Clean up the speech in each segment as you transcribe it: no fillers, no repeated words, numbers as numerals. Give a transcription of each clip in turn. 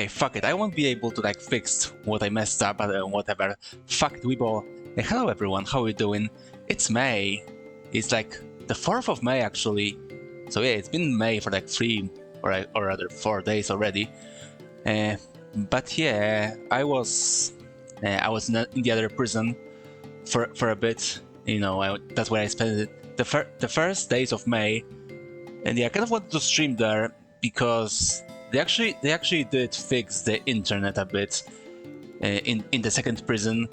Okay, fuck it, I won't be able to like fix what I messed up or whatever. Fuck it, Weebo. Hello everyone, how are you doing? It's May. It's like the 4th of May actually. So yeah, it's been May for like 3 or rather 4 days already. But yeah, I was in the other prison for a bit. You know, that's where I spent it. The first days of May, and yeah, I kind of wanted to stream there because they actually did fix the internet a bit in the second prison.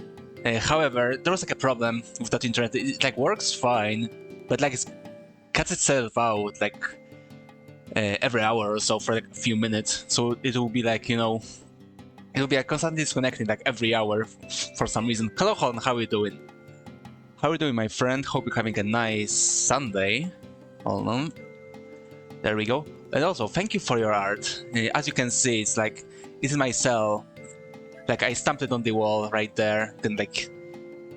However, there was like a problem with that internet. It like works fine, but like it cuts itself out like every hour or so for like a few minutes. So it will be like, you know, it will be like constantly disconnecting like every hour for some reason. Hello, Hon, how are you doing? How are you doing, my friend? Hope you're having a nice Sunday. Hold on. There we go. And also, thank you for your art. As you can see, it's like, this is my cell. Like, I stamped it on the wall right there. You can like,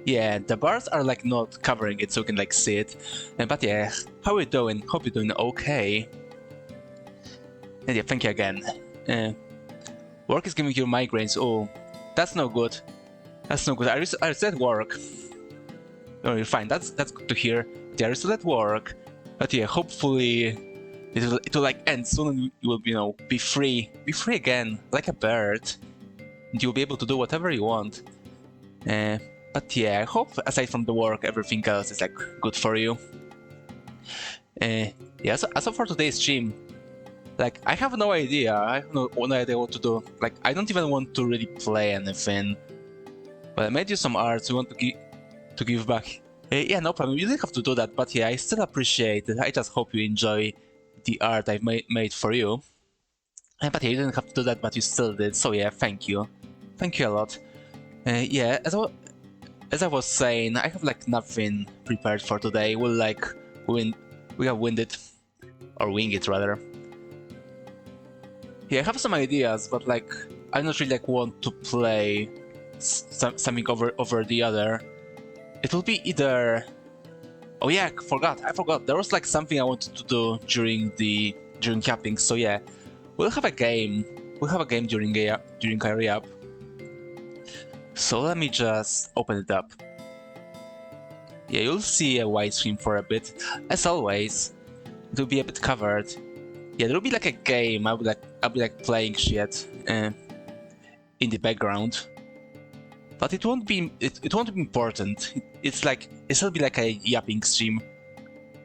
yeah, the bars are like not covering it, so you can like see it. But yeah, how are you doing? Hope you're doing okay. And yeah, thank you again. Work is giving you migraines. Oh, that's no good. That's no good. I reset work. Oh, you're fine. That's good to hear. Yeah, I reset work. But yeah, hopefully it will like end soon, and you will, you know, be free again, like a bird. And you'll be able to do whatever you want. But yeah, I hope aside from the work, everything else is like good for you. Yeah, so as of for today's stream, like I have no idea. I have no idea what to do. Like I don't even want to really play anything. But I made you some art. So you want to give back? Yeah, no problem. You didn't have to do that. But yeah, I still appreciate it. I just hope you enjoy the art I've made for you. But yeah, you didn't have to do that, but you still did. So yeah, thank you. Thank you a lot. Yeah, as I was saying, I have like nothing prepared for today. We'll like we have winged it, or wing it rather. Yeah, I have some ideas, but like I don't really like want to play something over the other. It will be either. Oh yeah, I forgot. There was like something I wanted to do during Yapping. So yeah, we'll have a game. We'll have a game during Hurry Up. So let me just open it up. Yeah, you'll see a widescreen for a bit. As always, it will be a bit covered. Yeah, there will be like a game. I'll be like playing shit in the background. But it won't be important. It'll be like a yapping stream,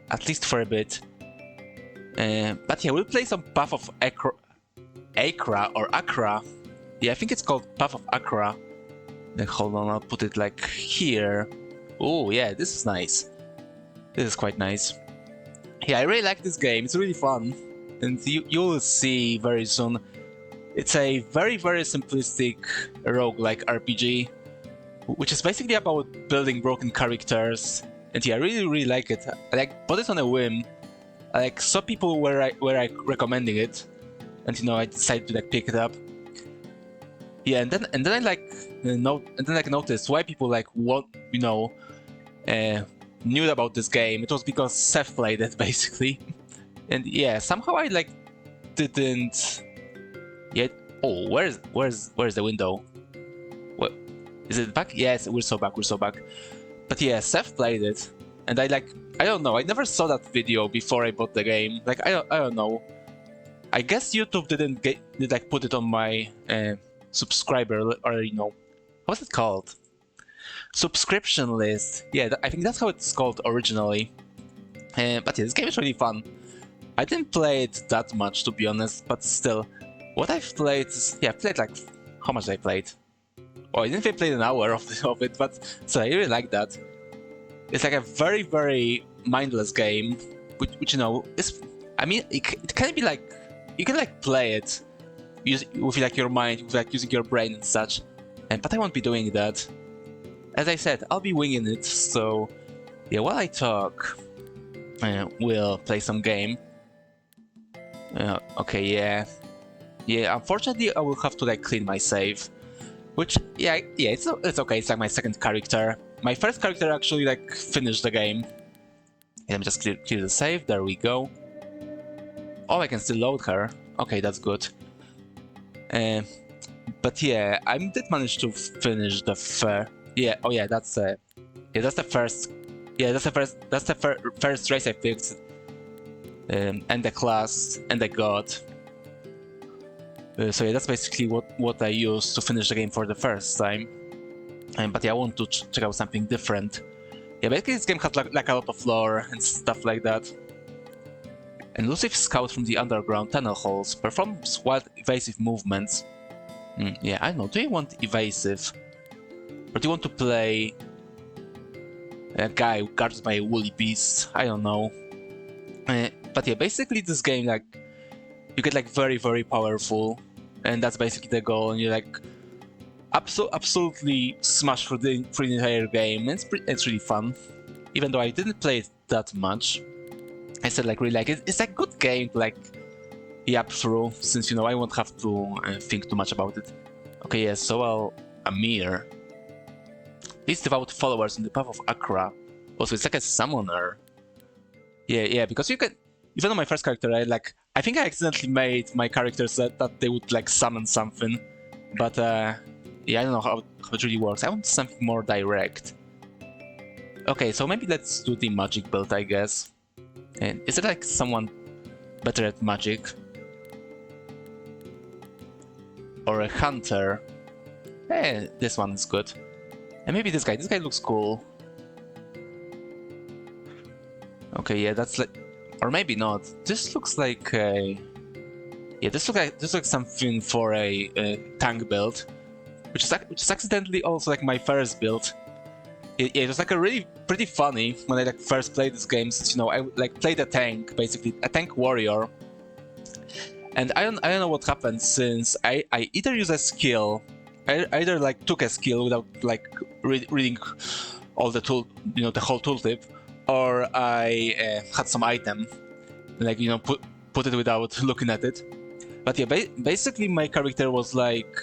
at least for a bit. But yeah, we'll play some Path of Accra or Accra. Yeah, I think it's called Path of Accra. Hold on, I'll put it like here. Oh yeah, this is nice. This is quite nice. Yeah, I really like this game. It's really fun, and you'll see very soon. It's a very simplistic roguelike RPG, which is basically about building broken characters. And yeah, I really like it. I like bought it on a whim. I like saw people were recommending it, and you know I decided to like pick it up. Yeah, and then I like noticed why people like knew about this game. It was because Seth played it basically, and yeah, somehow I like didn't yet. Oh, where's the window? What is it back? Yes, we're so back. But yeah, Seth played it, and I don't know. I never saw that video before I bought the game. Like I don't know. I guess YouTube didn't put it on my subscriber, or you know, what's it called? Subscription list. Yeah, I think that's how it's called originally. But yeah, this game is really fun. I didn't play it that much, to be honest, but still, what I've played is, yeah, I played like, how much I played? Oh, I didn't play an hour of it, but so I really like that. It's like a very mindless game, which you know is, I mean, it can be like, you can like play it with like your mind, with like using your brain and such, but I won't be doing that. As I said, I'll be winging it, so yeah, while I talk, we'll play some game. Okay, yeah, unfortunately I will have to like clean my save, which, yeah, it's okay, it's like my second character. My first character actually like finished the game. Let me just clear the save, there we go. Oh, I can still load her. Okay, that's good. Uh, but yeah, I did manage to finish the that's the first. Yeah, that's the first race I picked, and the class and the god. So yeah, that's basically what I used to finish the game for the first time. But yeah, I want to check out something different. Yeah, basically this game had like a lot of lore and stuff like that. An elusive scout from the underground tunnel halls performs wild evasive movements. Yeah, I don't know. Do you want evasive? Or do you want to play a guy guarded by a woolly beast? I don't know. But yeah, basically this game, like, you get like very, very powerful, and that's basically the goal, and you like absolutely smash through the entire game. It's really fun. Even though I didn't play it that much, I said like really like it. It's a good game to like yap through, since I won't have to think too much about it. Okay, yeah, so Amir. These devout followers in the path of Akra. Also, it's like a summoner. Yeah, because you can. Even on my first character, I think I accidentally made my characters that they would like summon something, but yeah, I don't know how it really works. I want something more direct. Okay, so maybe let's do the magic build, I guess. And is it like someone better at magic? Or a hunter? This one is good. And maybe this guy. This guy looks cool. Okay, yeah, that's like, or maybe not. This looks like a. Yeah, this looks like something for a tank build, which is accidentally also like my first build. It was like a really pretty funny when I like first played this game, since I like played a tank, basically a tank warrior, and I don't know what happened, since I either use a skill, I either like took a skill without like reading all the the whole tooltip, or I had some item, like put it without looking at it. But yeah, basically my character was like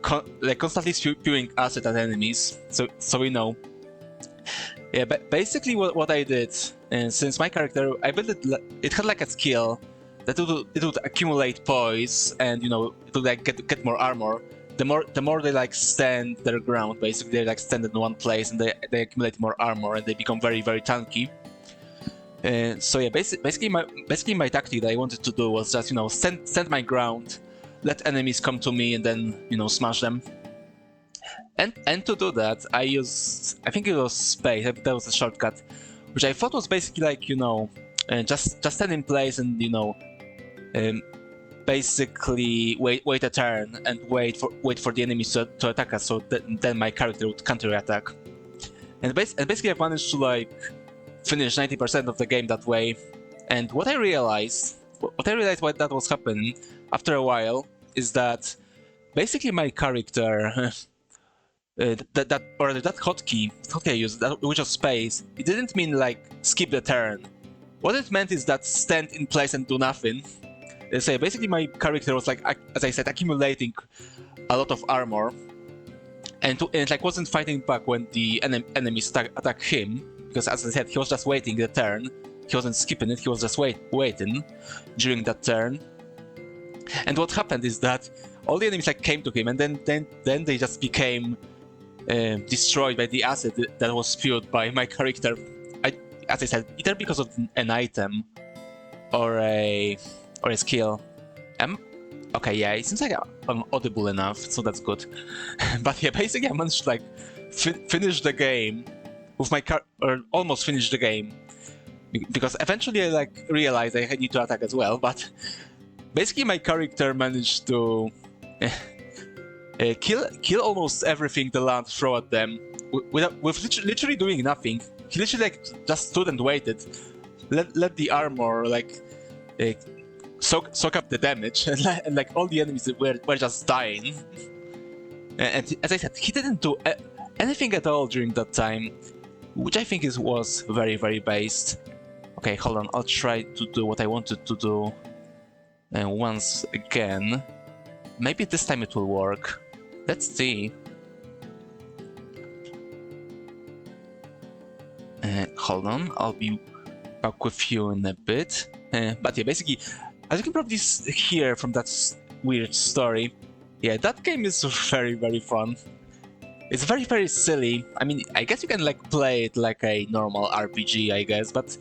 constantly spewing acid at enemies. So yeah, but basically what I did, since my character, I built it had like a skill that it would accumulate poise, and it would like get more armor. The more they like stand their ground, basically they like stand in one place, and they accumulate more armor, and they become very, very tanky. So yeah, basically my tactic that I wanted to do was just stand my ground, let enemies come to me, and then smash them. And to do that, I think it was space. That was a shortcut, which I thought was basically like just stand in place and um, basically wait a turn and wait for the enemies to attack us. So then my character would counter attack. And basically I managed to like finish 90% of the game that way. And what I realized why that was happening after a while is that basically my character that hotkey I used, which was space, it didn't mean like skip the turn. What it meant is that stand in place and do nothing. So basically my character was like, as I said, accumulating a lot of armor, and like wasn't fighting back when the enemies attack him, because as I said, he was just waiting the turn. He wasn't skipping it, he was just waiting during that turn. And what happened is that all the enemies like came to him, and then they just became destroyed by the acid that was spewed by my character. As I said, either because of an item or a skill. Okay, yeah, it seems like I'm audible enough, so that's good. But yeah, basically I managed to like finish the game with my or almost finish the game, because eventually I like realized I need to attack as well. But basically my character managed to kill almost everything the land throw at them with literally doing nothing. He literally like just stood and waited, let the armor like soak up the damage, and like all the enemies were just dying. And as I said, he didn't do anything at all during that time, which I think was very, very based. Okay, hold on, I'll try to do what I wanted to do once again. Maybe this time it will work. Let's see. Hold on, I'll be back with you in a bit. But yeah, basically, as you can probably hear from that weird story. Yeah, that game is very, very fun. It's very, very silly. I mean, I guess you can like play it like a normal RPG, I guess, but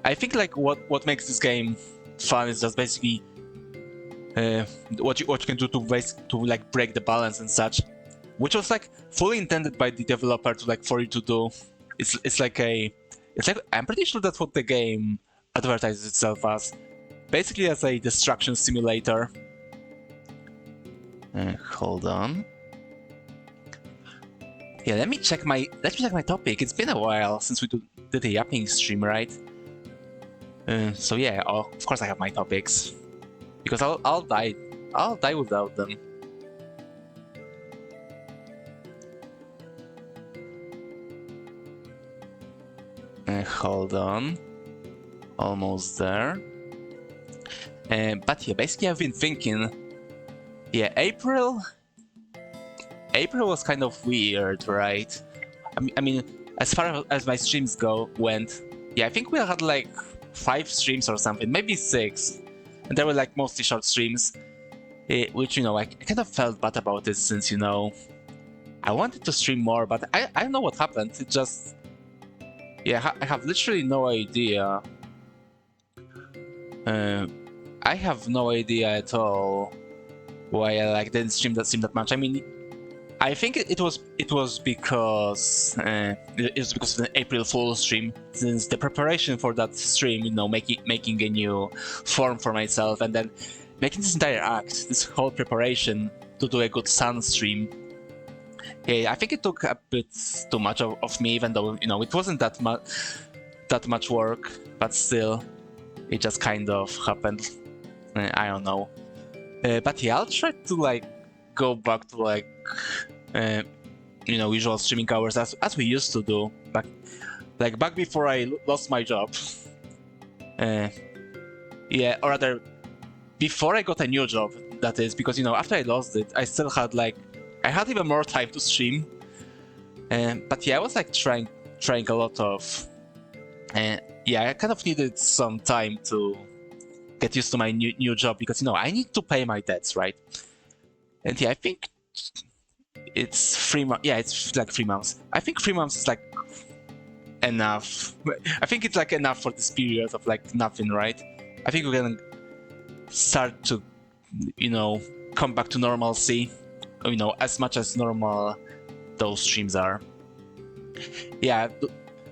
I think like what makes this game fun is just basically what you can do to like break the balance and such, which was like fully intended by the developer to like for you to do. It's like I'm pretty sure that's what the game advertises itself as, basically as a destruction simulator. Hold on. Yeah, let me check my topic. It's been a while since we did a Yapping stream, right? So yeah, of course I have my topics, because I'll die without them. Hold on, almost there. But yeah, basically I've been thinking, yeah, April was kind of weird, right? I mean, as far as my streams went, yeah, I think we had like 5 streams or something, maybe 6, and they were like mostly short streams, which, you know, I kind of felt bad about it, since, you know, I wanted to stream more, but I don't know what happened. It just, yeah, I have literally no idea. I have no idea at all why I like didn't stream that much. I mean, I think it was because it was because of the April Fool's stream, since the preparation for that stream, you know, making a new form for myself, and then making this entire act, this whole preparation to do a good Sun stream. Yeah, I think it took a bit too much of me, even though, you know, it wasn't that much work, but still, it just kind of happened. I don't know. But yeah, I'll try to like go back to like you know, usual streaming hours as we used to do back before I lost my job. Yeah, or rather, before I got a new job. That is, because, you know, after I lost it, I still had I had even more time to stream. But yeah, I was like trying a lot of. Yeah, I kind of needed some time to get used to my new job, because, you know, I need to pay my debts, right? And yeah, I think it's 3 months. Yeah, it's like 3 months. I think 3 months is like enough. I think it's like enough for this period of like nothing, right? I think we can start to, you know, come back to normalcy, you know, as much as normal those streams are. Yeah,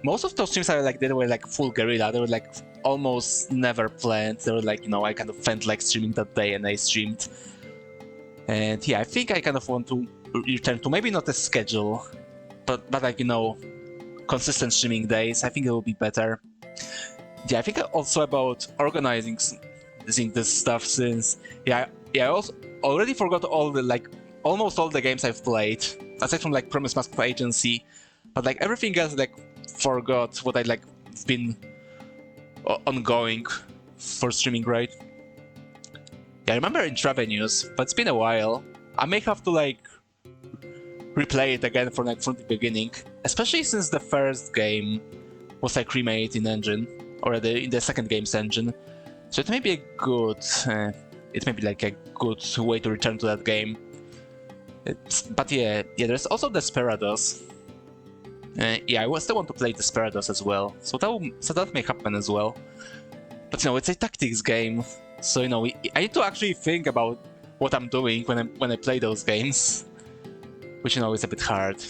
most of those streams they were like full guerrilla. They were like almost never planned. They were like, you know, I kind of felt like streaming that day and I streamed. And yeah, I think I kind of want to return to maybe not a schedule, but like, you know, consistent streaming days. I think it will be better. Yeah, I think also about organizing this stuff, since I also already forgot all the almost all the games I've played, aside from like Promise Mask Agency, but like everything else, like forgot what I like been ongoing for streaming, right? Yeah, I remember Intravenous, but it's been a while. I may have to like replay it again from the beginning, especially since the first game was like remade in engine, or in the second game's engine. So it may be a good, it may be like a good way to return to that game. But yeah, there's also Desperados. Yeah, I still want to play Desperados as well, so that may happen as well. But, you know, it's a tactics game, so, you know, I need to actually think about what I'm doing when I play those games, which, you know, is a bit hard,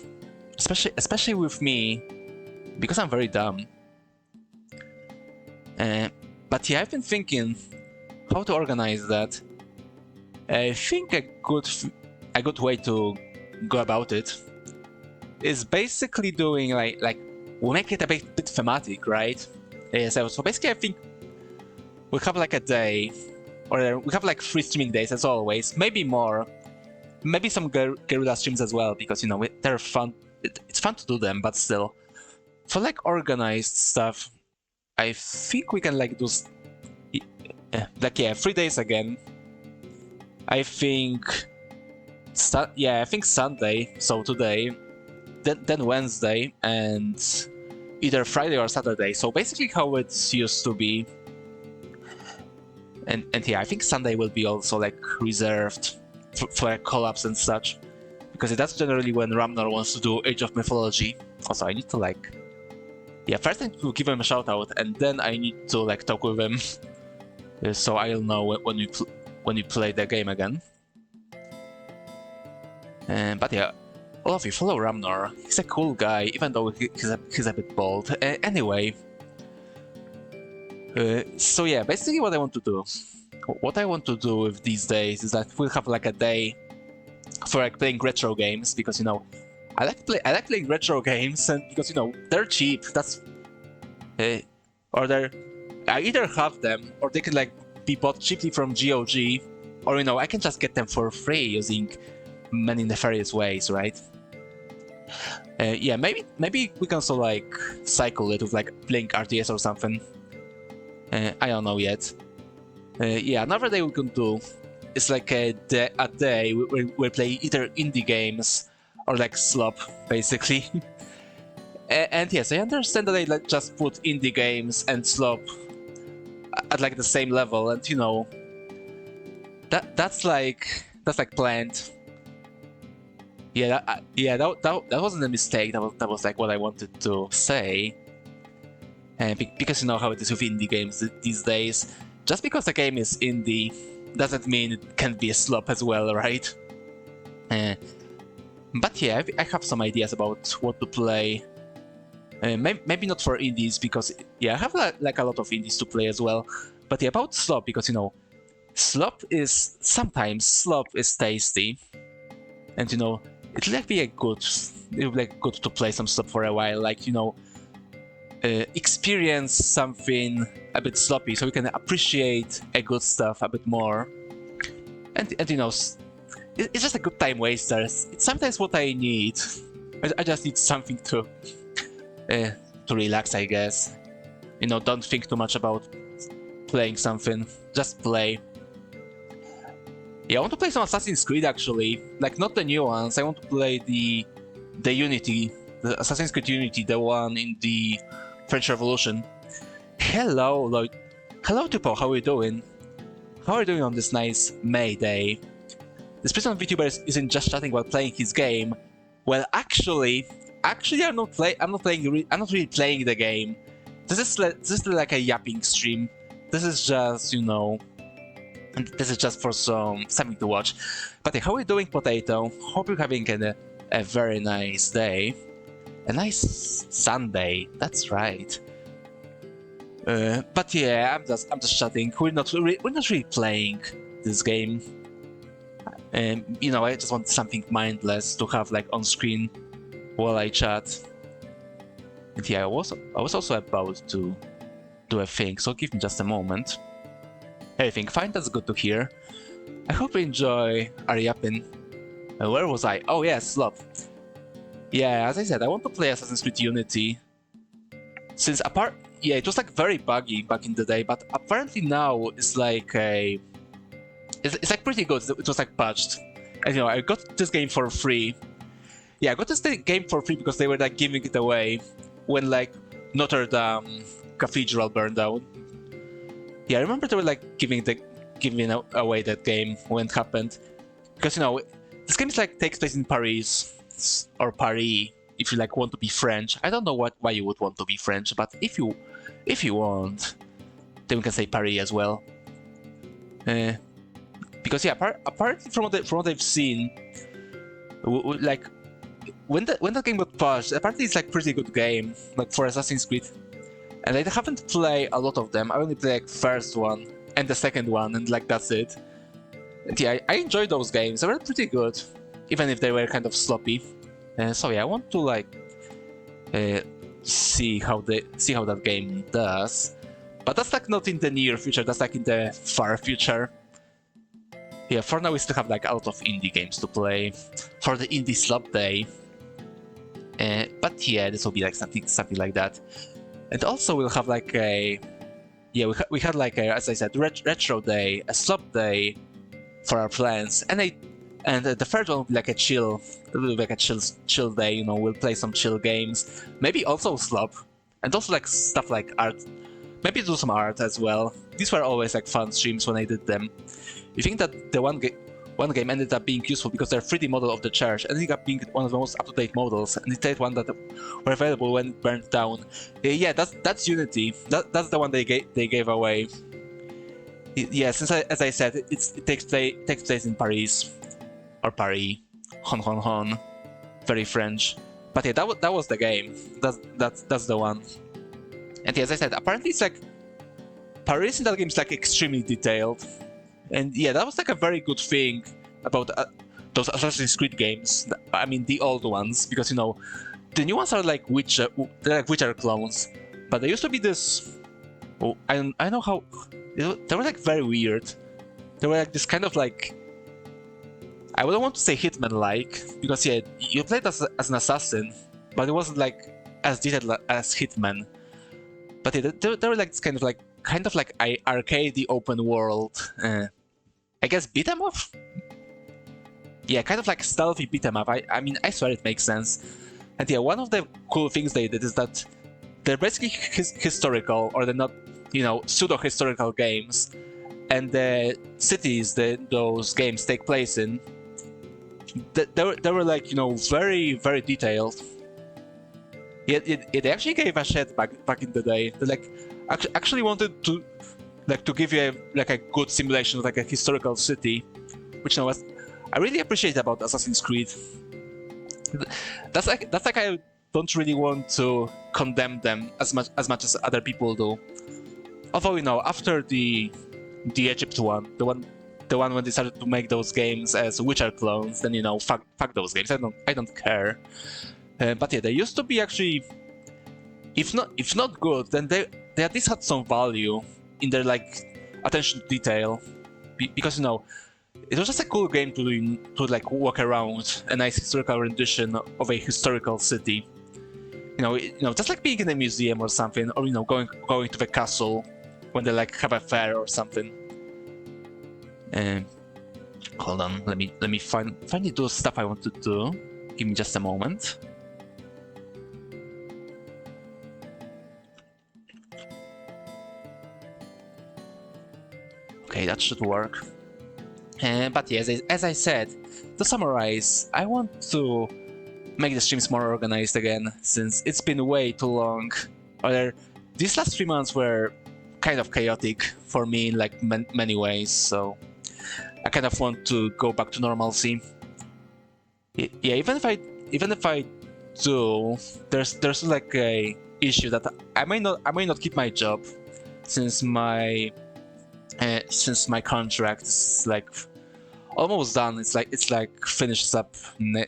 especially with me, because I'm very dumb. But yeah, I've been thinking how to organize that. I think a good way to go about it is basically doing like we'll make it a bit thematic, right? So basically, I think we have like a day, or we have like 3 streaming days as always, maybe more, maybe some guerrilla streams as well, because, you know, they're fun. It's fun to do them, but still, for like organized stuff, I think we can like do 3 days again. I think Sunday, so today, then Wednesday, and either Friday or Saturday. So basically how it used to be. And yeah, I think Sunday will be also like reserved for collabs and such, because that's generally when Ramnar wants to do Age of Mythology. Also, I need to like, yeah, first I need to give him a shout out, and then I need to like talk with him, so I'll know when we play the game again. But yeah, all of you follow Ramnar. He's a cool guy, even though he's a bit bald. Anyway, so yeah, basically what I want to do. What I want to do with these days is that we'll have like a day for like playing retro games, because you know I like playing retro games, and because you know they're cheap. That's or they're I either have them or they can like be bought cheaply from GOG, or you know I can just get them for free using many nefarious ways, right? Yeah, maybe we can also like cycle it with like playing RTS or something. I don't know yet. Yeah, another day we can do is like a day where we play either indie games or like slop, basically. And yes, I understand that they like just put indie games and slop at like the same level, and you know that's like planned. Yeah, that wasn't a mistake. That was like what I wanted to say. Because you know how it is with indie games these days. Just because a game is indie doesn't mean it can be a slop as well, right? But yeah, I have some ideas about what to play. Maybe not for indies, because yeah, I have like a lot of indies to play as well. But yeah, about slop, because you know, sometimes slop is tasty, and you know, it would be good to play some slop for a while, like you know, experience something a bit sloppy, so we can appreciate a good stuff a bit more. And you know, it's just a good time waster. It's sometimes what I need. I just need something to relax, I guess. You know, don't think too much about playing something. Just play. Yeah, I want to play some Assassin's Creed actually. Like not the new ones. I want to play the Unity, the Assassin's Creed Unity, the one in the French Revolution. Hello, Lloyd. Hello, Tupo. How are you doing? How are you doing on this nice May day? This person on VTuber isn't just chatting while playing his game. Well, actually, I'm not really playing the game. This is like a yapping stream. This is just, you know, this is just for something to watch. But hey, how are you doing, Potato? Hope you're having a very nice day. A nice Sunday. That's right. But yeah, I'm just chatting. We're not really playing this game. You know, I just want something mindless to have like on screen while I chat. And yeah, I was also about to do a thing, so give me just a moment. Everything fine, that's good to hear. I hope you enjoy our Yapping. Where was I? Oh yeah, Slop. Yeah, as I said, I want to play Assassin's Creed Unity. Since yeah, it was like very buggy back in the day, but apparently now it's like it's like pretty good. It was like patched. And you know, I got this game for free. Yeah, I got this game for free because they were like giving it away when like Notre Dame Cathedral burned down. Yeah, I remember they were like giving away that game when it happened, because you know this game is like takes place in Paris or Paris if you like want to be French. I don't know why you would want to be French, but if you want, then we can say Paris as well. Because yeah, apparently from what I've seen, like when that game got patched, apparently it's like pretty good game, like for Assassin's Creed. And I haven't played a lot of them. I only played like first one and the second one, and like that's it. And yeah, I enjoyed those games. They were pretty good, even if they were kind of sloppy. So yeah, I want to like see how that game does. But that's like not in the near future. That's like in the far future. Yeah, for now we still have like a lot of indie games to play for the indie slop day. But yeah, this will be like something like that. And also we'll have like a we had like a, as I said, retro day, a slop day for our plans, and the third one will be like a chill day. You know, we'll play some chill games, maybe also slop, and also like stuff like art, maybe do some art as well. These were always like fun streams when I did them. You think that the one game ended up being useful because their 3D model of the church ended up being one of the most up-to-date models, and the date one that were available when it burned down. Yeah, that's Unity. That's the one they gave away. Yeah, since as I said, it takes place in Paris or Paris, hon hon hon, very French. But yeah, that was the game. That's the one. And yeah, as I said, apparently it's like Paris in that game is like extremely detailed. And yeah, that was like a very good thing about those Assassin's Creed games. I mean, the old ones, because you know, the new ones are like they're like Witcher clones. But there used to be this. Oh, I know how they were like very weird. They were like this kind of like. I wouldn't want to say Hitman-like, because yeah, you played as an assassin, but it wasn't like as detailed as Hitman. But yeah, they were like this kind of like arcadey open world. I guess beat 'em up. Yeah, kind of like stealthy beat 'em up. I mean, I swear it makes sense. And yeah, one of the cool things they did is that they're basically historical, or they're not, you know, pseudo-historical games. And the cities that those games take place in, they were like, you know, very, very detailed. It actually gave a shit back in the day. They like actually wanted to give you a good simulation of like a historical city, which, you know, I really appreciate about Assassin's Creed. That's like I don't really want to condemn them as much as other people do. Although, you know, after the Egypt one, the one when they started to make those games as Witcher clones, then, you know, fuck those games. I don't care. But yeah, they used to be actually, if not good, then they at least had some value in their like attention to detail, because, you know, it was just a cool game to like walk around a nice historical rendition of a historical city. You know, just like being in a museum or something, or, you know, going to the castle when they like have a fair or something. Hold on, let me finally do stuff I want to do. Give me just a moment. Okay, that should work. But yeah, as I said, to summarize, I want to make the streams more organized again, since it's been way too long. These last 3 months were kind of chaotic for me in like many ways, so I kind of want to go back to normalcy. Yeah, even if I do, there's like a issue that I may not keep my job, since my contract is like almost done. It's like finishes up in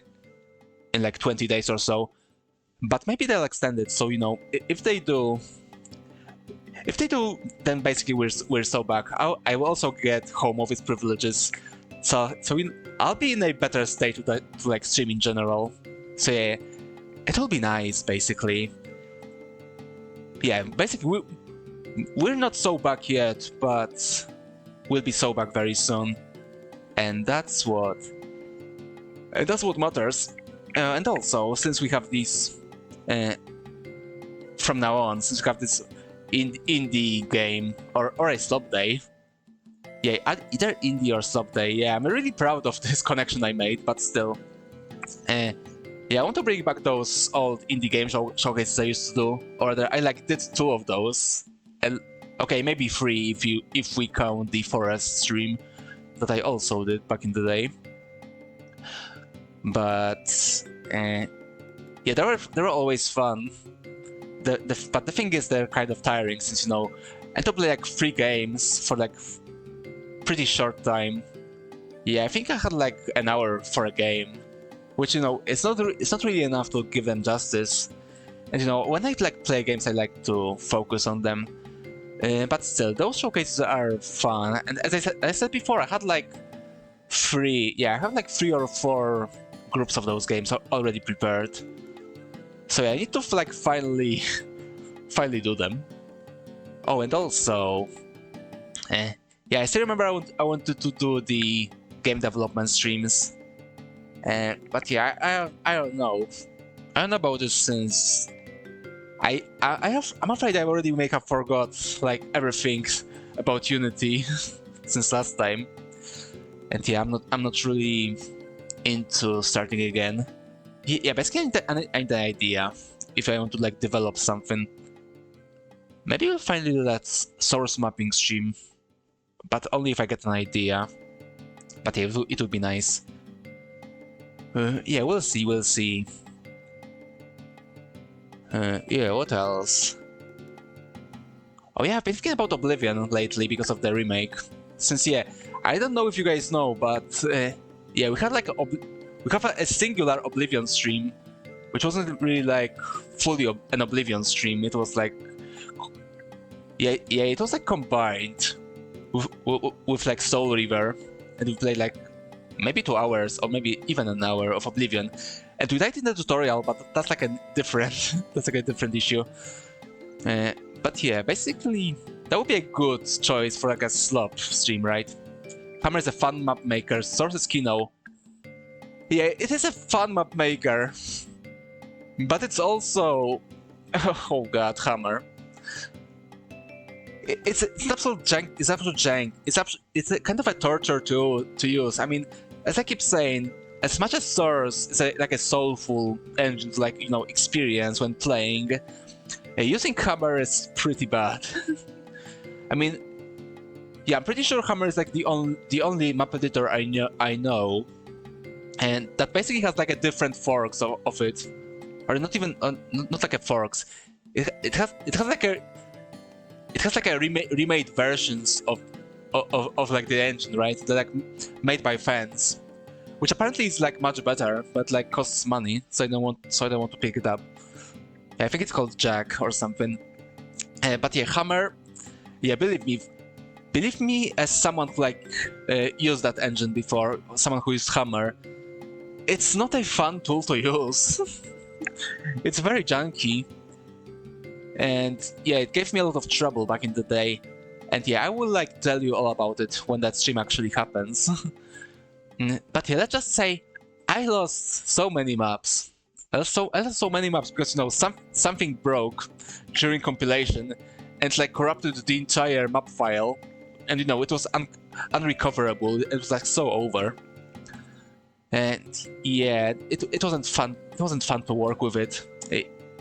like 20 days or so. But maybe they'll extend it. So, you know, if they do, then basically we're so back. I will also get home office privileges, so I'll be in a better state to like stream in general. So yeah, it'll be nice, basically. Yeah, basically we're not so back yet, but we'll be so back very soon, and that's what matters. And also, since we have these, from now on, since we have this indie game or a sub day, yeah, either indie or sub day. Yeah, I'm really proud of this connection I made, but still, yeah, I want to bring back those old indie game showcases I used to do, or I like did 2 of those. And okay, maybe 3 if we count the forest stream that I also did back in the day. But yeah, they were always fun. But the thing is, they're kind of tiring, since, you know, I had to play like 3 games for like pretty short time. Yeah, I think I had like an hour for a game, which, you know, it's not really enough to give them justice. And, you know, when I like play games, I like to focus on them. But still, those showcases are fun. And as I said before, I had like 3 or 4 groups of those games already prepared. So yeah, I need to like finally do them. Oh, and also, yeah, I still remember I wanted to do the game development streams. But yeah, I don't know. I don't know about this, since I'm afraid I already make up forgot like everything about Unity since last time, and yeah, I'm not really into starting again. Yeah, basically I need the idea if I want to like develop something. Maybe we'll finally do that source mapping stream, but only if I get an idea. But yeah, it would be nice. Yeah, we'll see, we'll see. Yeah, what else? Oh yeah, I've been thinking about Oblivion lately because of the remake. Since yeah, I don't know if you guys know, but yeah, we had like we have a singular Oblivion stream, which wasn't really like fully an Oblivion stream. It was like yeah, it was like combined with like Soul River, and we played like maybe 2 hours or maybe even an hour of Oblivion, and we died in the tutorial, but that's like a different that's like a different issue. But yeah, basically that would be a good choice for like a slop stream, right? Hammer is a fun map maker, Source is Kino. Yeah, it is a fun map maker, but it's also oh god, Hammer. It's absolute jank. It's absolute jank. It's a kind of a torture to use. I mean, as I keep saying, as much as Source is like a soulful engine to like experience when playing, using Hammer is pretty bad. I mean, yeah, I'm pretty sure Hammer is like the only map editor I know, and that basically has like a different forks of it, or not even not like a forks. It has like a remade versions of like the engine, right? They're like made by fans, which apparently is like much better, but like costs money, so I don't want to pick it up. Yeah, I think it's called Jack or something. But yeah, Hammer. Yeah, believe me, as someone who like used that engine before, someone who used Hammer, it's not a fun tool to use. It's very junky. And yeah, it gave me a lot of trouble back in the day. And yeah, I will like tell you all about it when that stream actually happens. But yeah, let's just say I lost so many maps. I lost so many maps because something broke during compilation and like corrupted the entire map file, and it was unrecoverable. It was like so over. And yeah, it wasn't fun. It wasn't fun to work with it.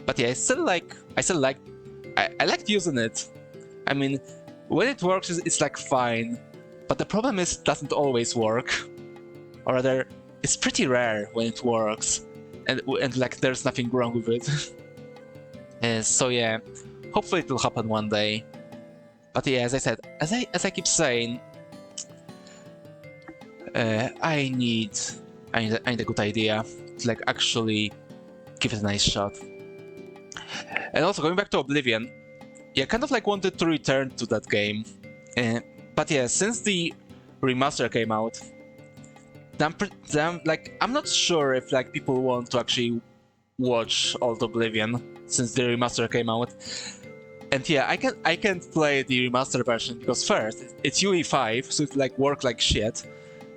But yeah, I liked using it. I mean, when it works, it's like fine. But the problem is, it doesn't always work. Or rather, it's pretty rare when it works, and like there's nothing wrong with it. So yeah, hopefully it will happen one day. But yeah, as I said, as I keep saying, I need a good idea to like actually give it a nice shot. And also going back to Oblivion, yeah, kind of like wanted to return to that game. But yeah, since the remaster came out, I'm not sure if like people want to actually watch Old Oblivion since the remaster came out. And yeah, I can't play the remaster version because first it's UE5, so it like work like shit.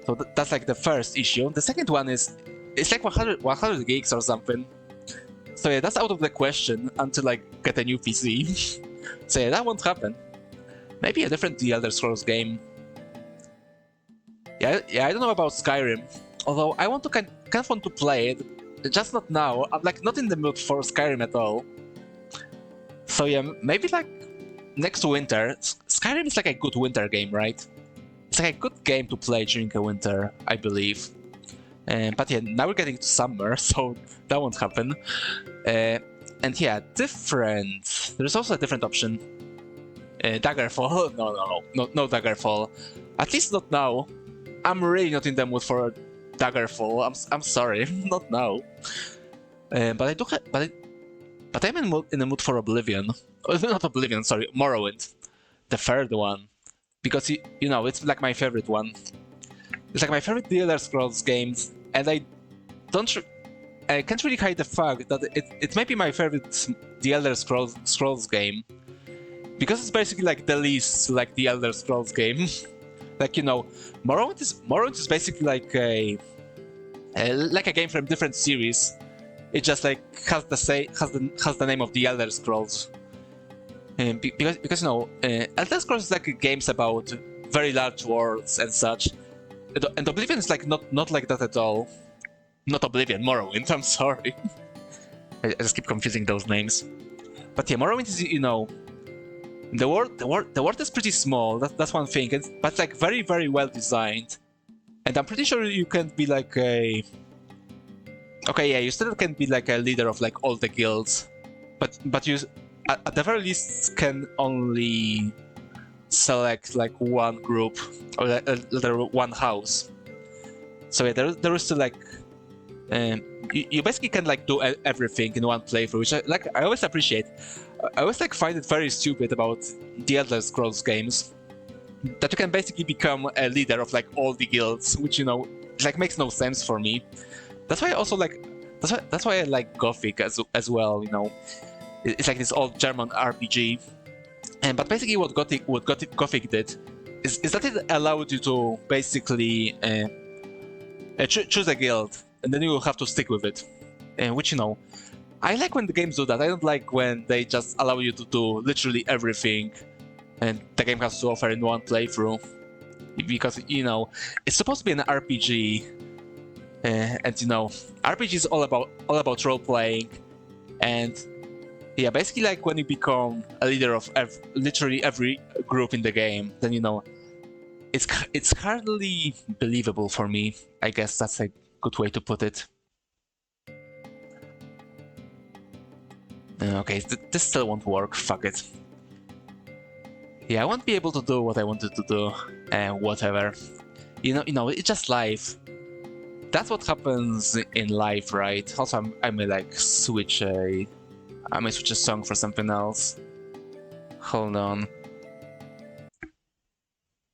So that's like the first issue. The second one is it's like 100 gigs or something. So yeah, that's out of the question until I get a new PC. So yeah, that won't happen. Maybe a different The Elder Scrolls game. Yeah, I don't know about Skyrim. Although I want to kind of want to play it, just not now. I'm like not in the mood for Skyrim at all. So yeah, maybe like next winter. Skyrim is like a good winter game, right? It's like a good game to play during a winter, I believe. But yeah, now we're getting to summer, so that won't happen. And yeah, different. There's also a different option. Daggerfall. No Daggerfall. At least not now. I'm really not in the mood for Daggerfall. I'm sorry, not now. But I do. But I'm in the mood for Oblivion. Oh, not Oblivion, sorry, Morrowind, the third one, because it's like my favorite one. It's like my favorite The Elder Scrolls games, and I can't really hide the fact that it might be my favorite The Elder Scrolls game, because it's basically like the least like The Elder Scrolls game. Like Morrowind is basically like a game from different series, it just like has the name of the Elder Scrolls. Because Elder Scrolls is like games about very large worlds and such, and Oblivion is like not like that at all. Not Oblivion, Morrowind. I'm sorry, I just keep confusing those names. But yeah, Morrowind is the world is pretty small. That's one thing, but like very well designed, and I'm pretty sure you can be like a. Okay, yeah, you still can be like a leader of like all the guilds, but you at the very least can only select like one group or one house. So yeah, there is still like you basically can like do everything in one playthrough, which I always appreciate. I always like find it very stupid about the Elder Scrolls games that you can basically become a leader of like all the guilds, which like makes no sense for me. That's why I also like that's why I like Gothic as well. It's like this old German RPG. But basically, what Gothic did is that it allowed you to basically choose a guild, and then you will have to stick with it. Which I like when the games do that. I don't like when they just allow you to do literally everything, and the game has to offer in one playthrough. Because it's supposed to be an RPG, and RPG is all about role playing, and yeah, basically like when you become a leader of literally every group in the game, then it's hardly believable for me. I guess that's a good way to put it. Okay, this still won't work. Fuck it. Yeah, I won't be able to do what I wanted to do. Whatever. It's just life. That's what happens in life, right? Also, I may like switch a song for something else. Hold on.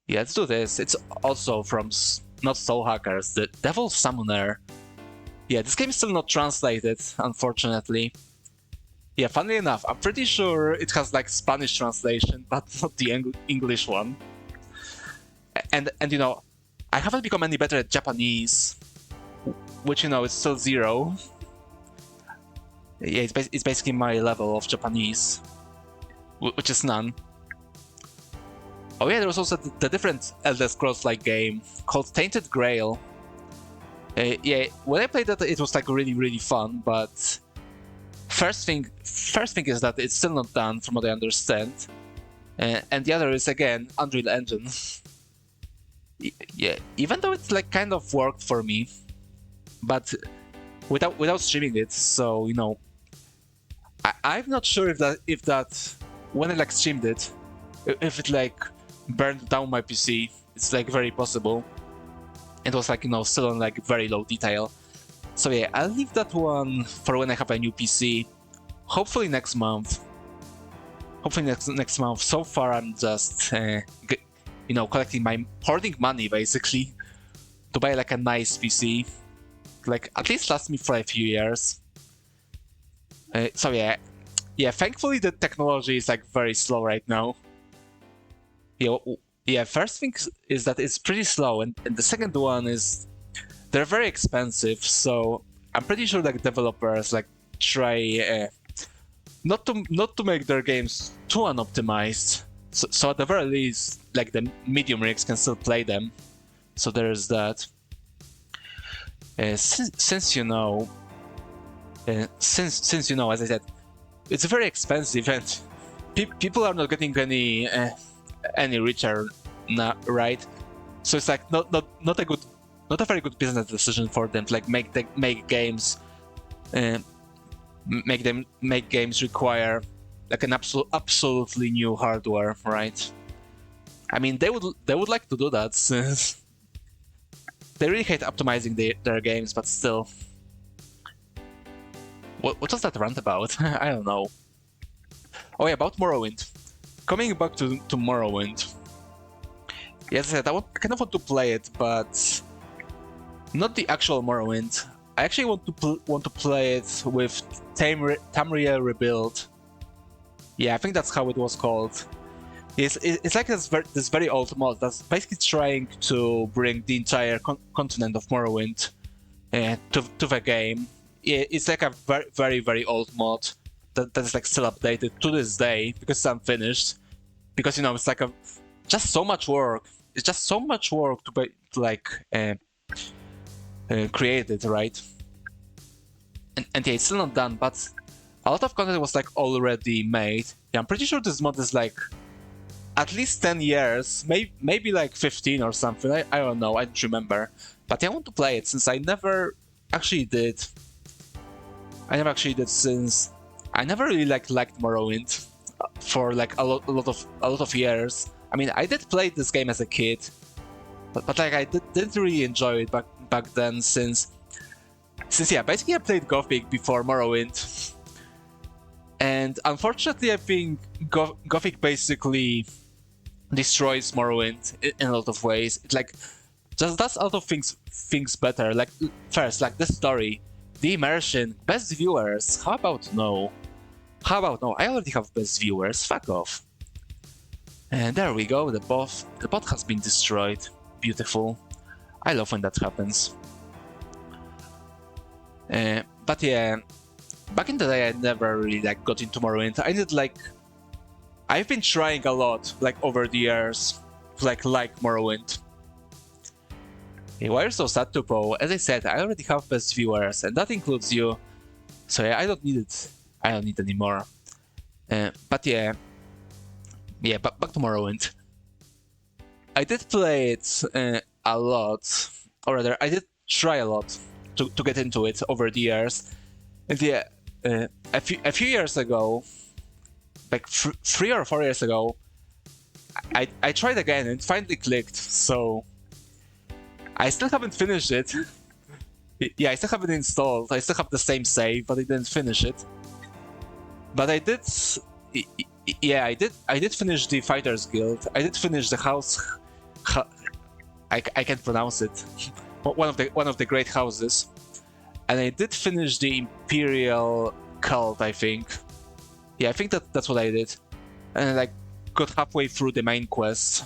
Yeah, let's do this. It's also from not Soul Hackers, the Devil Summoner. Yeah, this game is still not translated, unfortunately. Yeah, funnily enough, I'm pretty sure it has like Spanish translation, but not the English one. And I haven't become any better at Japanese, which is still 0. Yeah, it's basically my level of Japanese, which is none. Oh yeah, there was also the different Elder Scrolls-like game called Tainted Grail. Yeah, when I played that, it was like really fun, but first thing is that it's still not done, from what I understand, and the other is again Unreal Engine. Yeah, even though it's like kind of worked for me, but without streaming it, so I'm not sure if that when I like streamed it, if it like burned down my PC. It's like very possible. It was like still on like very low detail. So yeah, I'll leave that one for when I have a new PC. Hopefully next month. Next month. So far I'm just hoarding money basically to buy like a nice PC, like at least last me for a few years. So yeah. Thankfully the technology is like very slow right now. Yeah. First thing is that it's pretty slow, and the second one is they're very expensive. So I'm pretty sure like developers like try not to make their games too unoptimized. So at the very least, like the medium rigs can still play them. So there's that. Since as I said, it's very expensive, and people are not getting any richer now, right? So it's like not a very good business decision for them to like make games require like an absolutely new hardware, right? I mean, they would like to do that since they really hate optimizing their games, but still. What was that rant about? I don't know. Oh yeah, about Morrowind. Coming back to Morrowind. Yes, I said, I kind of want to play it, but not the actual Morrowind. I actually want to play it with Tamriel Rebuild. Yeah, I think that's how it was called. It's like this very old mod that's basically trying to bring the entire continent of Morrowind to the game. yeah, it's like a very old mod that is like still updated to this day because it's unfinished. Because it's like just so much work. It's just so much work to like create it, right? And yeah, it's still not done, but a lot of content was like already made. Yeah, I'm pretty sure this mod is like at least 10 years, maybe like 15 or something. I don't know, I don't remember. But yeah, I want to play it since I never actually did. Since I never really liked Morrowind for like a lot of years. I mean, I did play this game as a kid, but like I didn't really enjoy it back then since yeah, basically I played Gothic before Morrowind. And unfortunately, I think Gothic basically destroys Morrowind in a lot of ways. It like just does a lot of things better. Like first, like the story, the immersion, best viewers. How about no? How about no? I already have best viewers. Fuck off. And there we go. The bot has been destroyed. Beautiful. I love when that happens. But yeah, back in the day, I never really like got into Morrowind. I've been trying a lot, like over the years, to like Morrowind. Hey, why are you so sad, Tupo? As I said, I already have best viewers, and that includes you. So yeah, I don't need it. I don't need anymore. But yeah, back to Morrowind. I did play it a lot, or rather, I did try a lot to get into it over the years. And yeah, a few years ago, like 3 or 4 years ago, I tried again and it finally clicked. So I still haven't finished it. Yeah, I still haven't installed. I still have the same save, but I didn't finish it. But I did. Yeah, I did finish the Fighters Guild. I did finish the house. I can't pronounce it. One of the great houses. And I did finish the Imperial Cult, I think. Yeah, I think that's what I did. And I like got halfway through the main quest.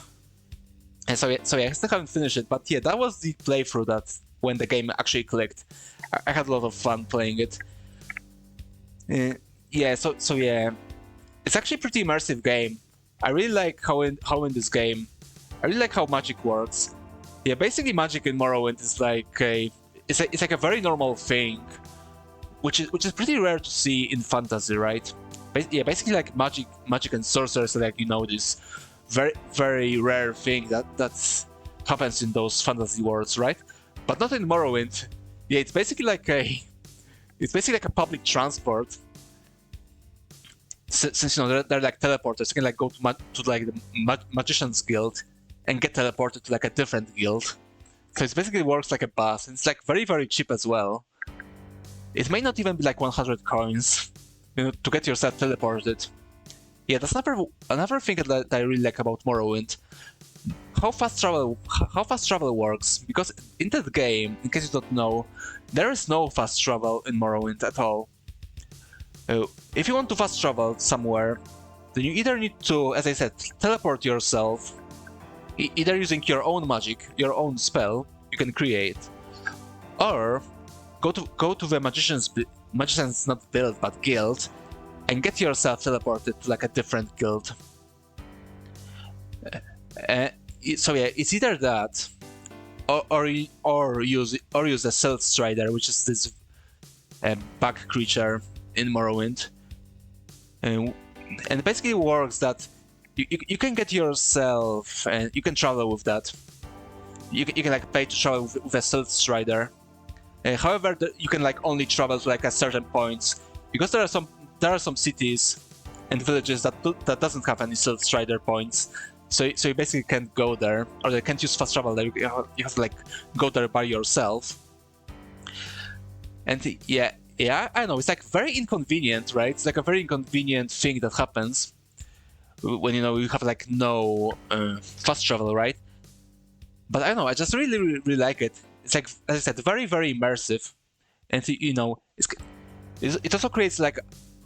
And so yeah, I still haven't finished it, but yeah, that was the playthrough that when the game actually clicked. I had a lot of fun playing it. Yeah, so yeah, it's actually a pretty immersive game. I really like how in this game, I really like how magic works. Yeah, basically magic in Morrowind is like it's like a very normal thing, which is pretty rare to see in fantasy, right? Yeah, basically like magic and sorcerers, like this very rare thing that happens in those fantasy worlds, right? But not in Morrowind. Yeah, it's basically like a public transport. Since they're like teleporters, you can like go to like the magician's guild and get teleported to like a different guild. So it basically works like a bus, and it's like very cheap as well. It may not even be like 100 coins, to get yourself teleported. Yeah, that's another thing that I really like about Morrowind. How fast travel works, because in that game, in case you don't know, there is no fast travel in Morrowind at all. If you want to fast travel somewhere, then you either need to, as I said, teleport yourself, either using your own magic, your own spell you can create, or go to the magician's not build but guild, and get yourself teleported to like a different guild. So yeah, it's either that, or use a Stealth Strider, which is this bug creature in Morrowind, and it basically works that you can get yourself and you can travel with that. You can like pay to travel with a Stealth Strider. However, you can like only travel to like a certain points, because there are some cities and villages that doesn't have any Stealth Strider points. So you basically can't go there, or they can't use fast travel there. You have to like go there by yourself. And yeah, I know, it's like very inconvenient, right? It's like a very inconvenient thing that happens when you have like no fast travel, right? But I don't know, I just really like it. It's like, as I said, very immersive, and it also creates like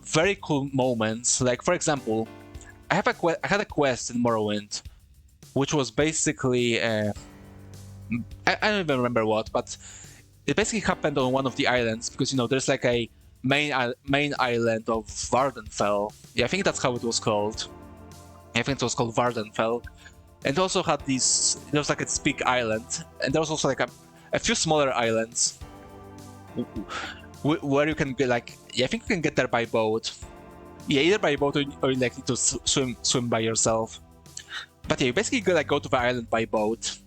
very cool moments. Like for example, I had a quest in Morrowind, which was basically I don't even remember what, but it basically happened on one of the islands because there's like a main island of Vardenfell. Yeah, I think that's how it was called. I think it was called Vardenfell, and also had these. There was like a big island, and there was also like a few smaller islands where you can get like. Yeah, I think you can get there by boat. Yeah, either by boat or you like need to swim by yourself. But yeah, you basically go to the island by boat,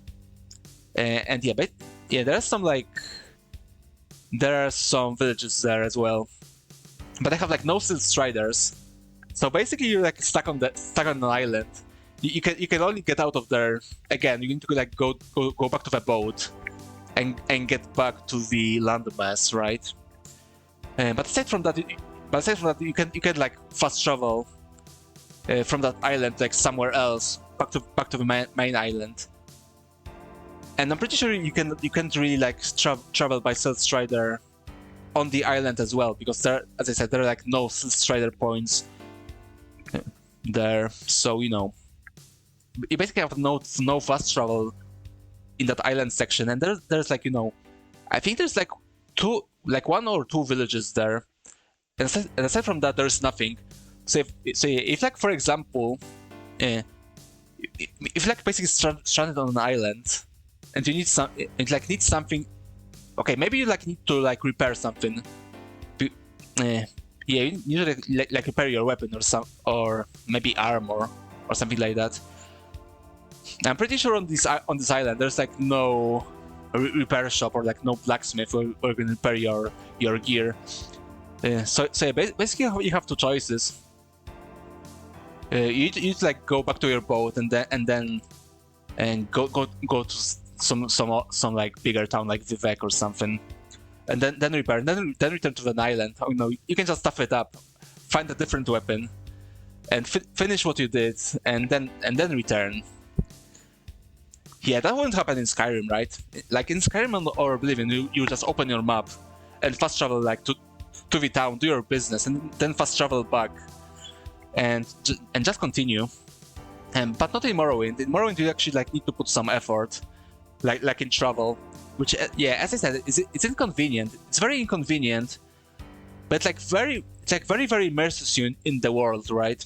and yeah, but yeah, there are some villages there as well, but they have like no Steel Striders. So basically, you're like stuck on an island. You can only get out of there again. You need to like go back to the boat and get back to the landmass, right? But aside from that, you can like fast travel from that island like somewhere else back to the main island. And I'm pretty sure you can't really like travel by Stealth Strider on the island as well, because there, as I said, there are like no Stealth Strider points there. So you basically have no fast travel in that island section. And there's like I think there's like one or two villages there. And aside from that, there's nothing. So if like for example, if like basically stranded on an island, and you need something. Okay, maybe you like need to like repair something. Yeah, you need to like repair your weapon or maybe armor or something like that. I'm pretty sure on this island there's like no repair shop or like no blacksmith where you can repair your gear. So yeah, basically you have two choices. You need to like go back to your boat and then go to some like bigger town like Vivek or something, and then repair, and then return to the island. You can just stuff it up, find a different weapon, and finish what you did, and then return. Yeah, that won't happen in Skyrim, right? Like in Skyrim or Oblivion, you just open your map and fast travel like to the town, do your business, and then fast travel back, and just continue. But not in Morrowind. In Morrowind, you actually like need to put some effort, like in travel, which yeah, as I said, it's inconvenient. It's very inconvenient, but it's very immerses you in the world, right?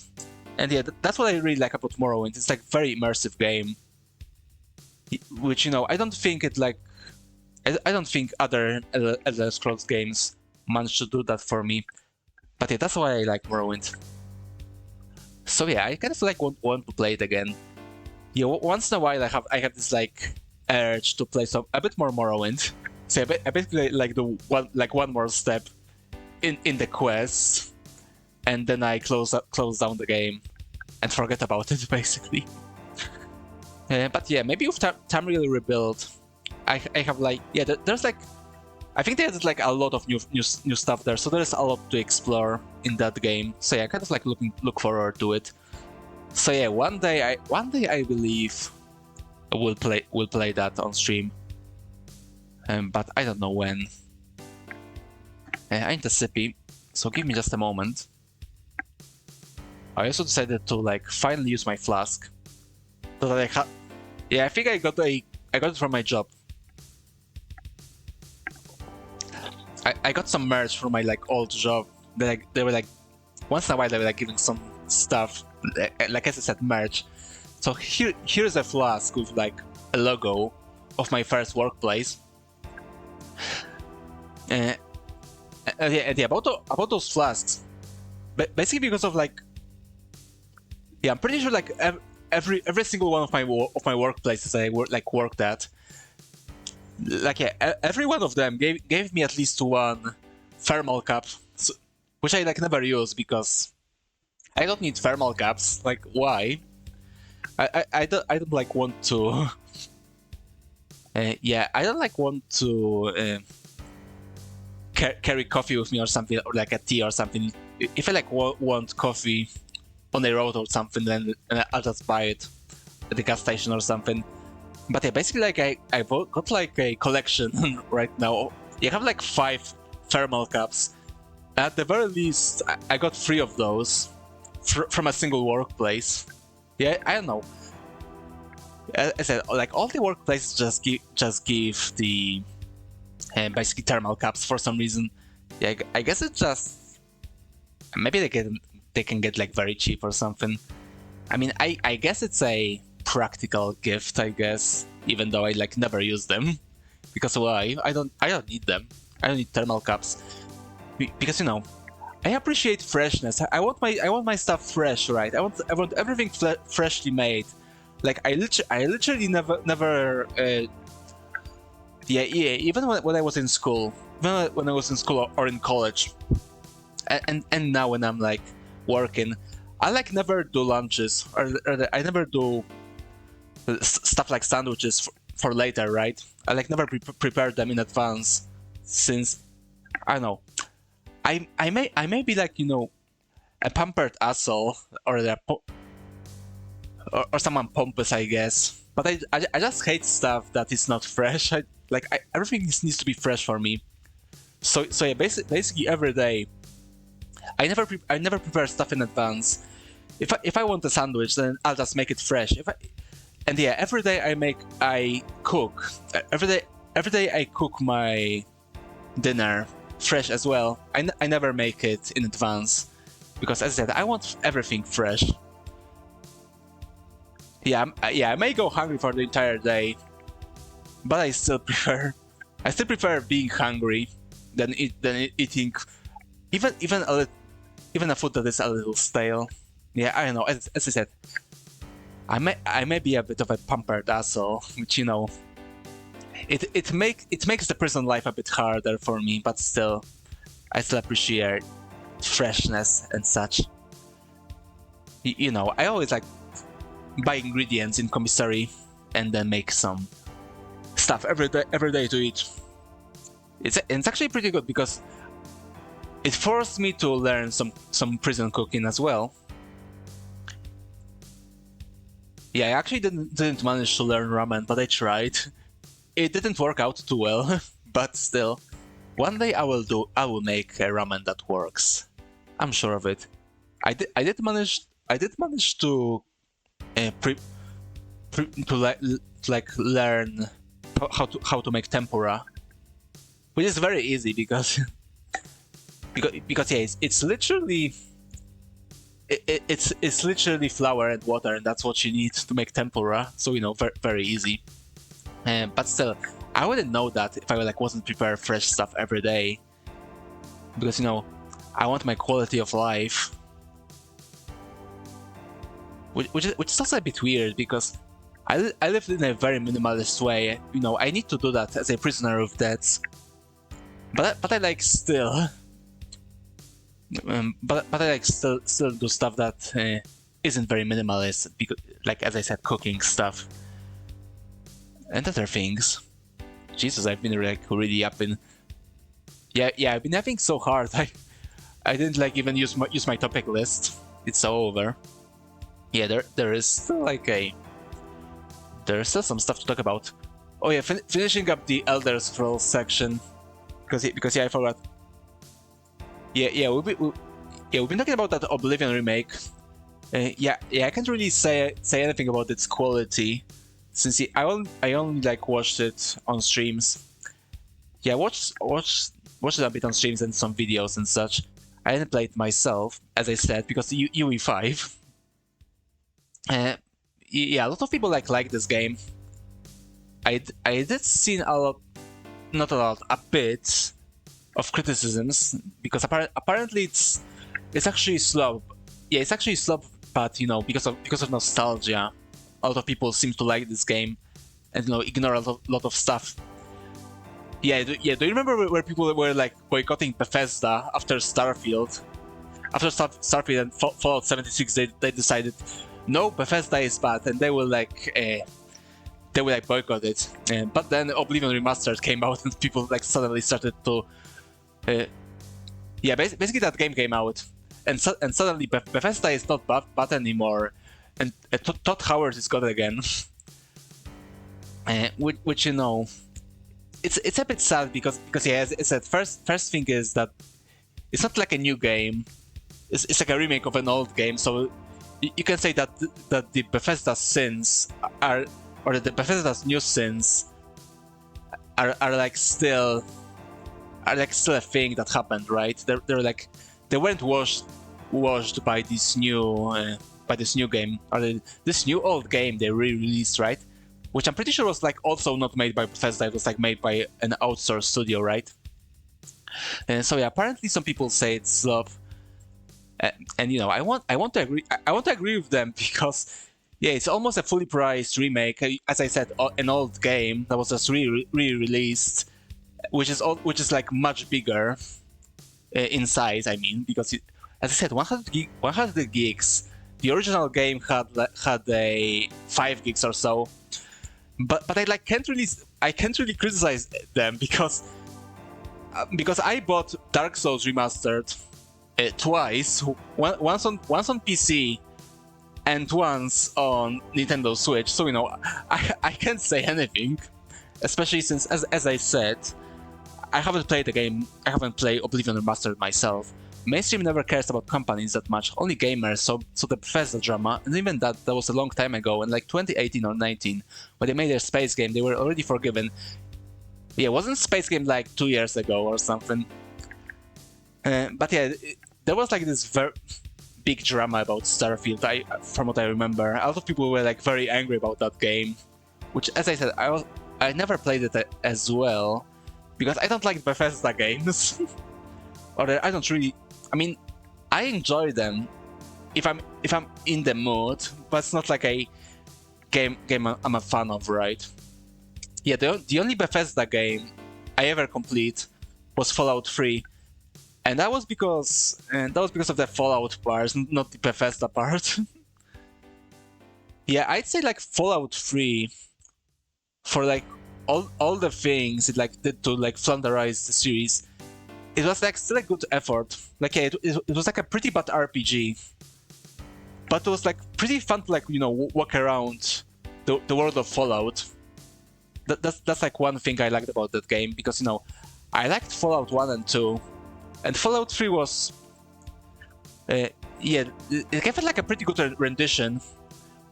And yeah, that's what I really like about Morrowind. It's like very immersive game, which I don't think I don't think other Elder Scrolls games manage to do that for me. But yeah, that's why I like Morrowind. So yeah, I kind of like want to play it again. Yeah, once in a while I have this like urge to play a bit more Morrowind. So I basically like do one more step in the quest, and then I close down the game and forget about it basically. But yeah, maybe with Tamriel Rebuild, I have like there's like I think there's like a lot of new stuff there, so there's a lot to explore in that game. So yeah, I kind of like look forward to it. So yeah, one day I believe we'll play that on stream, but I don't know when. I need a sippy, so give me just a moment. I also decided to like finally use my flask, so that I think I got it from my job. I got some merch from my like old job. They were like once in a while they were like giving some stuff, like as I said, merch. So here's a flask with like a logo of my first workplace. Yeah, about those flasks, basically because of like, I'm pretty sure like every single one of my workplaces I worked at, like every one of them gave me at least one thermal cap, which I like never use because I don't need thermal caps. Like why? I don't like want to. I don't like want to carry coffee with me or something, or like a tea or something. If I like want coffee on the road or something, then I'll just buy it at the gas station or something. But yeah, basically like I got like a collection right now. You have like 5 thermal caps. At the very least, I got 3 of those from a single workplace. Yeah, I don't know. As I said, like all the workplaces just give the basically thermal cups for some reason. Yeah, I guess it's just maybe they can get like very cheap or something. I mean, I guess it's a practical gift, I guess, even though I like never use them. Because why? I don't need them. I don't need thermal cups. Because you know, I appreciate freshness. I want my stuff fresh, right? I want everything freshly made. Like I literally never yeah, even when I was in school, when I was in school or in college, and now when I'm like working, I like never do lunches, or I never do stuff like sandwiches for later, right? I like never prepare them in advance, since I don't know, I may be like, you know, a pampered asshole, or or someone pompous, I guess. But I just hate stuff that is not fresh. Everything needs to be fresh for me. So yeah, basically every day, I never prepare stuff in advance. If I want a sandwich, then I'll just make it fresh. And yeah, every day I cook. Every day I cook my dinner fresh as well. I never make it in advance, because as I said, I want everything fresh. Yeah, I may go hungry for the entire day, but I still prefer being hungry than eating even a food that is a little stale. Yeah, I don't know. As I said, I may be a bit of a pampered asshole, which, you know, it makes the prison life a bit harder for me, but still, I still appreciate freshness and such. You know, I always like buy ingredients in commissary and then make some stuff every day to eat. It's actually pretty good, because it forced me to learn some prison cooking as well. Yeah, I actually didn't manage to learn ramen, but I tried. It didn't work out too well, but still, one day I will make a ramen that works. I'm sure of it. I did manage to learn how to make tempura, which is very easy, because because yeah, it's literally it's literally flour and water, and that's what you need to make tempura. So, you know, very easy. But still, I wouldn't know that if I wasn't prepare fresh stuff every day, because, you know, I want my quality of life, which is also a bit weird, because I lived in a very minimalist way. You know, I need to do that as a prisoner of debts, but I like still. But I like still do stuff that isn't very minimalist, because, like, as I said, cooking stuff and other things. Jesus, I've been really yapping. Yeah, I've been yapping so hard. I didn't even use my topic list. It's so over. Yeah, there is still there's still some stuff to talk about. Oh yeah, finishing up the Elder Scrolls section, because yeah, I forgot. Yeah, we've been talking about that Oblivion remake. Yeah, I can't really say anything about its quality, since I only watched it on streams. Yeah, watched it a bit on streams and some videos and such. I didn't play it myself, as I said, because UE5. Yeah, a lot of people like this game. I did see not a lot, a bit of criticisms, because apparently it's actually slow. Yeah, it's actually slow, but, you know, because of nostalgia, a lot of people seem to like this game, and, you know, ignore a lot of stuff. Yeah, do you remember where people were boycotting Bethesda after Starfield? After Starfield and Fallout 76, they decided, no, Bethesda is bad, and they will boycott it. But then Oblivion Remastered came out, and people suddenly started to yeah, basically that game came out, and suddenly Bethesda is not bad anymore, and Todd Howard is good again. Which, you know, it's a bit sad, because yeah, as I said, first thing is that it's not like a new game. It's like a remake of an old game, so you can say that the Bethesda sins or the Bethesda's new sins are like still a thing that happened, right? They're like they weren't washed by this new game or this new old game they re-released, right? Which I'm pretty sure was like also not made by Bethesda. It was like made by an outsourced studio, right? And so yeah, apparently some people say it's flop, and I want to agree. I want to agree with them because yeah, it's almost a fully priced remake. As I said, an old game that was just re-released, which is like much bigger in size. I mean, because as I said, 100 gigs. The original game had a 5 gigs or so, but I can't really criticize them because I bought Dark Souls Remastered twice, once on PC and once on Nintendo Switch. So I can't say anything, especially since as I said, I haven't played the game. I haven't played Oblivion Remastered myself. Mainstream never cares about companies that much, only gamers, so the Bethesda drama, and even that was a long time ago, in like 2018 or 19, when they made their space game, they were already forgiven. Yeah, wasn't Space Game like 2 years ago or something? But yeah, there was like this very big drama about Starfield, from what I remember. A lot of people were like very angry about that game, which, as I said, I never played it as well, because I don't like Bethesda games. Or I don't really. I mean, I enjoy them if I'm in the mood, but it's not like a game I'm a fan of, right? Yeah, the only Bethesda game I ever complete was Fallout 3, and that was because of the Fallout part, not the Bethesda part. Yeah, I'd say like Fallout 3, for like all the things it like did to like flanderize the series, it was like still a good effort. Like yeah, it was like a pretty bad RPG, but it was like pretty fun to like walk around the world of Fallout. That's like one thing I liked about that game, because I liked Fallout 1 and 2, and Fallout 3 was yeah, it gave it like a pretty good rendition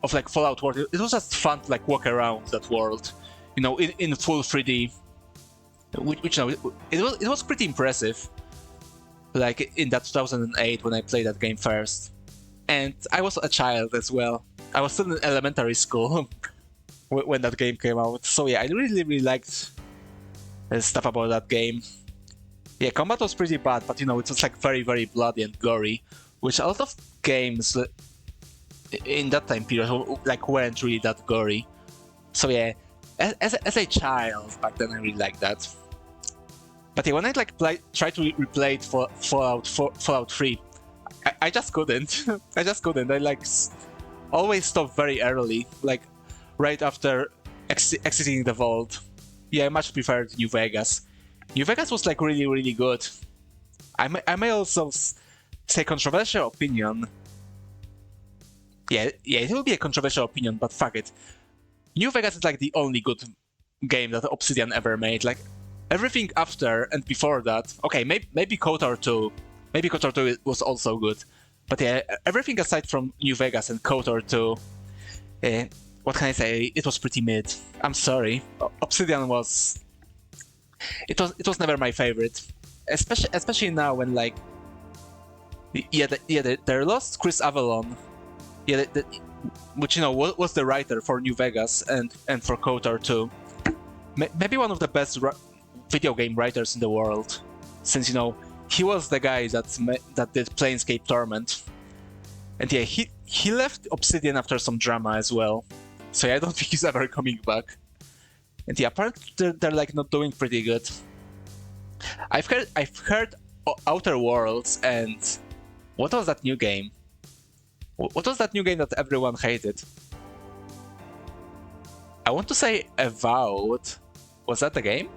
of like Fallout world. It was just fun to like walk around that world, in full 3D. Which it was pretty impressive. Like in that 2008 when I played that game first, and I was a child as well. I was still in elementary school when that game came out. So yeah, I really liked stuff about that game. Yeah, combat was pretty bad, but it was like very bloody and gory, which a lot of games in that time period like weren't really that gory. So yeah, as a child back then, I really liked that. But yeah, when I like try to replay it for Fallout 3, I just couldn't. I just couldn't. I like always stop very early, like right after exiting the vault. Yeah, I much preferred New Vegas. New Vegas was like really good. I may also say controversial opinion. Yeah, it will be a controversial opinion, but fuck it. New Vegas is like the only good game that Obsidian ever made. Like everything after and before that, okay, maybe KOTOR 2. Maybe KOTOR 2 was also good. But yeah, everything aside from New Vegas and KOTOR 2, what can I say? It was pretty mid. I'm sorry. Obsidian was... It was never my favorite. Especially now when like... Yeah, they lost Chris Avellone. Yeah, which was the writer for New Vegas and for KOTOR 2. Maybe one of the best video game writers in the world, since he was the guy that did Planescape Torment, and yeah, he left Obsidian after some drama as well. So yeah, I don't think he's ever coming back. And yeah, apparently they're like not doing pretty good. I've heard Outer Worlds, and what was that new game? What was that new game that everyone hated? I want to say Avowed. Was that the game?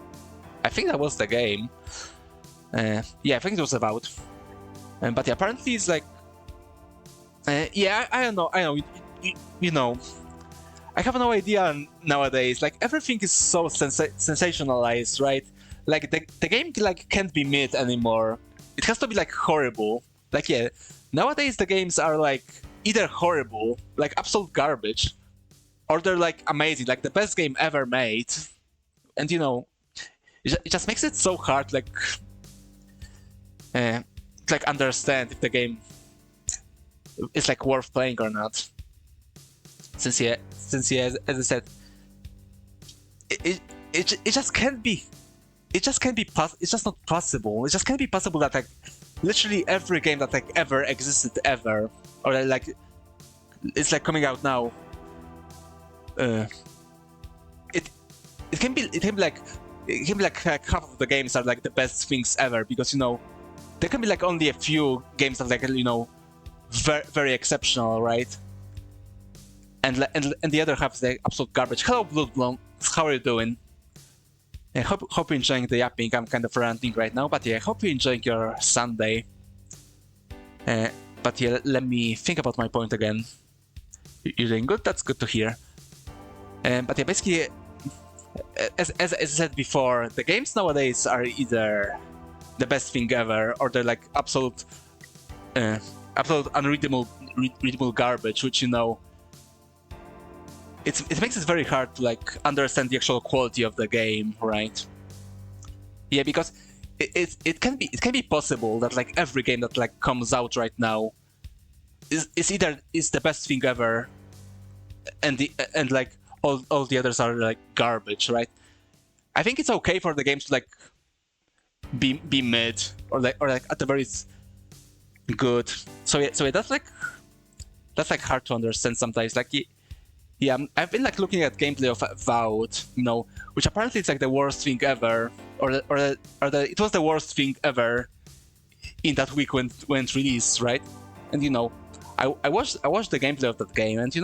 I think that was the game. Yeah, I think it was Avowed. But yeah, apparently it's like... yeah, I don't know. I have no idea nowadays. Like, everything is so sensationalized, right? Like, the game like can't be mid anymore. It has to be like horrible. Like, yeah, nowadays the games are like either horrible, like absolute garbage, or they're like amazing, like the best game ever made. And it just makes it so hard, uh, like understand if the game is like worth playing or not. Since as I said, it just can't be. It just can't be it's just not possible. It just can't be possible that like literally every game that like ever existed ever, or like it's like coming out now. It can be like half of the games are like the best things ever, because there can be like only a few games that like very, very exceptional, right? And the other half is like absolute garbage. Hello, Bloodblonde. How are you doing? I hope you're enjoying the yapping. I'm kind of ranting right now, but yeah, I hope you're enjoying your Sunday. But yeah, let me think about my point again. You're doing good? That's good to hear. But yeah, basically, as I said before, the games nowadays are either the best thing ever, or they're like absolute unreadable garbage, which it makes it very hard to like understand the actual quality of the game, right? Yeah, because it can be possible that like every game that like comes out right now is either the best thing ever, and like all the others are like garbage, right? I think it's okay for the games to like be mid, or like at the very good. So yeah, that's like hard to understand sometimes. Like yeah, I've been like looking at gameplay of Avowed, which apparently it's like the worst thing ever, it was the worst thing ever in that week when it released, right? And I watched the gameplay of that game, and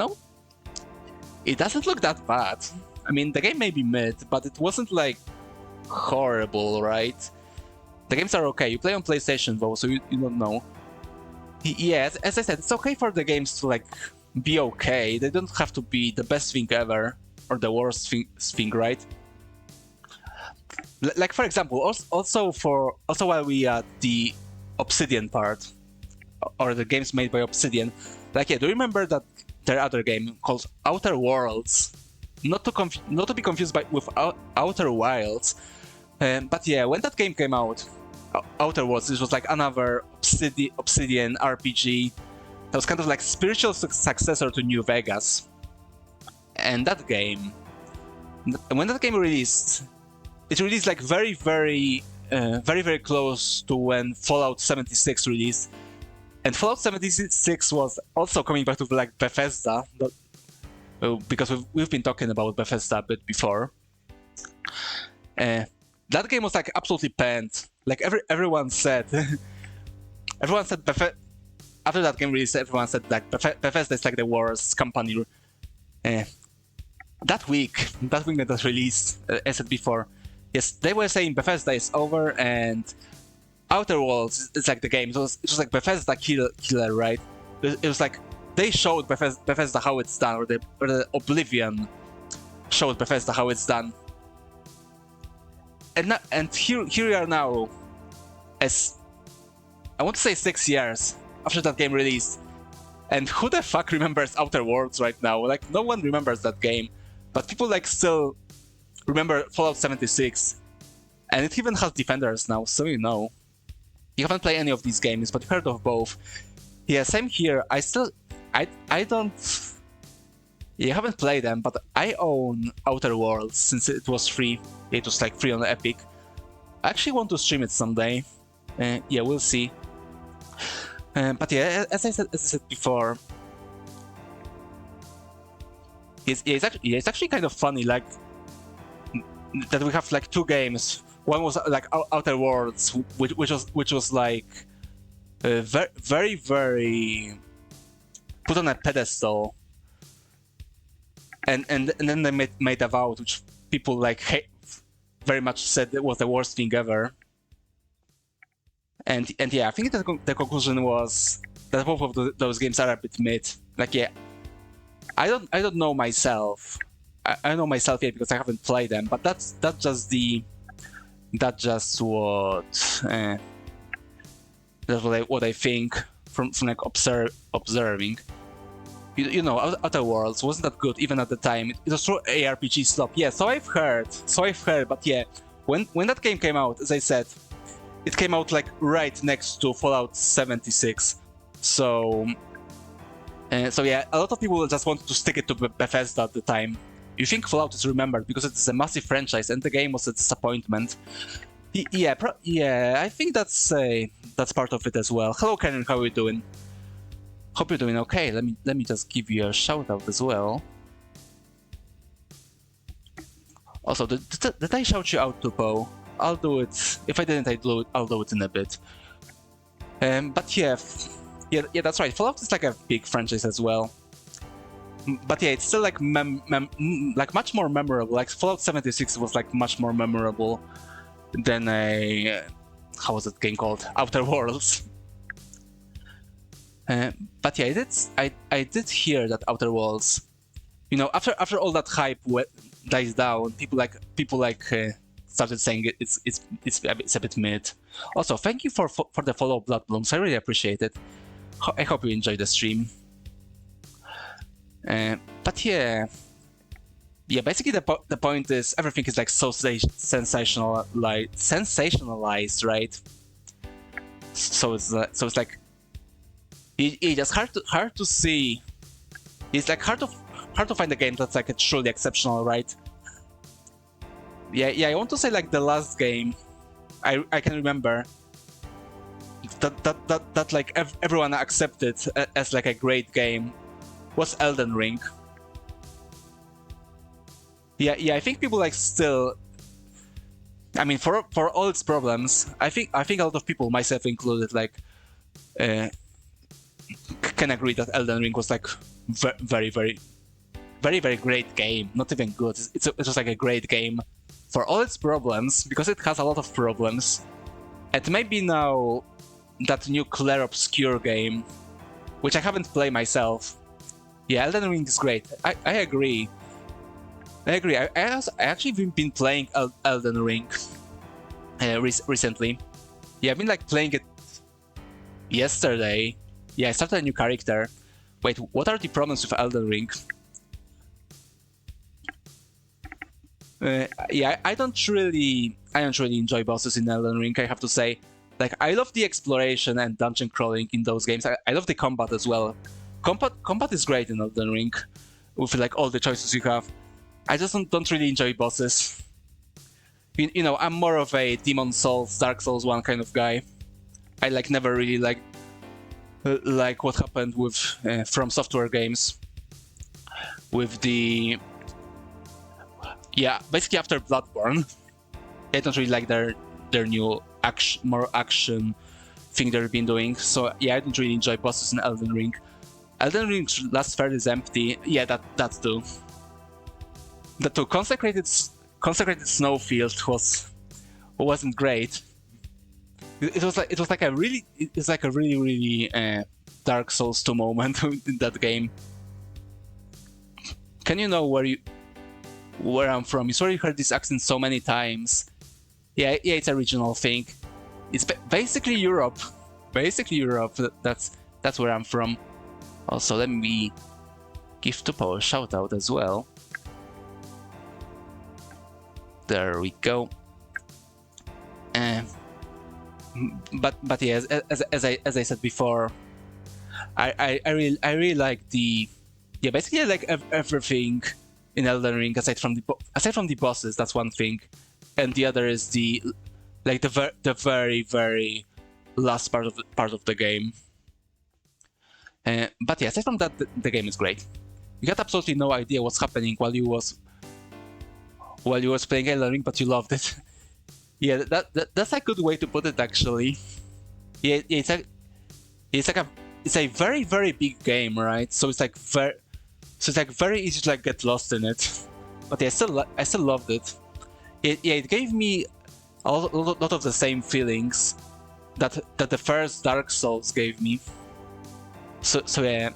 it doesn't look that bad. I mean, the game may be mid, but it wasn't like horrible, right? The games are okay. You play on PlayStation though, so you don't know. Yeah, as I said, it's okay for the games to like be okay. They don't have to be the best thing ever or the worst thing, right? Like for example, also while we are at the Obsidian part, or the games made by Obsidian, like yeah, do you remember that their other game called Outer Worlds? Not to be confused with Outer Wilds, but yeah, when that game came out, Outer Worlds, this was like another Obsidian RPG. That was kind of like spiritual successor to New Vegas. And that game, when that game released, it released like very, very, very, very close to when Fallout 76 released. And Fallout 76 was also coming back to like Bethesda, because we've been talking about Bethesda a bit before. That game was like absolutely panned. Like everyone said, after that game released, everyone said like Bethesda is like the worst company. That week that was released, as I said before, yes, they were saying Bethesda is over and Outer Worlds is like the game. It was like Bethesda killer, right? It was like they showed Bethesda how it's done, or the Oblivion showed Bethesda how it's done. And here we are now, as I want to say 6 years after that game released. And who the fuck remembers Outer Worlds right now? Like, no one remembers that game, but people like still remember Fallout 76, and it even has Defenders now, so you haven't played any of these games, but you heard of both. Yeah, same here. I don't. You haven't played them, but I own Outer Worlds since it was free. It was like free on Epic. I actually want to stream it someday. Yeah, we'll see. But yeah, as I said before, it's actually kind of funny, like that we have like two games. One was like Outer Worlds, which was like very, very, very put on a pedestal, and then they made Avowed, which people like very much said it was the worst thing ever. And yeah, I think the conclusion was that both of those games are a bit mid. Like yeah, I don't know myself. I don't know myself yet because I haven't played them. But that's just what I think from like observing. Outer Worlds wasn't that good even at the time. It was through ARPG slop. Yeah, so I've heard. But yeah, when that game came out, as I said, it came out like right next to Fallout 76. So yeah, a lot of people just wanted to stick it to Bethesda at the time. You think Fallout is remembered because it's a massive franchise, and the game was a disappointment. Yeah, I think that's part of it as well. Hello, Karen, how are you doing? Hope you're doing okay. Let me just give you a shout out as well. Also, did I shout you out, Tupo? I'll do it. If I didn't, I'll do it in a bit. But yeah, that's right. Fallout is like a big franchise as well. But yeah, it's still like like much more memorable. Like Fallout 76 was like much more memorable than a how was that game called? Outer Worlds. But yeah, I did hear that Outer Worlds, you know, after all that hype dies down, people started saying it's a bit mid. Also, thank you for the follow, Blood Blooms. I really appreciate it. I hope you enjoyed the stream. But yeah, basically the point is everything is like so sensationalized, right? So it's like it's hard to see. It's like hard to find a game that's like a truly exceptional, right? Yeah, I want to say like the last game I can remember that like everyone accepted as like a great game was Elden Ring. Yeah, I think people like still. I mean, for all its problems, I think a lot of people, myself included, like can agree that Elden Ring was like very great game. Not even good. It's just like a great game for all its problems, because it has a lot of problems. And maybe now that new Claire Obscure game, which I haven't played myself. Yeah, Elden Ring is great. I agree. I actually been playing Elden Ring recently. Yeah, I've been like playing it yesterday. Yeah, I started a new character. Wait, what are the problems with Elden Ring? Yeah, I don't really enjoy bosses in Elden Ring, I have to say. Like, I love the exploration and dungeon crawling in those games. I love the combat as well. Combat is great in Elden Ring, with like all the choices you have. I just don't really enjoy bosses. You know, I'm more of a Demon Souls, Dark Souls 1 kind of guy. I like never really like what happened with From Software games. With the basically after Bloodborne, I don't really like their new more action thing they've been doing. So yeah, I don't really enjoy bosses in Elden Ring. Elden Ring's last fair is empty. Yeah, that too. The two consecrated snowfield wasn't great. It was like a really Dark Souls 2 moment in that game. Can you know where I'm from? You already heard this accent so many times. Yeah, it's a regional thing. It's basically Europe. That's where I'm from. Also, let me give Tupo a shout out as well. There we go. But yeah, as I said before, I really like basically I like everything in Elden Ring aside from the bosses. That's one thing, and the other is the very last part of the game. But yeah, aside from that, the game is great. You got absolutely no idea what's happening while you was playing Elden Ring, but you loved it. Yeah, that's a good way to put it, actually. Yeah, it's a very big game, right? So it's like very easy to like get lost in it. But yeah, I still loved it. It gave me a lot of the same feelings that the first Dark Souls gave me. So yeah,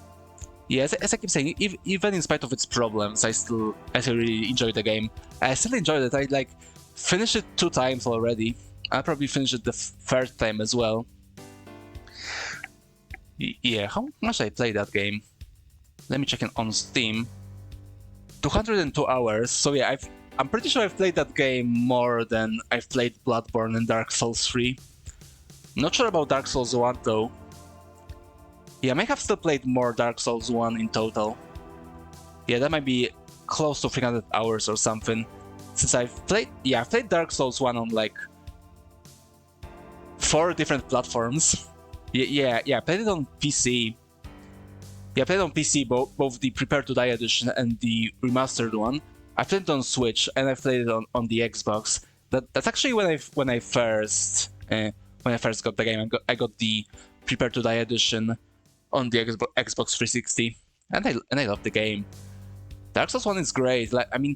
as I keep saying, even in spite of its problems, I still really enjoyed the game. I still enjoyed it. I like finished it 2 times already. I'll probably finish it the 3rd time as well. Yeah, how much I played that game? Let me check it on Steam. 202 hours. So yeah, I'm pretty sure I've played that game more than I've played Bloodborne and Dark Souls 3. Not sure about Dark Souls 1 though. Yeah, I may have still played more Dark Souls 1 in total. Yeah, that might be close to 300 hours or something. Since I've played Dark Souls 1 on like 4 different platforms. Yeah, I played it on PC. Yeah, I played on PC, both the Prepare to Die edition and the remastered one. I played it on Switch and I played it on the Xbox. That's actually when I first got the game. I got the Prepare to Die edition on the Xbox 360, and I love the game. Dark Souls 1 is great. Like, I mean,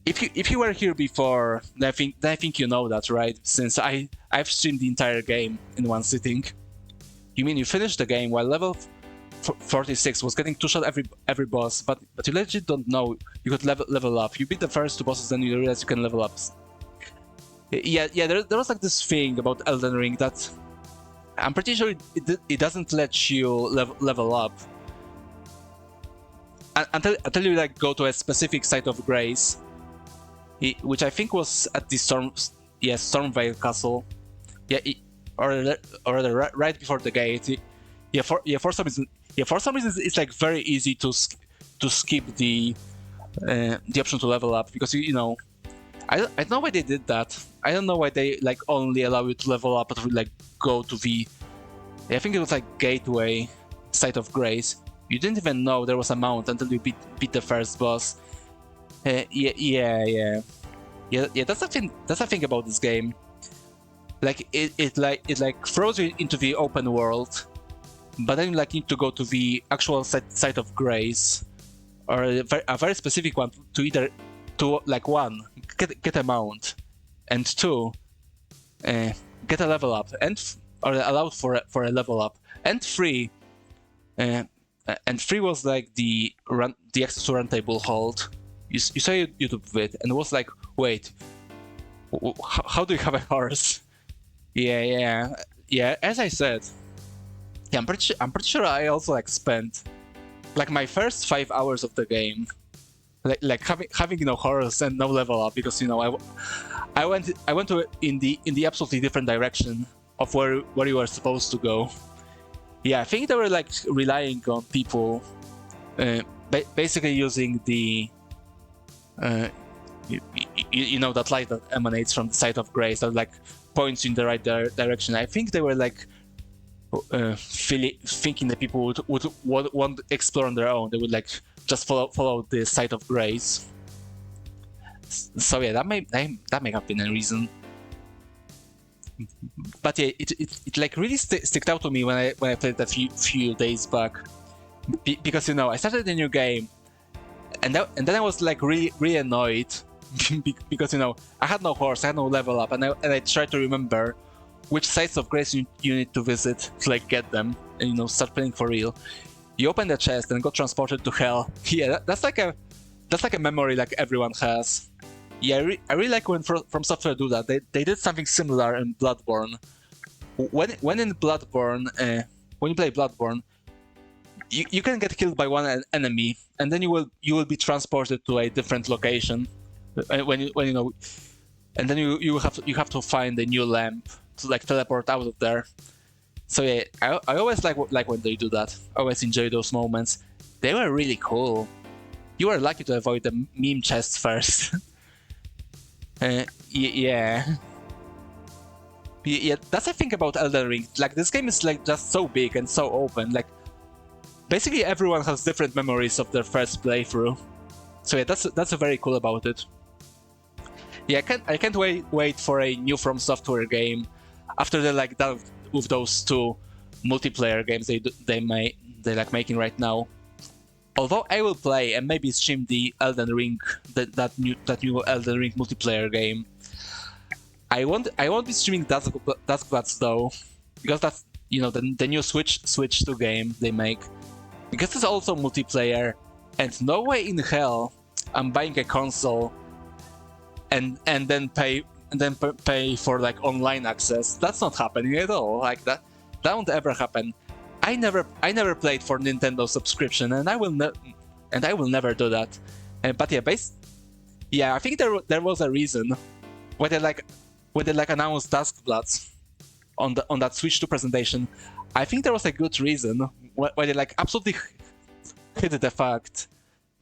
if you were here before, then I think you know that, right? Since I've streamed the entire game in one sitting. You mean you finished the game while level 46 was getting 2-shot every boss, but you legit don't know you could level up. You beat the first 2 bosses, then you realize you can level up. Yeah. There was like this thing about Elden Ring that I'm pretty sure it doesn't let you level up until you like go to a specific site of grace, which I think was at the Stormvale Castle. Yeah, or right before the gate. For some reason it's like very easy to skip the option to level up, because you know, I don't know why they did that. I don't know why they like only allow you to level up but like go to the, I think it was like Gateway Site of Grace. You didn't even know there was a mount until you beat the first boss. Yeah. That's the thing about this game. Like it throws you into the open world, but then you like need to go to the actual site of grace, or a very specific one, to either like 1, get a mount, and 2, get a level up, or allowed for a level up, and 3, and 3 was like the access to runtable hold. You saw YouTube vid and it was like, wait, how do you have a horse? Yeah. As I said, yeah, I'm pretty sure I also like spent like my first 5 hours of the game like having no horse and no level up, because you know I went to in the absolutely different direction of where you were supposed to go. Yeah, I think they were like relying on people basically using the you know, that light that emanates from the site of grace that like points you in the right direction. I think they were like thinking that people would want to explore on their own. They would like just follow the site of grace. So yeah, that may have been a reason. But yeah, it like really sticked out to me when I played it a few days back, because you know, I started a new game, and then I was like really annoyed because you know, I had no horse, I had no level up, and I tried to remember which sites of grace you need to visit to like get them and you know, start playing for real. You open the chest and got transported to hell. Yeah, that's like a memory like everyone has. Yeah, I really like when From Software do that. They did something similar in Bloodborne. When in Bloodborne, when you play Bloodborne, you can get killed by one enemy, and then you will be transported to a different location. When you know, and then you have to find a new lamp to like teleport out of there. So yeah, I always like when they do that. I always enjoy those moments. They were really cool. You were lucky to avoid the meme chest first. Yeah, that's the thing about Elden Ring. Like, this game is like just so big and so open. Like, basically everyone has different memories of their first playthrough. So yeah, that's very cool about it. Yeah, I can't wait for a new From Software game after they're like done with those 2 multiplayer games they like making right now. Although I will play and maybe stream the Elden Ring, that new Elden Ring multiplayer game. I won't be streaming Duskbloods though, because that's, you know, the new Switch 2 game they make. Because it's also multiplayer, and no way in hell I'm buying a console and then pay for like online access. That's not happening at all. Like that won't ever happen. I never played for Nintendo subscription, and I will never do that. But yeah, Yeah, I think there was a reason why they like announced Duskbloods on that Switch 2 presentation. I think there was a good reason why they like absolutely hid the fact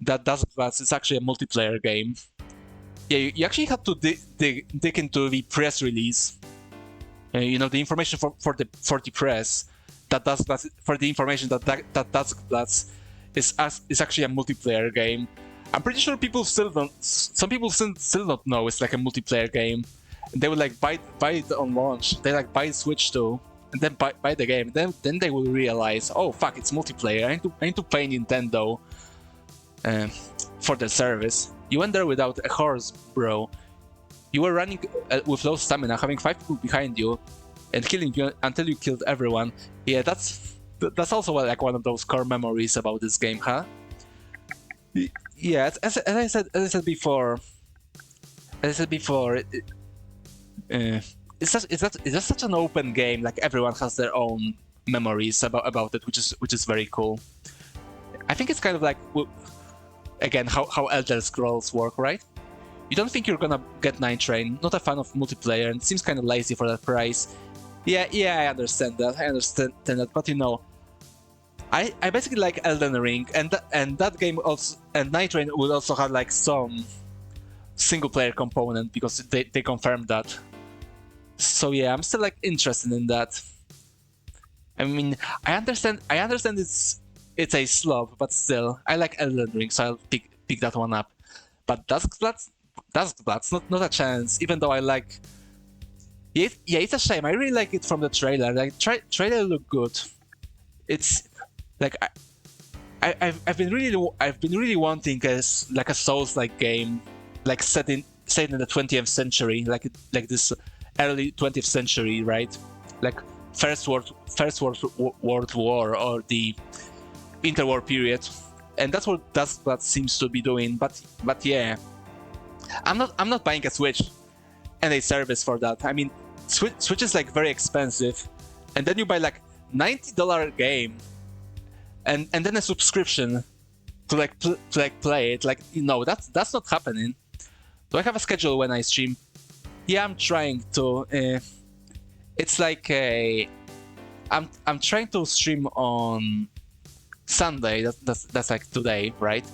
that Duskbloods is actually a multiplayer game. Yeah, you actually had to dig into the press release. The information for the press that does for the information that Duskbloods is actually a multiplayer game. I'm pretty sure people still don't. Some people still don't know it's like a multiplayer game. They would like buy it on launch. They like buy Switch 2 and then buy the game. Then they will realize, oh fuck, it's multiplayer. I need to pay Nintendo for the service. You went there without a horse, bro. You were running with low stamina, having 5 people behind you, and killing you until you killed everyone. Yeah, that's also like one of those core memories about this game, huh? Yeah, as I said before, it's just such an open game. Like everyone has their own memories about it, which is very cool. I think it's kind of like again how Elder Scrolls work, right? You don't think you're gonna get Night Train, not a fan of multiplayer, and it seems kind of lazy for that price. Yeah, I understand that, but I basically like Elden Ring, and that game also, and Night Train will also have like some single player component because they confirmed that. So yeah, I'm still like interested in that. I mean, I understand it's a slog, but still, I like Elden Ring, so I'll pick that one up. But Duskbloods, not a chance. Even though I like, yeah, it's a shame. I really like it from the trailer. Like trailer look good. It's like I've been really wanting a Souls-like game, like set in the 20th century, like this early 20th century, right? Like First World War or the interwar period, and that's what seems to be doing. But yeah, I'm not buying a Switch and a service for that. I mean, Switch is like very expensive, and then you buy like $90 game, and then a subscription to play it. Like that's not happening. Do I have a schedule when I stream? Yeah, I'm trying to. It's like I'm trying to stream on Sunday. That's like today, right?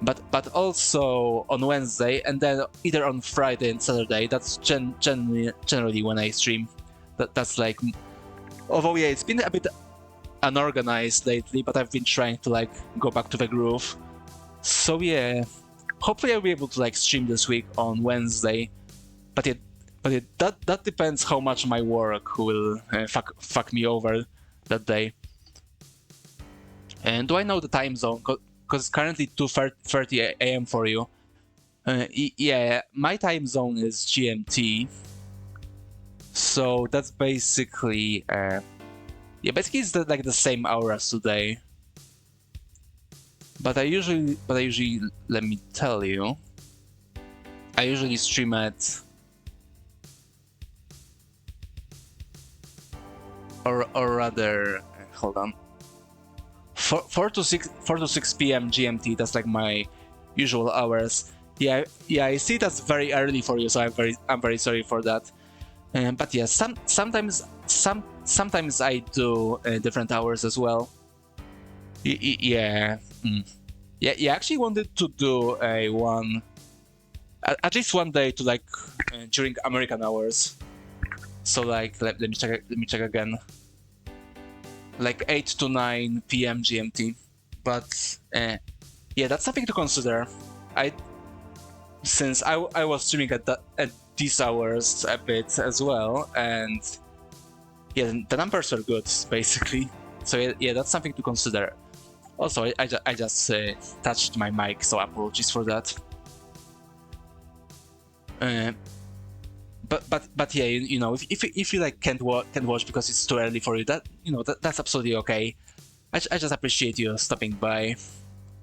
But also on Wednesday, and then either on Friday and Saturday. That's generally when I stream. That's like. Although yeah, it's been a bit unorganized lately, but I've been trying to like go back to the groove. So yeah, hopefully I'll be able to like stream this week on Wednesday. But that depends how much my work will fuck me over that day. And do I know the time zone? Because it's currently 2:30 a.m. for you. Yeah, my time zone is GMT. So that's basically basically it's like the same hour as today. But I usually let me tell you, I usually stream at or rather, hold on, 4 to 6 p.m. GMT. That's like my usual hours. Yeah, I see that's very early for you, so I'm very sorry for that. But yeah, sometimes I do different hours as well. Yeah. Yeah, I actually wanted to do a one, at least one day to like during American hours. So like let me check again. Like 8 to 9 p.m. GMT. But yeah, that's something to consider. Since I was streaming at these hours a bit as well, and yeah, the numbers are good basically. So yeah, that's something to consider. Also, I just touched my mic, so apologies for that. But yeah, if you like can't watch because it's too early for you, that's absolutely okay. I just appreciate you stopping by.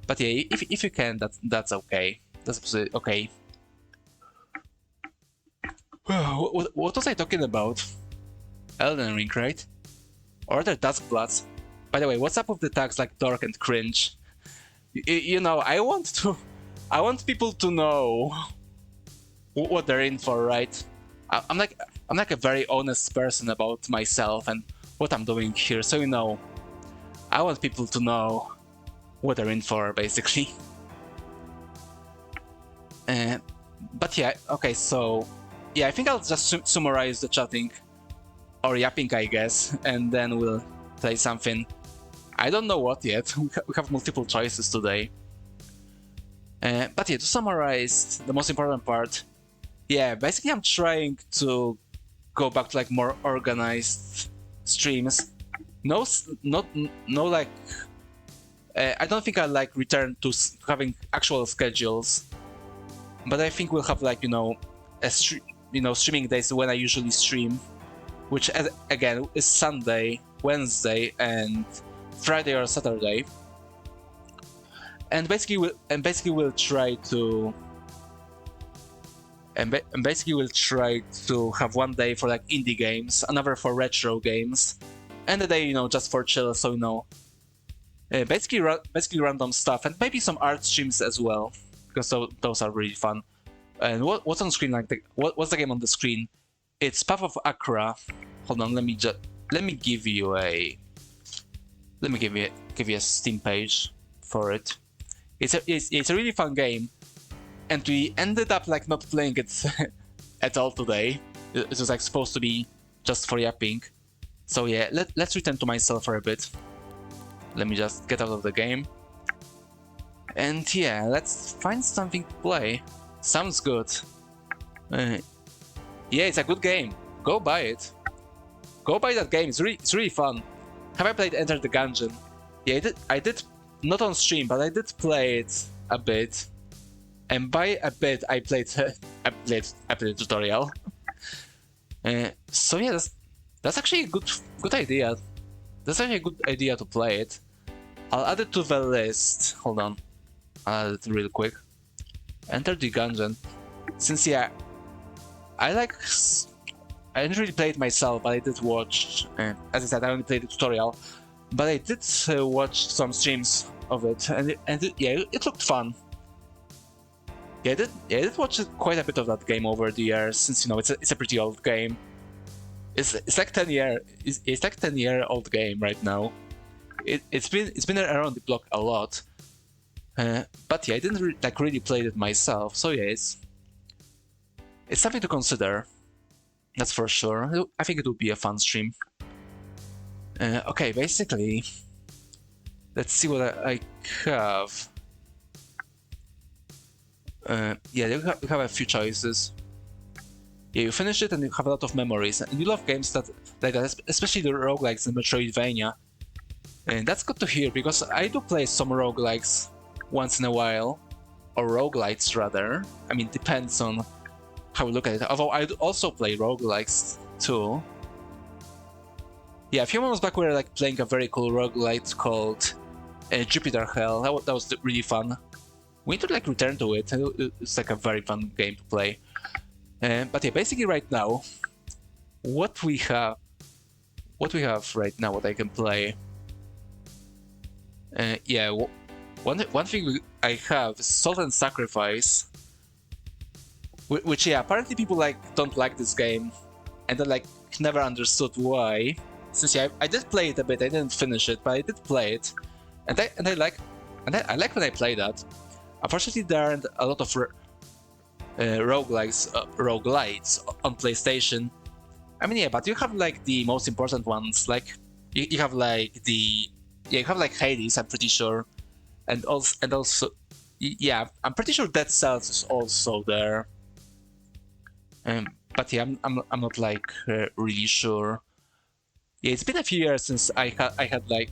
But yeah, if you can, that's okay. That's absolutely okay. What was I talking about? Elden Ring, right? Or the Duskbloods. By the way, what's up with the tags like dark and cringe? I want people to know what they're in for, right? I'm like a very honest person about myself and what I'm doing here, so I want people to know what they're in for, basically. But yeah, okay, so yeah, I think I'll just summarize the chatting or yapping, I guess, and then we'll play something. I don't know what yet. We have multiple choices today. But yeah, to summarize the most important part, yeah, basically I'm trying to go back to like more organized streams. No, like I don't think I'll like return to having actual schedules, but I think we'll have like streaming days when I usually stream, which again is Sunday, Wednesday, and Friday or Saturday. And basically we'll try to have one day for like indie games, another for retro games, and a day just for chill. So basically random stuff, and maybe some art streams as well, because those are really fun. And what's on screen? Like what's the game on the screen? It's Path of Akra. Hold on, let me give you a Steam page for it. It's a really fun game, and we ended up like not playing it at all today. It was like supposed to be just for yapping. So yeah, let's return to myself for a bit. Let me just get out of the game. And yeah, let's find something to play. Sounds good. Yeah, it's a good game. Go buy it. Go buy that game. It's really fun. Have I played Enter the Gungeon? Yeah, I did not on stream, but I did play it a bit. And by a bit, I played a tutorial. So yeah, that's actually a good idea. That's actually a good idea to play it. I'll add it to the list. Hold on. I'll add it real quick. Enter the Gungeon. Since yeah, I didn't really play it myself, but I did watch. As I said, I only played the tutorial, but I did watch some streams of it, and it looked fun. Yeah, I did watch quite a bit of that game over the years, since it's a pretty old game. It's like 10-year-old game right now. It's been around the block a lot. But yeah, I didn't really play it myself, so yeah, it's something to consider. That's for sure. I think it would be a fun stream. Okay, basically, let's see what I have. Yeah, you have a few choices. Yeah, you finish it and you have a lot of memories. And you love games like that, especially the roguelikes and Metroidvania. And that's good to hear, because I do play some roguelikes once in a while. Or roguelites, rather. I mean, depends on how we look at it. Although I also play roguelikes too. Yeah, a few months back we were like playing a very cool roguelite called Jupiter Hell. That was really fun. We need to like return to it. It's like a very fun game to play. But yeah, basically right now, what we have right now, what I can play. Yeah, one thing I have is Salt and Sacrifice, which yeah, apparently people don't like this game, and I never understood why. Since yeah, I did play it a bit, I didn't finish it, but I did play it, and I like when I play that. Unfortunately, there aren't a lot of roguelites on PlayStation. I mean, yeah, but you have like the most important ones. Like you have like Hades, I'm pretty sure, and also yeah, I'm pretty sure Dead Cells is also there. But yeah, I'm not like really sure. Yeah, it's been a few years since I had like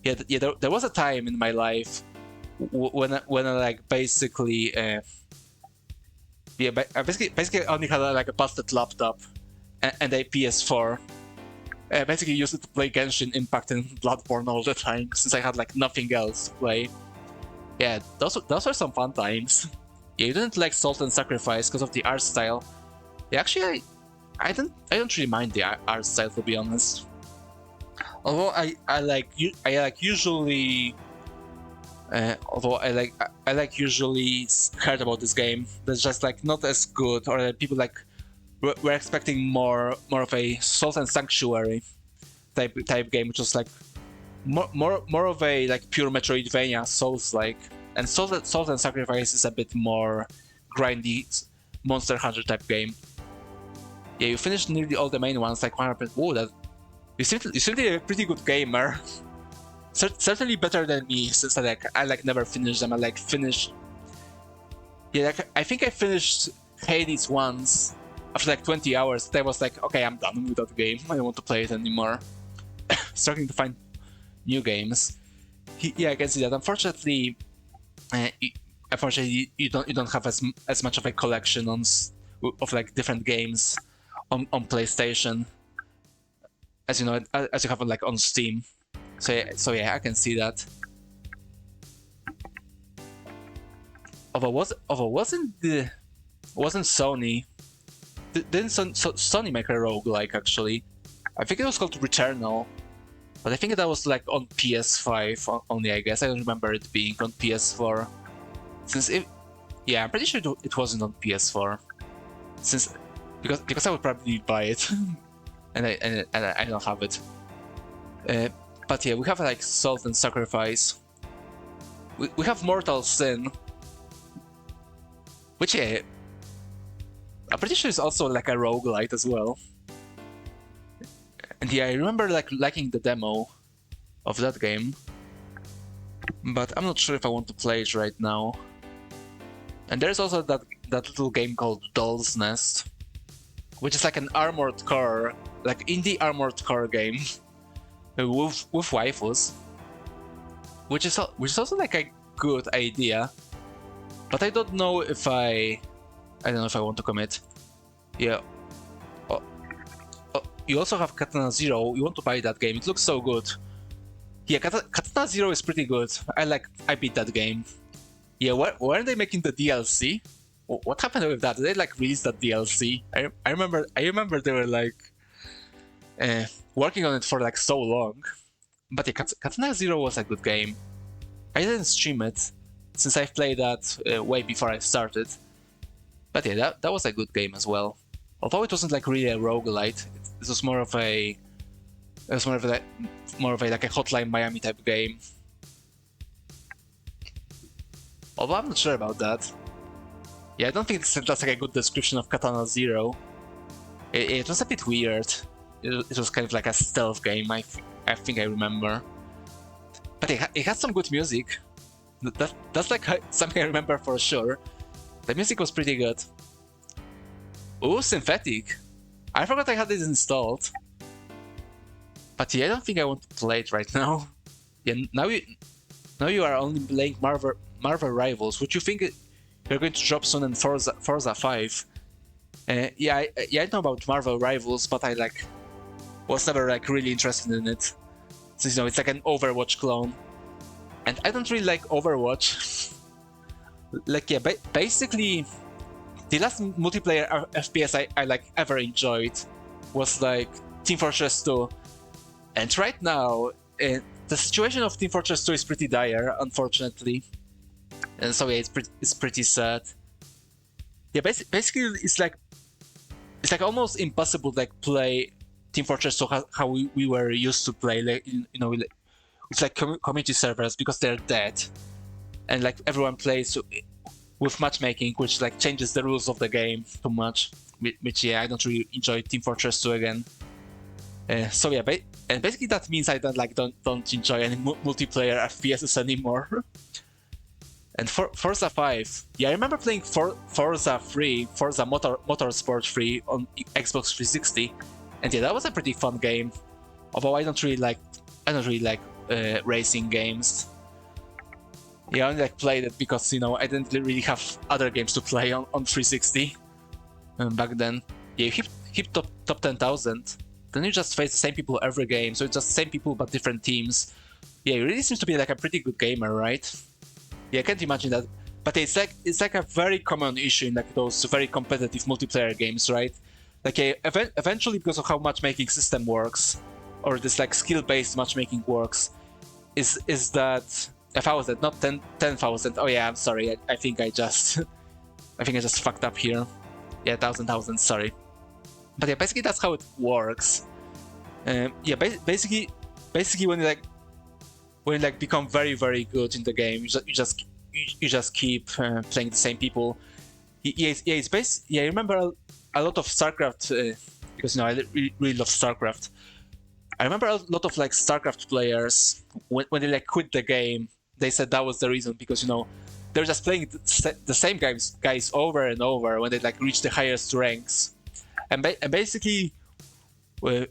there was a time in my life when I like basically I basically only had like a busted laptop and a PS4. I basically used it to play Genshin Impact and Bloodborne all the time, since I had like nothing else to play. Yeah, those are some fun times. Yeah, you didn't like Salt and Sacrifice because of the art style. Yeah, actually, I don't really mind the art style, to be honest. Although I usually Although I like usually heard about this game. That's just like not as good, or people like were expecting more of a Salt and Sanctuary type game, which was like more of a like pure Metroidvania, Souls like. And Salt and Sacrifice is a bit more grindy Monster Hunter type game. Yeah, you finished nearly all the main ones, like 100%. Whoa, that you seem to be a pretty good gamer. Certainly better than me, since I never finished them. I like finished. Yeah, like, I think I finished Hades once after like 20 hours. I was like, okay, I'm done with that game. I don't want to play it anymore. Starting to find new games. Yeah, I can see that. Unfortunately, you don't have as much of a collection of like different games on PlayStation as as you have like on Steam. So yeah, I can see that. Although wasn't Sony? Didn't Sony make a roguelike actually? I think it was called Returnal, but I think that was like on PS5 only. I guess I don't remember it being on PS4. Yeah, I'm pretty sure it wasn't on PS4. Because I would probably buy it, and I don't have it. But yeah, we have like Salt and Sacrifice. We have Mortal Sin, which yeah, I'm pretty sure is also like a roguelite as well. And yeah, I remember like liking the demo of that game, but I'm not sure if I want to play it right now. And there's also that little game called Doll's Nest, which is like an Armored Core, like indie Armored Core game with waifus, which is also like a good idea, but I don't know if I want to commit. Yeah. You also have Katana Zero. You want to buy that game? It looks so good. Yeah, Katana Zero is pretty good. I beat that game. Yeah, weren't they making the DLC? What happened with that? Did they like release that DLC? I remember they were like working on it for like so long. But yeah, Katana Zero was a good game. I didn't stream it since I played that way before I started. But yeah, that was a good game as well. Although it wasn't like really a roguelite, it was more of a like a Hotline Miami type game. Although I'm not sure about that. Yeah, I don't think that's like a good description of Katana Zero. It was a bit weird. It was kind of like a stealth game, I think I remember. But it had some good music. That's like something I remember for sure. The music was pretty good. Ooh, synthetic. I forgot I had this installed. But yeah, I don't think I want to play it right now. Yeah, now you are only playing Marvel Rivals. Would you think you're going to drop soon in Forza 5? Yeah, I know about Marvel Rivals, but I was never like really interested in it. Since it's like an Overwatch clone, and I don't really like Overwatch. Like yeah, basically, the last multiplayer FPS I like ever enjoyed was like Team Fortress 2, and right now the situation of Team Fortress 2 is pretty dire, unfortunately, and so yeah, it's pretty sad. Yeah, basically it's like almost impossible to like play Team Fortress 2 how we were used to play, like it's like community servers, because they're dead, and like everyone plays with matchmaking, which like changes the rules of the game too much. Which yeah, I don't really enjoy Team Fortress 2 again. So yeah, and basically that means I don't enjoy any multiplayer FPSs anymore. And Forza 5, yeah, I remember playing Forza Motorsport 3 on Xbox 360, and yeah, that was a pretty fun game. Although I don't really like racing games. Yeah, I only played it because I didn't really have other games to play on 360 back then. Yeah, you hit top 10,000, then you just face the same people every game, so it's just the same people but different teams. Yeah, it really seems to be like a pretty good gamer, right? Yeah, I can't imagine that. But it's like a very common issue in like those very competitive multiplayer games, right? Like eventually, because of how matchmaking system works, or this like skill-based matchmaking works, is that 1,000, not 10,000. Oh yeah, I'm sorry. I think I just I think I just fucked up here. Yeah, 1,000, sorry. But yeah, basically that's how it works. Yeah, basically when you become very very good in the game, you just keep playing the same people. Yeah, I remember a lot of StarCraft because I really love StarCraft. I remember a lot of like StarCraft players when they like quit the game. They said that was the reason because they're just playing the same guys over and over when they like reach the highest ranks, and basically uh,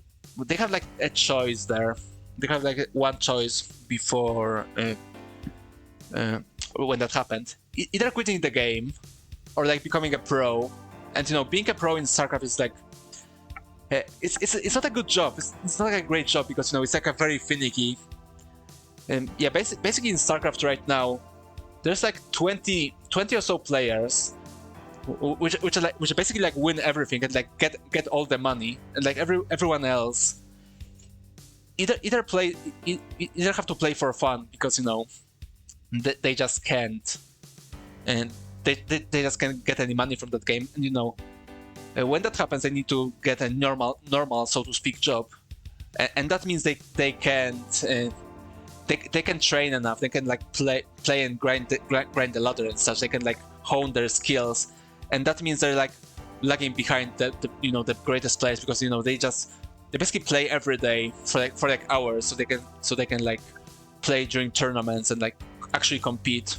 they have like a choice there. They have like one choice before when that happened. Either quitting the game or like becoming a pro. And being a pro in StarCraft is like it's not a good job. It's not like a great job because it's like a very finicky. And yeah, basically in StarCraft right now, there's like 20 or so players, which basically like win everything and like get all the money, and like everyone else either have to play for fun because they just can't, and they just can't get any money from that game, and when that happens, they need to get a normal, so to speak, job, and that means they can't. They can train enough. They can like play and grind the ladder and such. They can like hone their skills, and that means they're like lagging behind the greatest players because they basically play every day for hours, so they can like play during tournaments and like actually compete.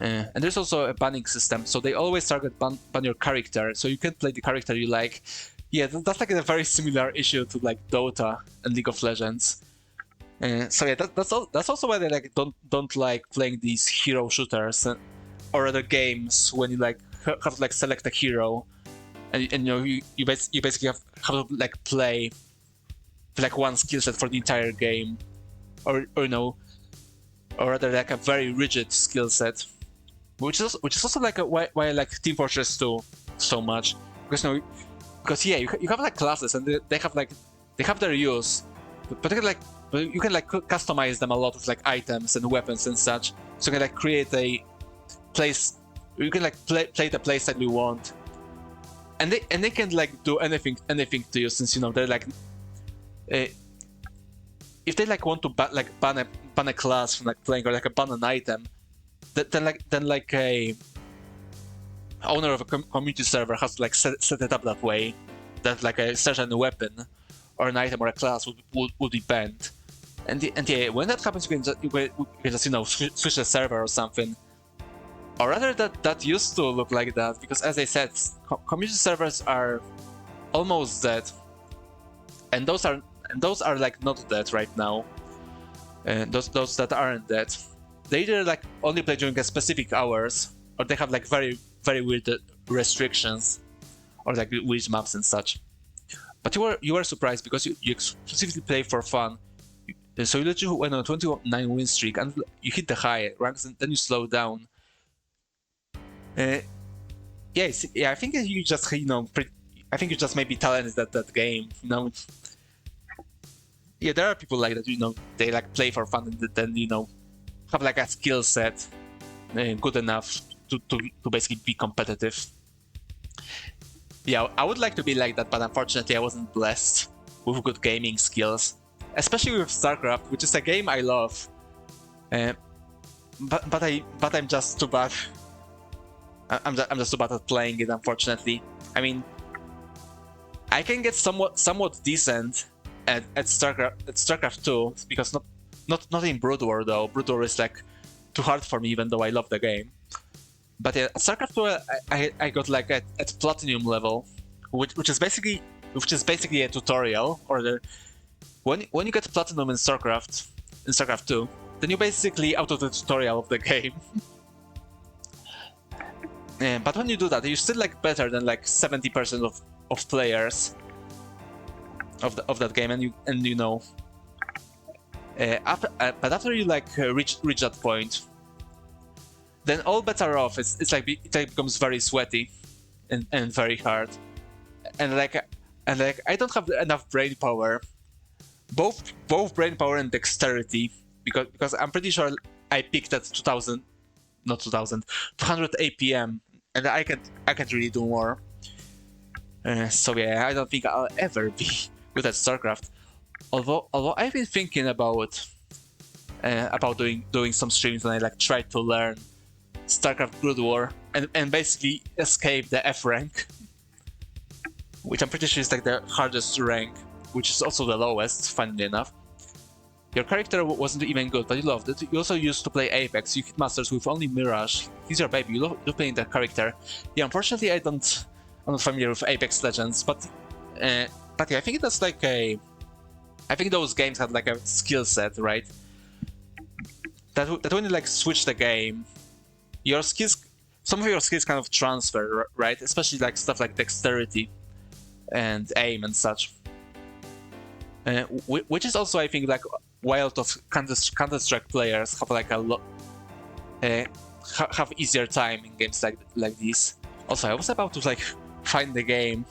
And there's also a banning system, so they always target ban your character, so you can't play the character you like. Yeah, that's like a very similar issue to like Dota and League of Legends. So yeah, that's also why they like don't like playing these hero shooters or other games when you like have to like select a hero, and you basically have to like play like one skill set for the entire game, or rather like a very rigid skill set, which is also like why I like Team Fortress 2 so much, because yeah, you have like classes and they have their use, but you can like customize them a lot with like items and weapons and such, so you can like create a place, you can like play the playstyle you want, and they can like do anything to you, since they're like if they like want to ban a class from like playing, or like ban an item, then like a owner of a community server has to like set it up that way, that like a certain weapon or an item or a class would be banned. And yeah, when that happens, you can just switch the server or something. Or rather, that used to look like that, because as I said, community servers are almost dead, and those are like not dead right now. And those that aren't dead, they either like only play during a specific hours, or they have like very very weird restrictions, or like weird maps and such. But you were surprised because you exclusively play for fun. So you let you went on a 29 win streak, and you hit the high ranks, and then you slow down. Yeah, I think you just I think you just maybe talented at that game. Yeah, there are people like that. They like play for fun, and then have like a skill set good enough to basically be competitive. Yeah, I would like to be like that, but unfortunately, I wasn't blessed with good gaming skills, especially with StarCraft, which is a game I love. But I'm just too bad. I'm just too bad at playing it, unfortunately. I mean, I can get somewhat decent at StarCraft 2, because not in Brood War though. Brood War is like too hard for me, even though I love the game. But yeah, StarCraft 2 I got like at platinum level, which is basically a tutorial, or when you get platinum in StarCraft 2, then you're basically out of the tutorial of the game. But when you do that, you're still like better than like 70% of players of that game, but after you like reach that point, then all bets are off. It becomes very sweaty and very hard, and I don't have enough brain power, both brain power and dexterity, because I'm pretty sure I picked at 2000, not 2000, 200 APM, and I can't really do more. So yeah, I don't think I'll ever be good at StarCraft. Although I've been thinking about doing some streams when I like try to learn StarCraft Brood War and basically escape the F rank, which I'm pretty sure is like the hardest rank, which is also the lowest, funnily enough. Your character wasn't even good, but you loved it. You also used to play Apex. You hit masters with only Mirage. He's your baby. You love playing that character. Yeah, unfortunately, I'm not familiar with Apex Legends, but yeah, I think that's like I think those games had like a skill set, right? That when you like switch the game, your skills, some of your skills kind of transfer, right? Especially like stuff like dexterity and aim and such. Which is also, I think, like why a lot of Counter-Strike players have like a lot have easier time in games like these. Also, I was about to like find the game.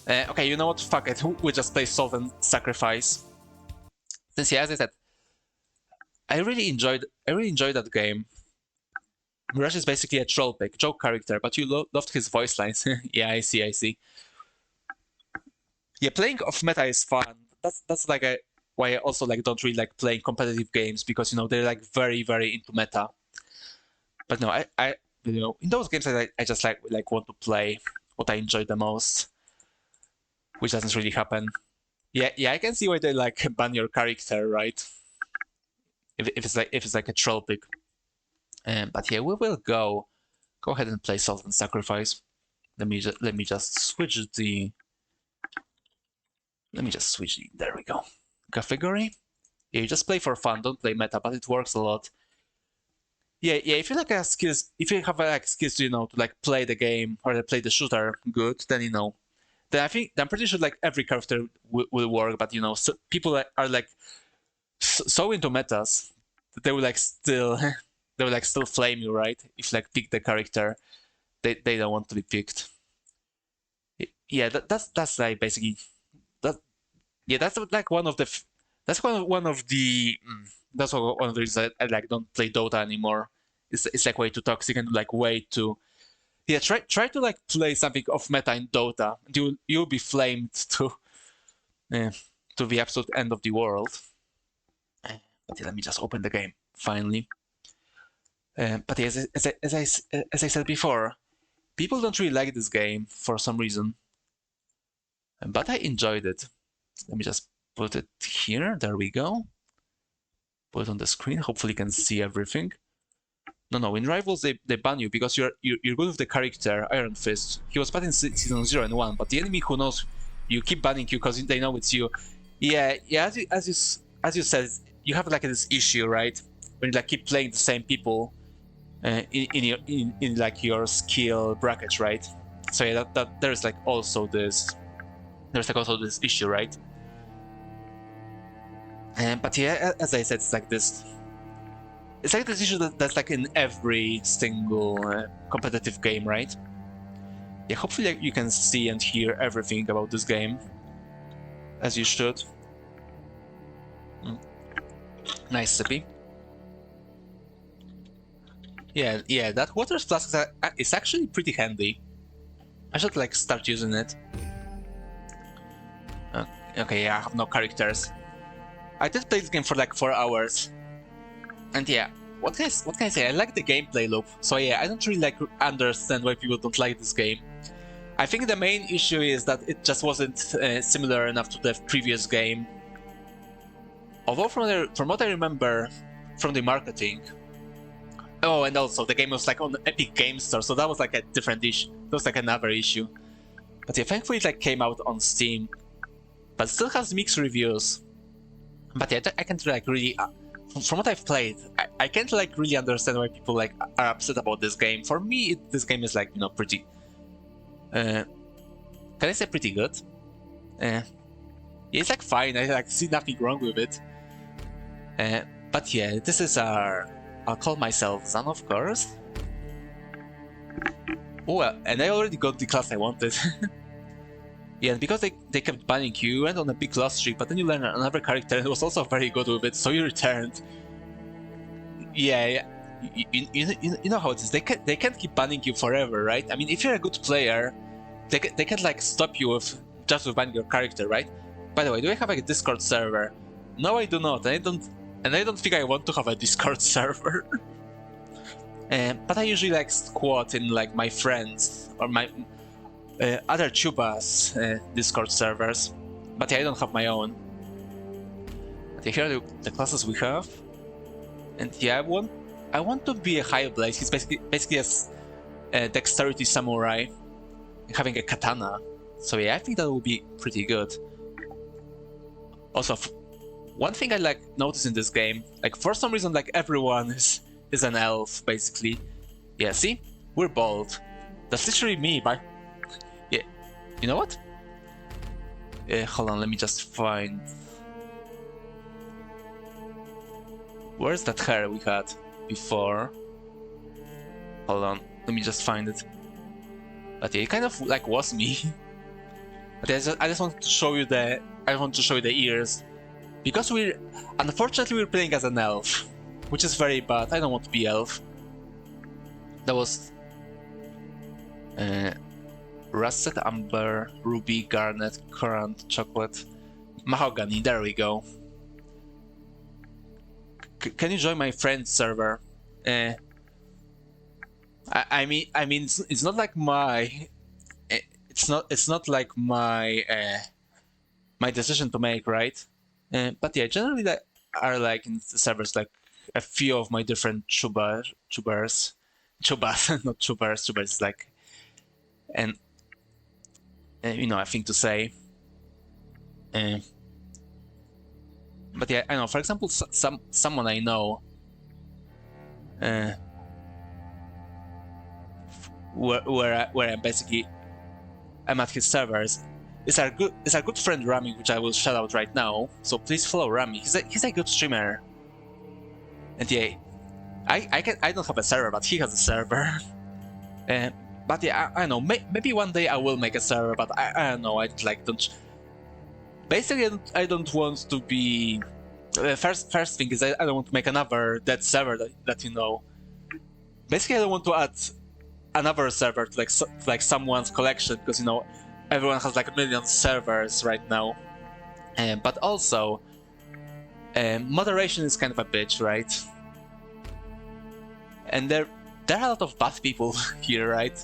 Okay, you know what? Fuck it. We just play Solve and Sacrifice. Since yeah, as I said, I really enjoyed that game. Mirage is basically a troll pick, joke character, but you loved his voice lines. Yeah, I see. Yeah, playing off meta is fun. That's like why I also like don't really like playing competitive games, because they're like very into meta. But no, I in those games I just like want to play what I enjoy the most, which doesn't really happen. Yeah, I can see why they like ban your character, right? If it's like a troll pick. But yeah, we will go ahead and play Salt and Sacrifice. Let me just switch the. There we go. Category. Yeah, you just play for fun. Don't play meta, but it works a lot. Yeah. If you like skills, if you have like skills to to like play the game or play the shooter good, then Then I'm pretty sure like every character will work. But so people are like so into metas that they will like still they will like still flame you, right? If like pick the character they don't want to be picked. Yeah, that's like basically that. Yeah, that's like one of the that's one of the that's one of the reasons I like don't play Dota anymore. It's like way too toxic and like way too. Yeah, try to like play something off meta in Dota. You'll be flamed to the absolute end of the world. But yeah, let me just open the game finally. But yeah, as I said before, people don't really like this game for some reason, but I enjoyed it. Let me just put it here. There we go. Put it on the screen. Hopefully, you can see everything. No. In Rivals, they ban you because you're good with the character Iron Fist. He was banned in season 0 and 1, but the enemy who knows you keep banning you because they know it's you. Yeah. As you said, you have like this issue, right? When you like keep playing the same people in like your skill brackets, right? So yeah, that there's like also this issue, right? But yeah, as I said, it's like this issue that's like in every single competitive game, right? Yeah, hopefully you can see and hear everything about this game, as you should. Nice, Sippy. Yeah, that water flask is actually pretty handy. I should like start using it. Okay, yeah, I have no characters. I did play this game for like 4 hours. And yeah, what can I say? I like the gameplay loop. So yeah, I don't really like understand why people don't like this game. I think the main issue is that it just wasn't similar enough to the previous game. Although from what I remember from the marketing. Oh, and also the game was like on the Epic Game Store, so that was like a different issue. That was like another issue. But yeah, thankfully it like came out on Steam, but still has mixed reviews. But yeah, I can't like really. From what I've played, I can't like really understand why people like are upset about this game. For me, this game is like pretty. Can I say pretty good? Yeah, it's like fine. I like see nothing wrong with it. But yeah, this is our. I'll call myself Zan, of course. Oh, and I already got the class I wanted. Yeah, and because they kept banning you, you went on a big loss streak, but then you learned another character and was also very good with it, so you returned. Yeah, you know how it is. They can't keep banning you forever, right? I mean, if you're a good player, they can't like stop you with just with banning your character, right? By the way, do I have like a Discord server? No, I do not. And I don't think I want to have a Discord server. But I usually like squat in like my friends or my other Chubas Discord servers. But yeah, I don't have my own. But here are the classes we have. And yeah, I want to be a high blade. He's basically a dexterity samurai, having a katana. So yeah, I think that will be pretty good. Also, one thing I like notice in this game, like for some reason, like everyone is an elf basically. Yeah, see, we're bald. That's literally me. But yeah, you know what? Hold on, let me just find. Where's that hair we had before? Hold on, let me just find it. But yeah, it kind of like was me. But I just want to show you the ears, because unfortunately we're playing as an elf, which is very bad. I don't want to be elf. That was russet, amber, ruby, garnet, currant, chocolate, mahogany. There we go. Can you join my friend's server? I mean, it's not like my, it's not like my my decision to make, right? But yeah, generally that are like in the servers like a few of my different chubas, not chubers is like, and you know, a thing to say. But yeah, I know. For example, someone I know, where I'm basically, I'm at his servers. Is our good friend Rami, which I will shout out right now. So please follow Rami. He's a good streamer. And yeah, I don't have a server, but he has a server. But yeah, I know. Maybe one day I will make a server, but I don't know. Don't. Basically, I don't want to be. First thing is I don't want to make another dead server that you know. Basically, I don't want to add another server to like someone's collection, because you know everyone has like a million servers right now. But also, moderation is kind of a bitch, right? And there are a lot of bad people here, right?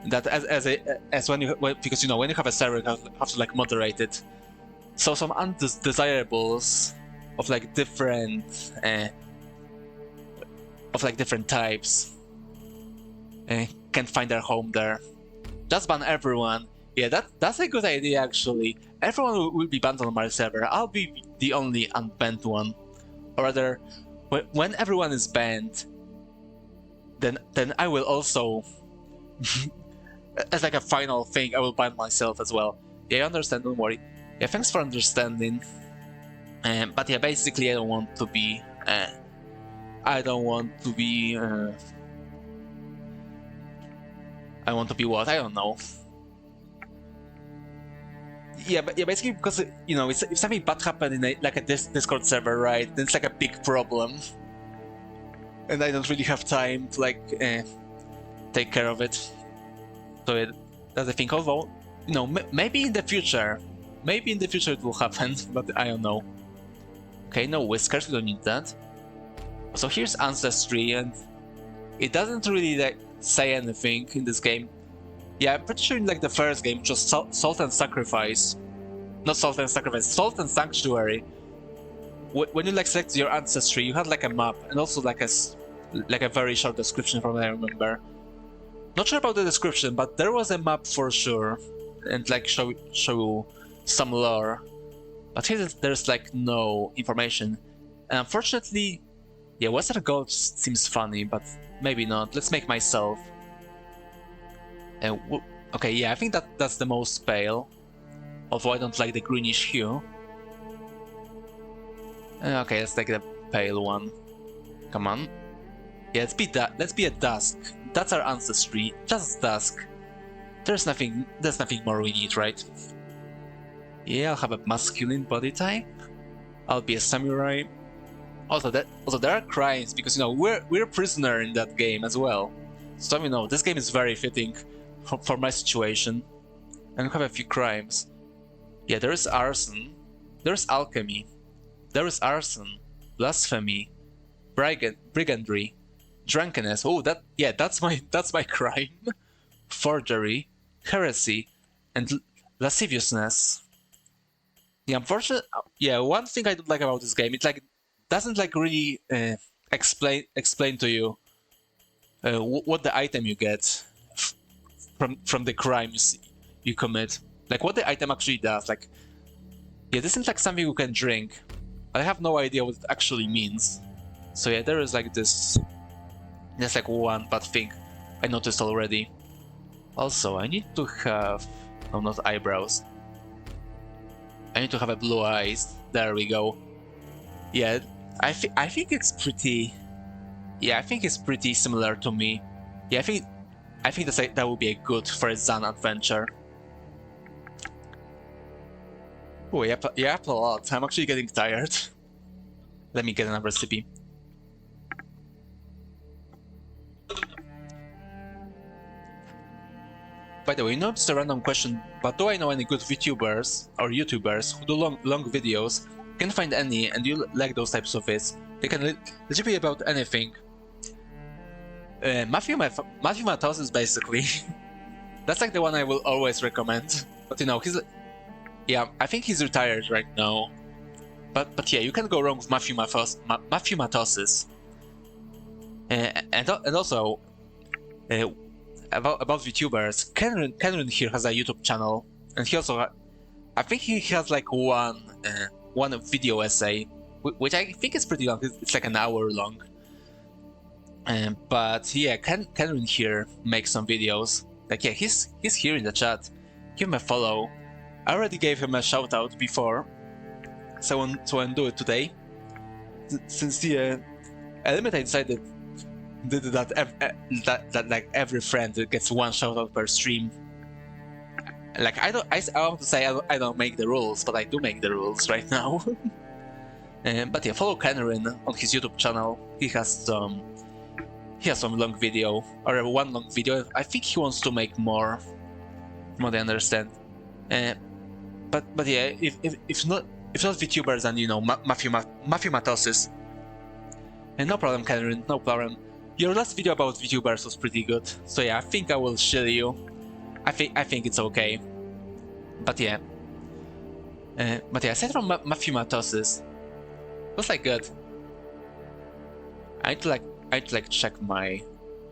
That as when you because you know when you have a server, you have to like moderate it. So some undesirables of like different types can find their home there. Just ban everyone. Yeah, that's a good idea actually. Everyone will be banned on my server. I'll be the only unbanned one. Or rather, when everyone is banned, then I will also, as like a final thing, I will ban myself as well. Yeah, I understand. Don't worry. Yeah, thanks for understanding. But yeah, basically, I don't want to be. I want to be what? I don't know. Yeah, but yeah, basically because you know, if something bad happened in like a Discord server, right? Then it's like a big problem, and I don't really have time to like take care of it. So that's the thing. Although, you know, maybe in the future it will happen, but I don't know. Okay, no whiskers, we don't need that. So here's Ancestry, and it doesn't really like say anything in this game. Yeah, I'm pretty sure in like the first game, which was Salt and Sacrifice. Not Salt and Sacrifice, Salt and Sanctuary. When you like select your Ancestry, you had like a map, and also like a very short description from what I remember. Not sure about the description, but there was a map for sure, and like show some lore. But here there's like no information. And unfortunately, yeah, Western Ghost seems funny, but maybe not. Let's make myself. Okay, yeah, I think that's the most pale. Although I don't like the greenish hue. Okay, let's take the pale one. Come on. Yeah, let's be a dusk. That's our ancestry. Just dusk. There's nothing more we need, right? Yeah, I'll have a masculine body type. I'll be a samurai. Also, there are crimes because we're a prisoner in that game as well. So this game is very fitting for my situation. And we have a few crimes. Yeah, there is arson, there's alchemy, there is arson, blasphemy, brigandry, drunkenness. Oh, that's my crime. Forgery, heresy, and lasciviousness. Yeah, one thing I don't like about this game, it doesn't really explain to you what the item you get from the crimes you commit. Like what the item actually does. Yeah, this seems like something you can drink. I have no idea what it actually means. So yeah, there is there's one bad thing I noticed already. Also, I need to have, no, not eyebrows. I need to have a blue eyes. There we go. Yeah, I think it's pretty. Yeah, I think it's pretty similar to me. Yeah, I think that would be a good for a Zan adventure. Oh, yeah, a lot. I'm actually getting tired. Let me get another recipe. By the way, just a random question, but do I know any good VTubers or YouTubers who do long videos? Can find any, and you like those types of vids? They can legit be about anything. Matthew Matos basically. That's the one I will always recommend. But he's yeah, I think he's retired right now. But yeah, you can go wrong with Matthew Matos's. And also about VTubers, Kenrin here has a YouTube channel, and he also I think he has one video essay, which I think is pretty long. It's an hour long. But yeah, Kenrin here makes some videos. Yeah, he's here in the chat. Give him a follow. I already gave him a shout out before, so I'll do it today. Since the Element I decided that every friend gets one shout out per stream. I want to say I don't make the rules, but I do make the rules right now. But yeah, follow Kenrin on his YouTube channel. He has some long video, or one long video. I think he wants to make more, from what I understand. But yeah, if not VTubers, then Matthew Matos's. No problem, Kenrin, no problem. Your last video about VTubers was pretty good, so yeah, I think I will shill you. I think it's okay. But yeah, aside from Matthew Matos's, it was good. I need to check my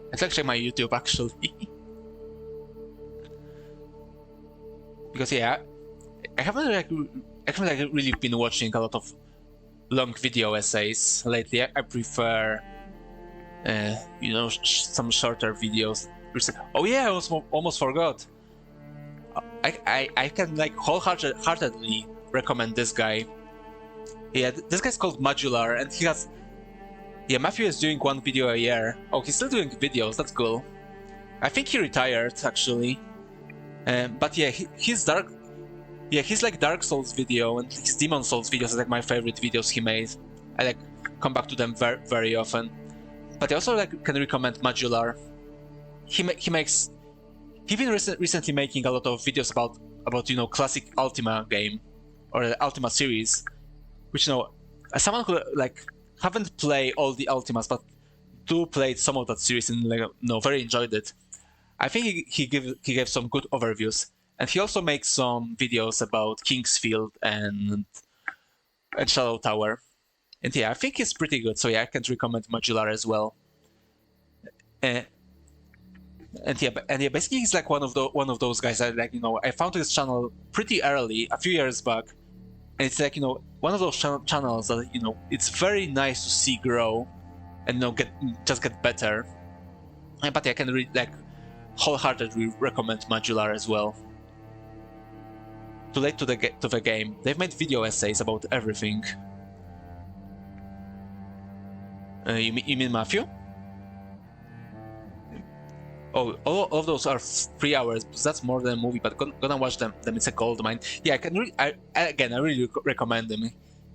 YouTube actually. Because yeah, I haven't really been watching a lot of long video essays lately. I prefer some shorter videos. Oh yeah, I almost forgot. I can wholeheartedly recommend this guy. Yeah, this guy's called Modular, and he has. Yeah, Matthew is doing one video a year. Oh, he's still doing videos. That's cool. I think he retired actually. But yeah, he's dark. Yeah, he's Dark Souls video, and his Demon Souls videos are my favorite videos he made. I come back to them very, very often. But I also can recommend Modular. He's been recently making a lot of videos about classic Ultima game or the Ultima series, which as someone who haven't played all the Ultimas but do played some of that series and very enjoyed it. I think he gave some good overviews, and he also makes some videos about Kingsfield and Shadow Tower. And yeah, I think he's pretty good, so yeah, I can recommend Modular as well. And yeah, basically he's one of those guys that I found his channel pretty early, a few years back. And it's one of those channels that it's very nice to see grow and get better. But yeah, I can wholeheartedly recommend Modular as well. Too late to the game. They've made video essays about everything. You mean Matthew? Oh, all of those are 3 hours. That's more than a movie, but gonna watch them. It's a gold mine. Yeah, I really recommend him.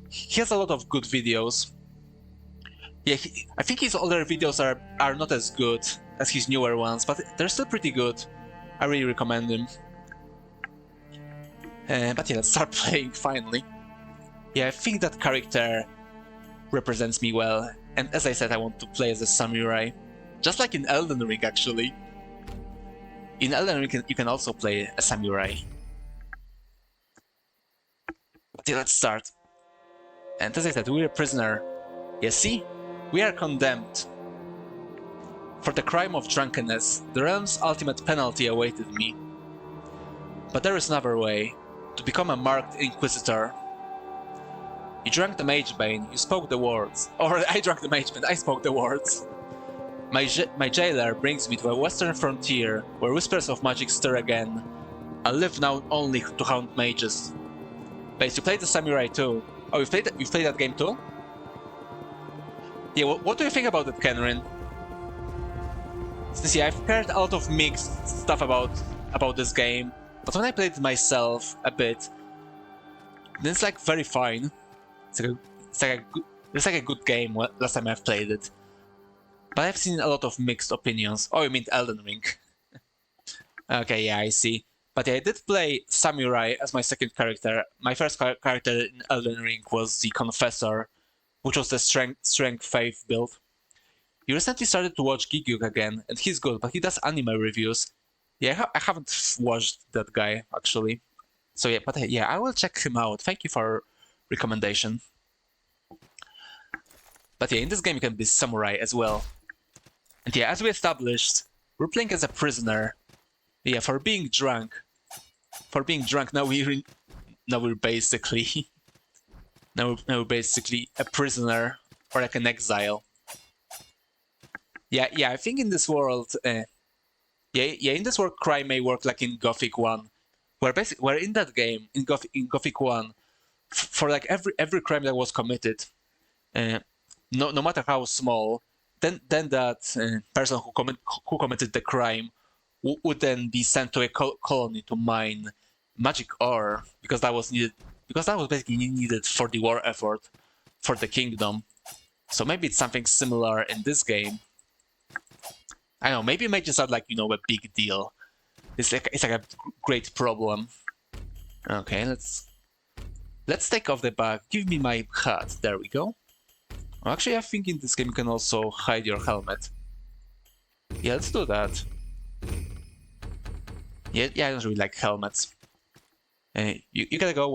He has a lot of good videos. Yeah, I think his older videos are not as good as his newer ones, but they're still pretty good. I really recommend him. But yeah, let's start playing finally. Yeah, I think that character represents me well, and as I said, I want to play as a samurai. Just like in Elden Ring, actually. In Elden Ring, you can also play a samurai. But yeah, let's start. And as I said, we're a prisoner. Yeah, see? We are condemned. For the crime of drunkenness, the realm's ultimate penalty awaited me. But there is another way. To become a marked inquisitor. You drank the Magebane, you spoke the words. Or I drank the Magebane, I spoke the words. My jailer brings me to a western frontier where whispers of magic stir again. I live now only to hunt mages. Base, you played the Samurai too. Oh, you played that game too? Yeah, what do you think about it, Kenrin? See, I've heard a lot of mixed stuff about this game, but when I played it myself a bit, then it's like very fine. It's like a good game last time I've played it. But I've seen a lot of mixed opinions. Oh, you mean Elden Ring? Okay, yeah, I see. But yeah, I did play Samurai as my second character. My first character in Elden Ring was the Confessor, which was the strength faith build. You recently started to watch Gigyuk again, and he's good, but he does anime reviews. Yeah, I haven't watched that guy, actually. So yeah, but yeah, I will check him out. Thank you for recommendation. But yeah, in this game you can be samurai as well. And yeah, as we established, we're playing as a prisoner. Yeah, for being drunk. Now we're basically now we're basically a prisoner or like an exile. Yeah, I think in this world, in this world, crime may work like in Gothic 1, where in that game in Gothic 1, for like every crime that was committed, no matter how small, then that person who committed the crime would then be sent to a colony to mine magic ore because that was basically needed for the war effort for the kingdom. So maybe it's something similar in this game. I don't know, maybe mages are like, a big deal. It's like a great problem. Okay, let's take off the bag. Give me my hat. There we go. Actually, I think in this game you can also hide your helmet. Yeah, let's do that. Yeah, I don't really like helmets. You gotta go.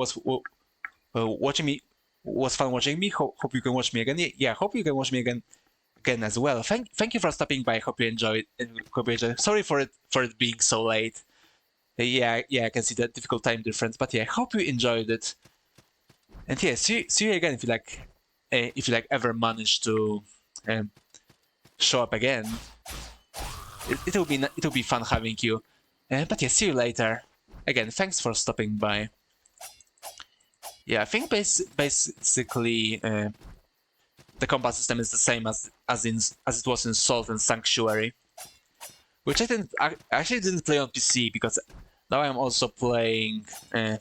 Watching me was fun watching me. Hope you can watch me again. Yeah, hope you can watch me again as well. Thank you for stopping by. Hope you enjoyed. Sorry for it being so late. Yeah, I can see the difficult time difference, but yeah, I hope you enjoyed it. And yeah, see you again if you ever manage to show up again. It'll be fun having you. But yeah, see you later. Again, thanks for stopping by. Yeah, I think basically the combat system is the same as it was in Salt and Sanctuary, which I actually didn't play on PC because now I'm also playing the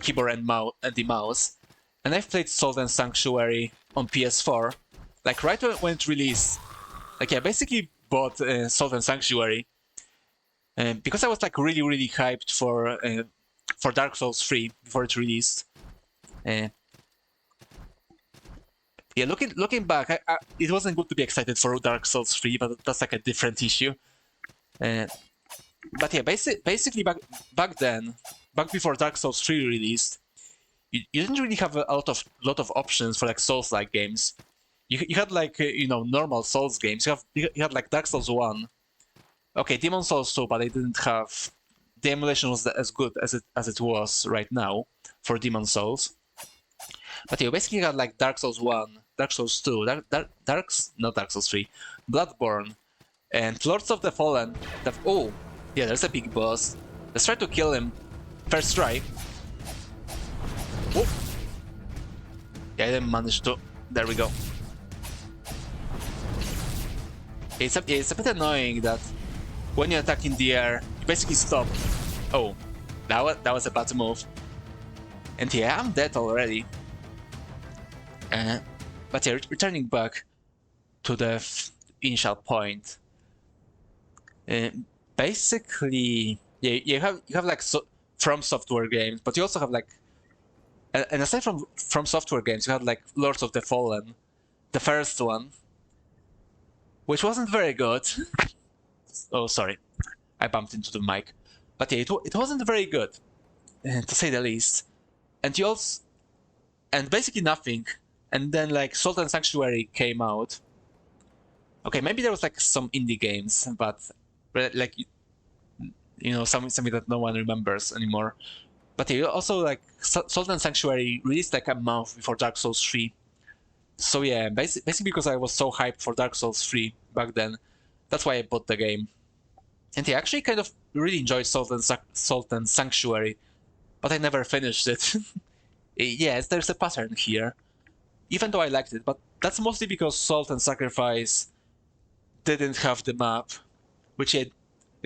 keyboard and the mouse, and I've played Salt and Sanctuary on PS4, like right when it released. Like yeah, basically bought Salt and Sanctuary because I was like really hyped for Dark Souls 3 before it released. Yeah, looking back, it wasn't good to be excited for Dark Souls 3, but that's like a different issue. But yeah, basically back then, back before Dark Souls 3 released, you didn't really have a lot of options for like Souls-like games. You had like normal Souls games. You had like Dark Souls 1. Okay, Demon Souls 2, but they didn't have the emulation was as good as it was right now for Demon Souls. But yeah, basically you had like Dark Souls 1, Dark Souls 2, not Dark Souls 3, Bloodborne, and Lords of the Fallen. Oh, yeah, there's a big boss. Let's try to kill him. First try. Oh. Yeah, I didn't manage to. There we go. It's a bit annoying that when you attack in the air, you basically stop. Oh, that was a bad move. And yeah, I'm dead already. But yeah, returning back to the initial point. Uh, Basically, yeah, you have like From Software games, but you also have like, and aside from Software games, you had like Lords of the Fallen, the first one, which wasn't very good. Oh, sorry, I bumped into the mic. But yeah, it wasn't very good, to say the least. And you also, and basically nothing. And then like Salt and Sanctuary came out. Okay, maybe there was like some indie games, but like something that no one remembers anymore. But yeah, also like Salt and Sanctuary released like a month before Dark Souls 3. So yeah, basically because I was so hyped for Dark Souls 3 back then, that's why I bought the game. And yeah, I actually kind of really enjoyed Salt and Sanctuary, but I never finished it. Yes, there's a pattern here. Even though I liked it, but that's mostly because Salt and Sacrifice didn't have the map, which it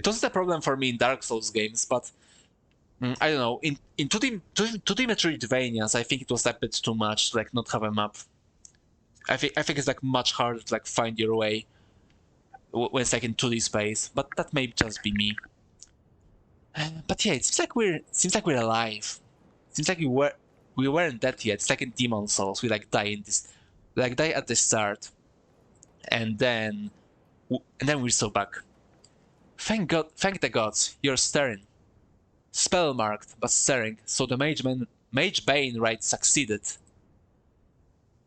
wasn't a problem for me in Dark Souls games, but I don't know. In 2D Metroidvanias, I think it was a bit too much to like not have a map. I think it's like much harder to like find your way when it's like in 2D space, but that may just be me. But yeah, it seems like we're alive. Seems like we weren't dead yet. It's like in Demon Souls, we like die at the start, and then we're so back. Thank God, thank the gods, you're staring. Spell marked, but staring, so the Mage Bane rite succeeded.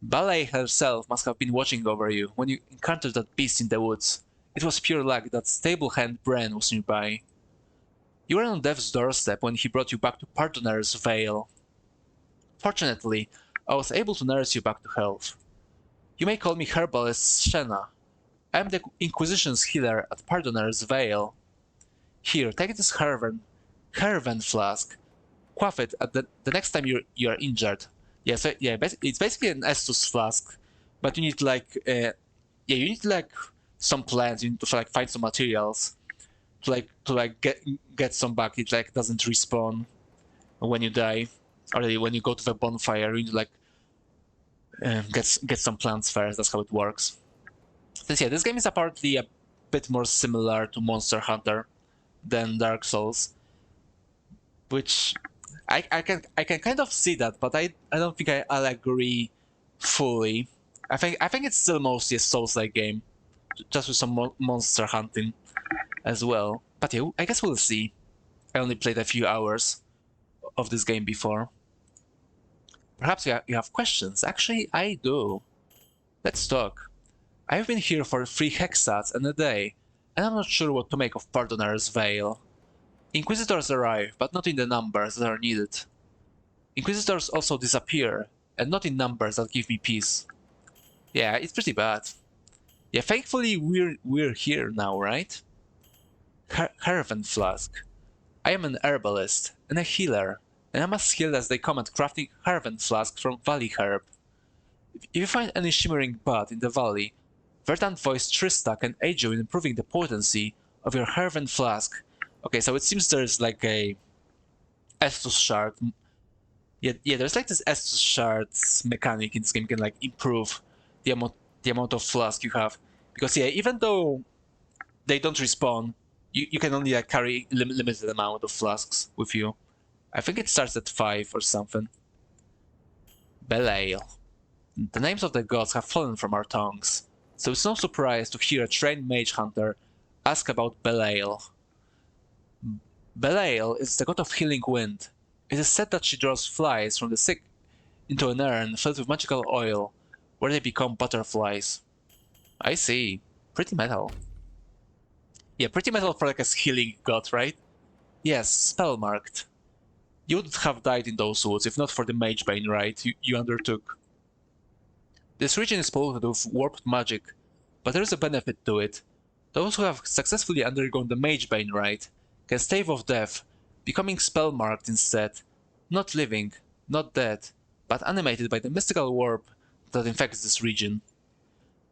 Ballet herself must have been watching over you when you encountered that beast in the woods. It was pure luck that stable hand Bren was nearby. You were on Death's doorstep when he brought you back to Pardoner's Vale. Fortunately, I was able to nurse you back to health. You may call me Herbalist Shenna. I am the Inquisition's healer at Pardoner's Vale. Here, take this Herven flask. Quaff it at the next time you're injured. Yeah, so yeah, it's basically an Estus flask, but you need some plants. You need to like find some materials to like get some back. It like doesn't respawn when you die, or when you go to the bonfire. You need to like get some plants first. That's how it works. Since yeah, this game is apparently a bit more similar to Monster Hunter than Dark Souls, which I can kind of see that, but I don't think I'll agree fully. I think it's still mostly a Souls-like game, just with some monster hunting as well. But yeah, I guess we'll see. I only played a few hours of this game before. Perhaps you have questions. Actually, I do. Let's talk. I've been here for 3 hexats and a day, and I'm not sure what to make of Pardoner's Vale. Inquisitors arrive, but not in the numbers that are needed. Inquisitors also disappear, and not in numbers that give me peace. Yeah, it's pretty bad. Yeah, thankfully we're here now, right? Herven Flask. I am an herbalist and a healer, and I'm as skilled as they come at crafting Herven Flask from Valley Herb. If you find any shimmering bud in the valley, Verdant Voice Trista can aid you in improving the potency of your Herven Flask. Okay, so it seems there's like a Estus shard. Yeah, there's like this Estus shards mechanic in this game. You can like improve the amount of flask you have. Because yeah, even though they don't respawn, you can only like carry limited amount of flasks with you. I think it starts at 5 or something. Belial. The names of the gods have fallen from our tongues, so it's no surprise to hear a trained mage hunter ask about Belial. Belial is the god of healing wind. It is said that she draws flies from the sick into an urn filled with magical oil, where they become butterflies. I see. Pretty metal. Yeah, pretty metal for like a healing god, right? Yes, spell marked. You would have died in those woods if not for the Mage Bane rite you undertook. This region is polluted with warped magic, but there is a benefit to it. Those who have successfully undergone the Mage Bane rite can stave off death, becoming spell marked instead, not living, not dead, but animated by the mystical warp that infects this region.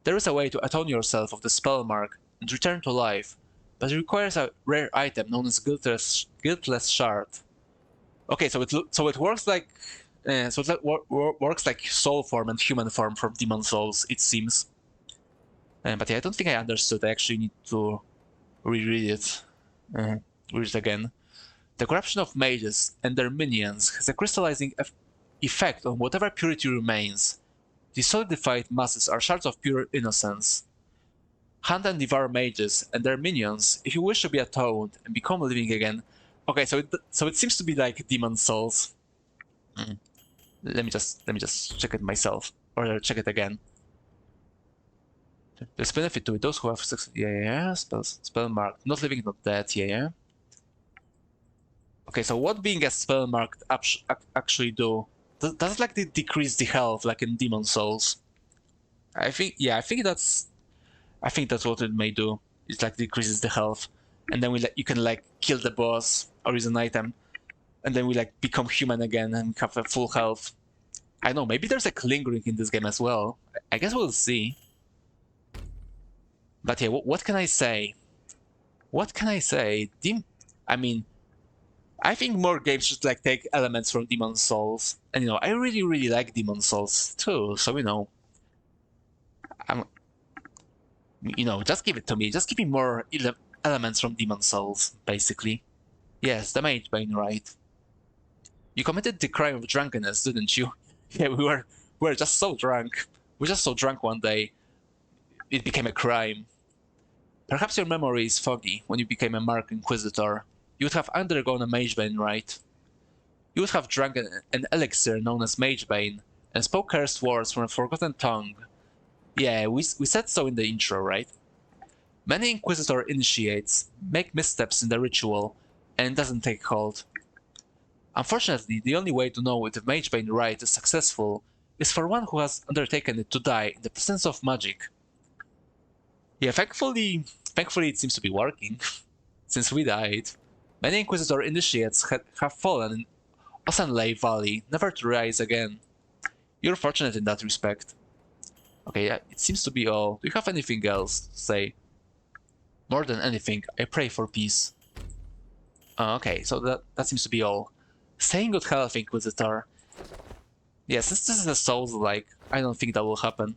There is a way to atone yourself of the spell mark and return to life, but it requires a rare item known as Guiltless Shard. Okay, so it works like works like soul form and human form from Demon Souls, it seems. But yeah, I don't think I understood. I actually need to reread it. Read it again. The corruption of mages and their minions has a crystallizing effect on whatever purity remains. The solidified masses are shards of pure innocence. Hunt and devour mages and their minions if you wish to be atoned and become living again. Okay, so it seems to be like Demon Souls. Let me just check it myself, or check it again. There's benefit to it. Those who have success. Yeah. Spell marked. Not living, not dead. Yeah. Okay, so what being a spell marked actually do? Does it like decrease the health like in Demon Souls? I think that's what it may do. It like decreases the health, and then you can like kill the boss or use an item, and then we like become human again and have a full health. I know, maybe there's a lingering in this game as well. I guess we'll see. But yeah, what can I say? What can I say? I mean, I think more games should like take elements from Demon Souls, and I really really like Demon Souls too. So just give it to me. Just give me more elements from Demon Souls, basically. Yes, the Mage Bane, right? You committed the crime of drunkenness, didn't you? Yeah, we were just so drunk. We were just so drunk one day. It became a crime. Perhaps your memory is foggy when you became a Mark Inquisitor. You would have undergone a Magebane, right? You would have drunk an elixir known as Magebane, and spoke cursed words from a forgotten tongue. Yeah, we said so in the intro, right? Many Inquisitor initiates make missteps in the ritual, and it doesn't take hold. Unfortunately, the only way to know if the Magebane rite is successful is for one who has undertaken it to die in the presence of magic. Yeah, thankfully it seems to be working. Since we died, many Inquisitor initiates have fallen in Osanlay Valley, never to rise again. You're fortunate in that respect. Okay, yeah, it seems to be all. Do you have anything else to say? More than anything, I pray for peace. Okay, so that seems to be all. Stay in good health, Inquisitor. Yeah, since this is a Souls-like, I don't think that will happen.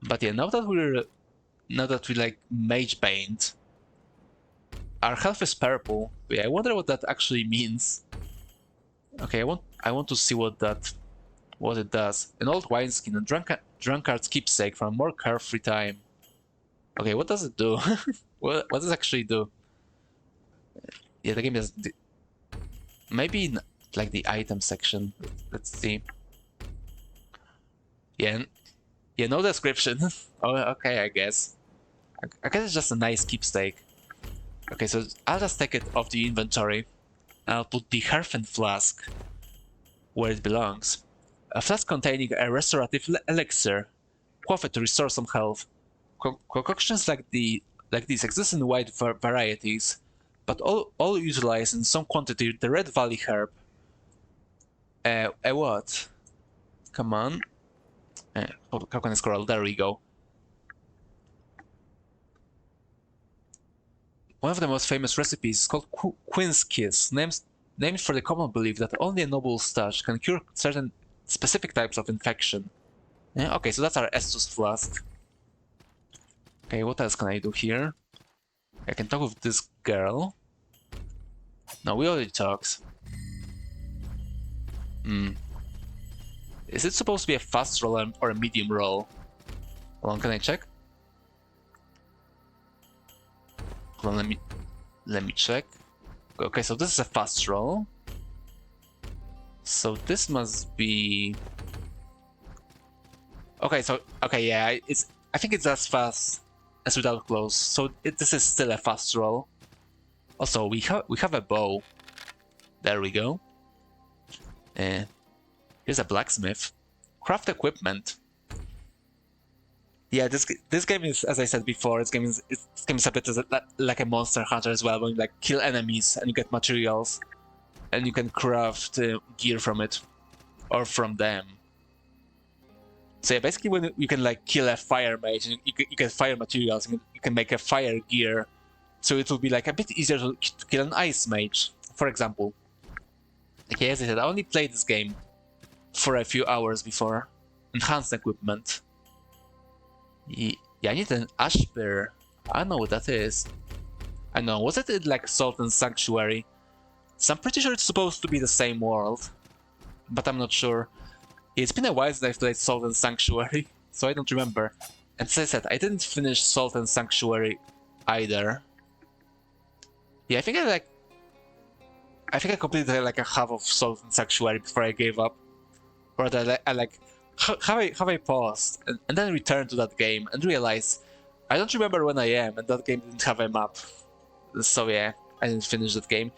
But yeah, now that we like Mage Baned, our health is purple. Yeah, I wonder what that actually means. Okay, I want to see what it does. An old wineskin, a drunkard's keepsake from a more carefree time. Okay, what does it do? what does it actually do? Yeah, the game is maybe in like the item section. Let's see. Yeah, no description. Oh, okay, I guess. I guess it's just a nice keepsake. Okay, so I'll just take it off the inventory. I'll put the Hearthen Flask where it belongs. A flask containing a restorative elixir, quaffed to restore some health. Concoctions like these exist in wide varieties, but all utilize in some quantity the Red Valley herb. A what? Come on. How can I scroll? There we go. One of the most famous recipes is called Queen's Kiss, named for the common belief that only a noble's touch can cure certain specific types of infection. Okay, so that's our Estus flask. Okay, what else can I do here? I can talk with this girl. No, we already talked. Is it supposed to be a fast roll or a medium roll? Hold on, can I check? Hold on, let me check. Okay, so this is a fast roll. So this must be... Okay, yeah, I think it's as fast as without close. So this is still a fast roll. Also, we have a bow. There we go. Here's a blacksmith. Craft equipment. Yeah, this game is, as I said before, this game is a bit like a Monster Hunter as well, when you like kill enemies and you get materials, and you can craft gear from it, or from them. So yeah, basically when you can like kill a fire mage, and you get fire materials, and you can make a fire gear so it will be like a bit easier to kill an ice mage, for example. Okay, as I said, I only played this game for a few hours before. Enhanced equipment. Yeah, I need an ash spear. I know what that is. I know, was it like Salt and Sanctuary? So I'm pretty sure it's supposed to be the same world, but I'm not sure. It's been a while since I've played Salt and Sanctuary, so I don't remember. And as I said, I didn't finish Salt and Sanctuary either. Yeah, I think I completed like a half of Salt and Sanctuary before I gave up. Or that have I paused and then returned to that game and realized I don't remember when I am, and that game didn't have a map. So yeah, I didn't finish that game.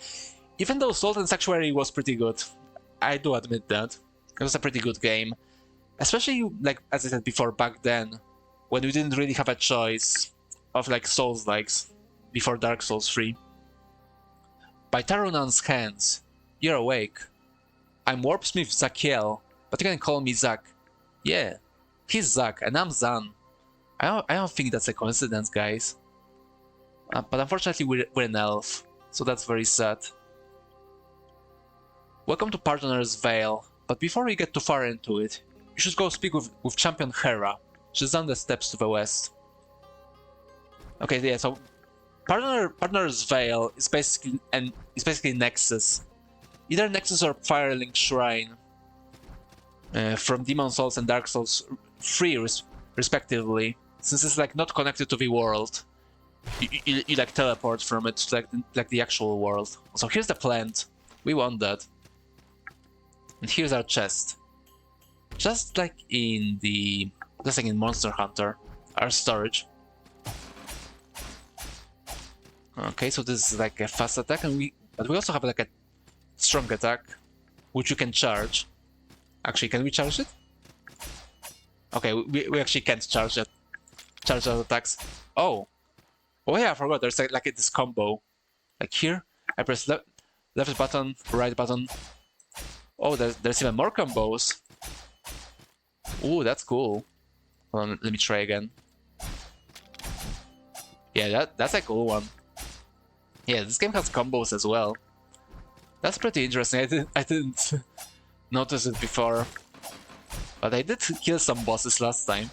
Even though Salt and Sanctuary was pretty good, I do admit that. It was a pretty good game. Especially, like, as I said before, back then, when we didn't really have a choice of, like, Souls-likes before Dark Souls 3. By Tarunan's hands, you're awake. I'm Warpsmith Zakiel, but you can call me Zak. Yeah, he's Zak, and I'm Zan. I don't think that's a coincidence, guys. But unfortunately, we're an elf, so that's very sad. Welcome to Pardoner's Vale, but before we get too far into it, you should go speak with Champion Hera. She's down the steps to the west. Okay, yeah, so Pardoner's Vale is basically Nexus. Either Nexus or Firelink Shrine. From Demon Souls and Dark Souls 3 respectively, since it's like not connected to the world. You like teleport from it to like the actual world. So here's the plant. We want that. And here's our chest. Just like in Monster Hunter, our storage. Okay, so this is like a fast attack, but we also have like a strong attack, which you can charge. Actually, can we charge it? Okay, we actually can't charge that. Charge those attacks. Oh yeah, I forgot. There's like this combo. Like here, I press left button, right button. Oh, there's even more combos. Ooh, that's cool. Hold on, let me try again. Yeah, that's a cool one. Yeah, this game has combos as well. That's pretty interesting. I didn't notice it before, but I did kill some bosses last time.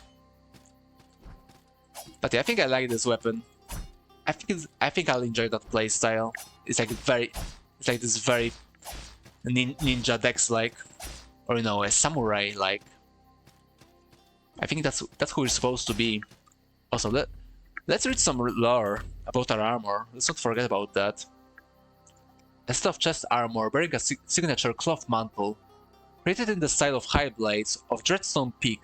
But yeah, I think I like this weapon. I think I'll enjoy that playstyle. It's like this very ninja dex-like, or a samurai-like. I think that's who we're supposed to be. Also, let's read some lore about our armor. Let's not forget about that. A set of chest armor bearing a signature cloth mantle, created in the style of High Blades of Dreadstone Peak.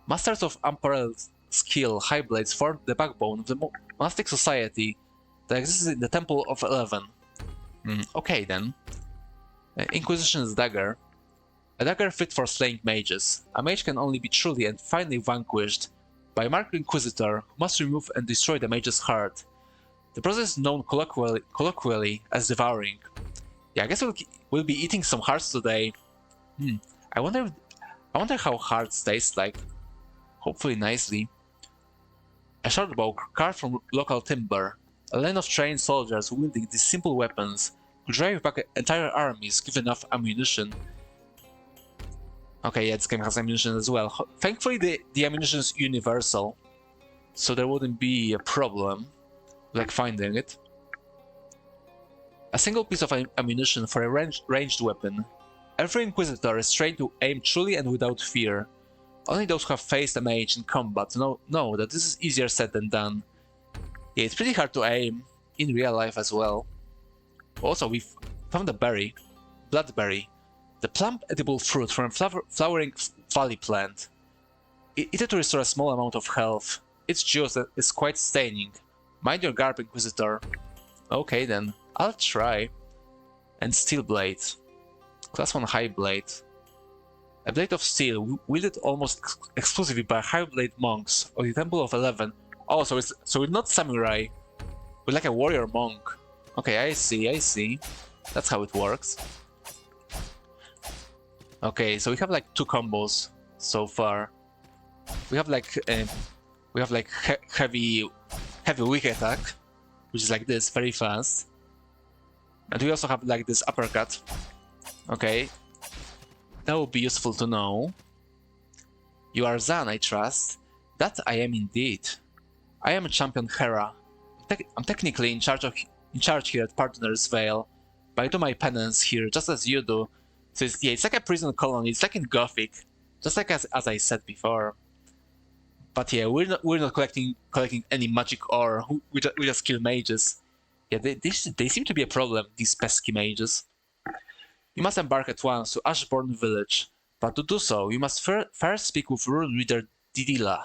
Masters of unparalleled skill, High Blades formed the backbone of the monastic society that exists in the Temple of 11. Okay then. Inquisition's Dagger. A dagger fit for slaying mages. A mage can only be truly and finally vanquished by a Mark Inquisitor who must remove and destroy the mage's heart. The process is known colloquially as devouring. Yeah, I guess we'll be eating some hearts today. I wonder how hearts taste like. Hopefully nicely. A short bow carved from local timber. A line of trained soldiers wielding these simple weapons could drive back entire armies given enough ammunition. Okay, yeah, this game has ammunition as well. Thankfully, the ammunition is universal, so there wouldn't be a problem like finding it. A single piece of ammunition for a ranged weapon. Every Inquisitor is trained to aim truly and without fear. Only those who have faced a mage in combat know that this is easier said than done. Yeah, it's pretty hard to aim in real life as well. Also, we found a berry, bloodberry, the plump edible fruit from a flowering valley plant. Eat it to restore a small amount of health. Its juice is quite staining. Mind your garb, Inquisitor. Okay then, I'll try. And Steel Blade. Class 1 High Blade. A blade of steel wielded almost exclusively by High Blade monks of the Temple of 11. Oh, so we're not samurai. We're like a warrior monk. Okay, I see. That's how it works. Okay, so we have like 2 combos so far. We have like heavy weak attack, which is like this, very fast. And we also have like this uppercut. Okay, that would be useful to know. You are Zan, I trust. That I am indeed. I am champion Hera. I'm technically in charge here at Partner's Vale, but I do my penance here just as you do. So it's like a prison colony. It's like in Gothic, just like as I said before. But yeah, we're not collecting any magic ore. We just kill mages. Yeah, they seem to be a problem. These pesky mages. You must embark at once to Ashbourne Village, but to do so, you must first speak with Rune Reader Didila.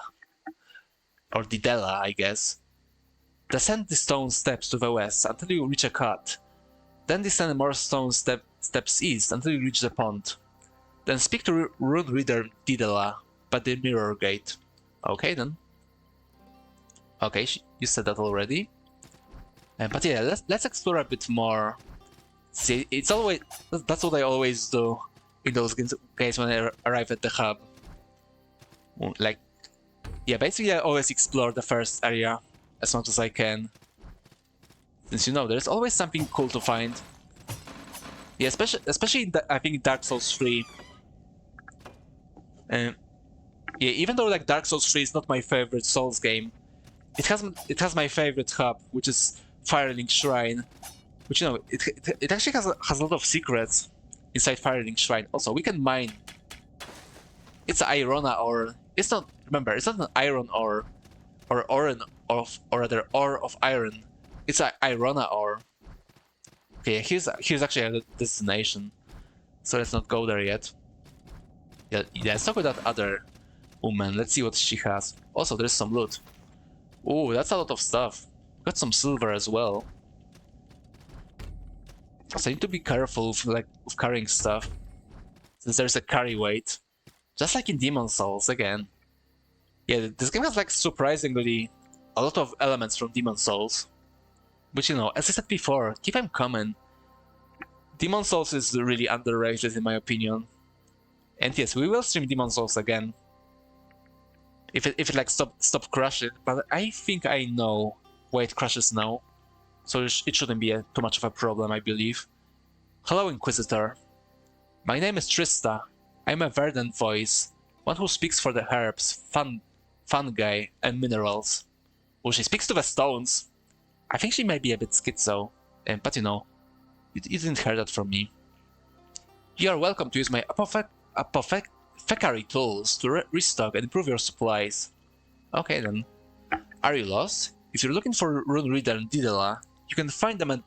Or Didela, I guess. Descend the stone steps to the west until you reach a cut. Then descend more stone steps east until you reach the pond. Then speak to Rune Reader Didela by the Mirror Gate. Okay then. Okay, you said that already. But yeah, let's explore a bit more. See, that's what I always do in those games when I arrive at the hub. Like, yeah, basically I always explore the first area as much as I can. Since there's always something cool to find. Yeah, especially in I think Dark Souls 3. Yeah, even though like Dark Souls 3 is not my favorite Souls game, it has my favorite hub, which is Firelink Shrine. Which it actually has a lot of secrets inside Firelink Shrine. Also, we can mine. It's an Irona ore. It's not. Remember, it's not an iron ore, or rather ore of iron. It's an Irona ore. Okay, here's actually a destination. So let's not go there yet. Yeah, let's talk with that other woman. Let's see what she has. Also, there's some loot. Ooh, that's a lot of stuff. Got some silver as well. So I need to be careful with carrying stuff, since there's a carry weight, just like in Demon Souls again. Yeah, this game has like surprisingly a lot of elements from Demon Souls, which as I said before, keep them coming. Demon Souls is really underrated in my opinion, and yes, we will stream Demon Souls again. If it like stop crashing, but I think I know why it crashes now. So it shouldn't be too much of a problem, I believe. Hello, Inquisitor. My name is Trista. I'm a verdant voice, one who speaks for the herbs, fungi, and minerals. Well, she speaks to the stones. I think she might be a bit schizo, but you didn't hear that from me. You are welcome to use my apothecary tools to restock and improve your supplies. Okay then. Are you lost? If you're looking for Rune Reader and Didela, you can find them at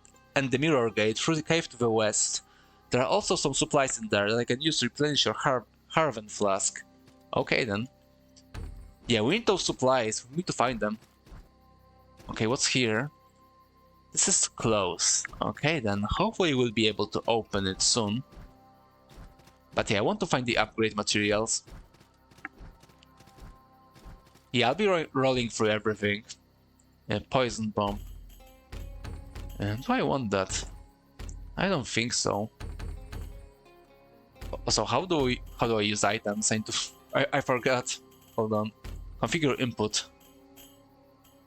the Mirror Gate through the cave to the west. There are also some supplies in there that I can use to replenish your Harven flask. Okay then. Yeah, we need those supplies. We need to find them. Okay, what's here? This is close. Okay then, hopefully we'll be able to open it soon. But yeah, I want to find the upgrade materials. Yeah, I'll be rolling through everything. Poison bomb. Do I want that? I don't think so. Also, how do I use items? I forgot. Hold on. Configure input.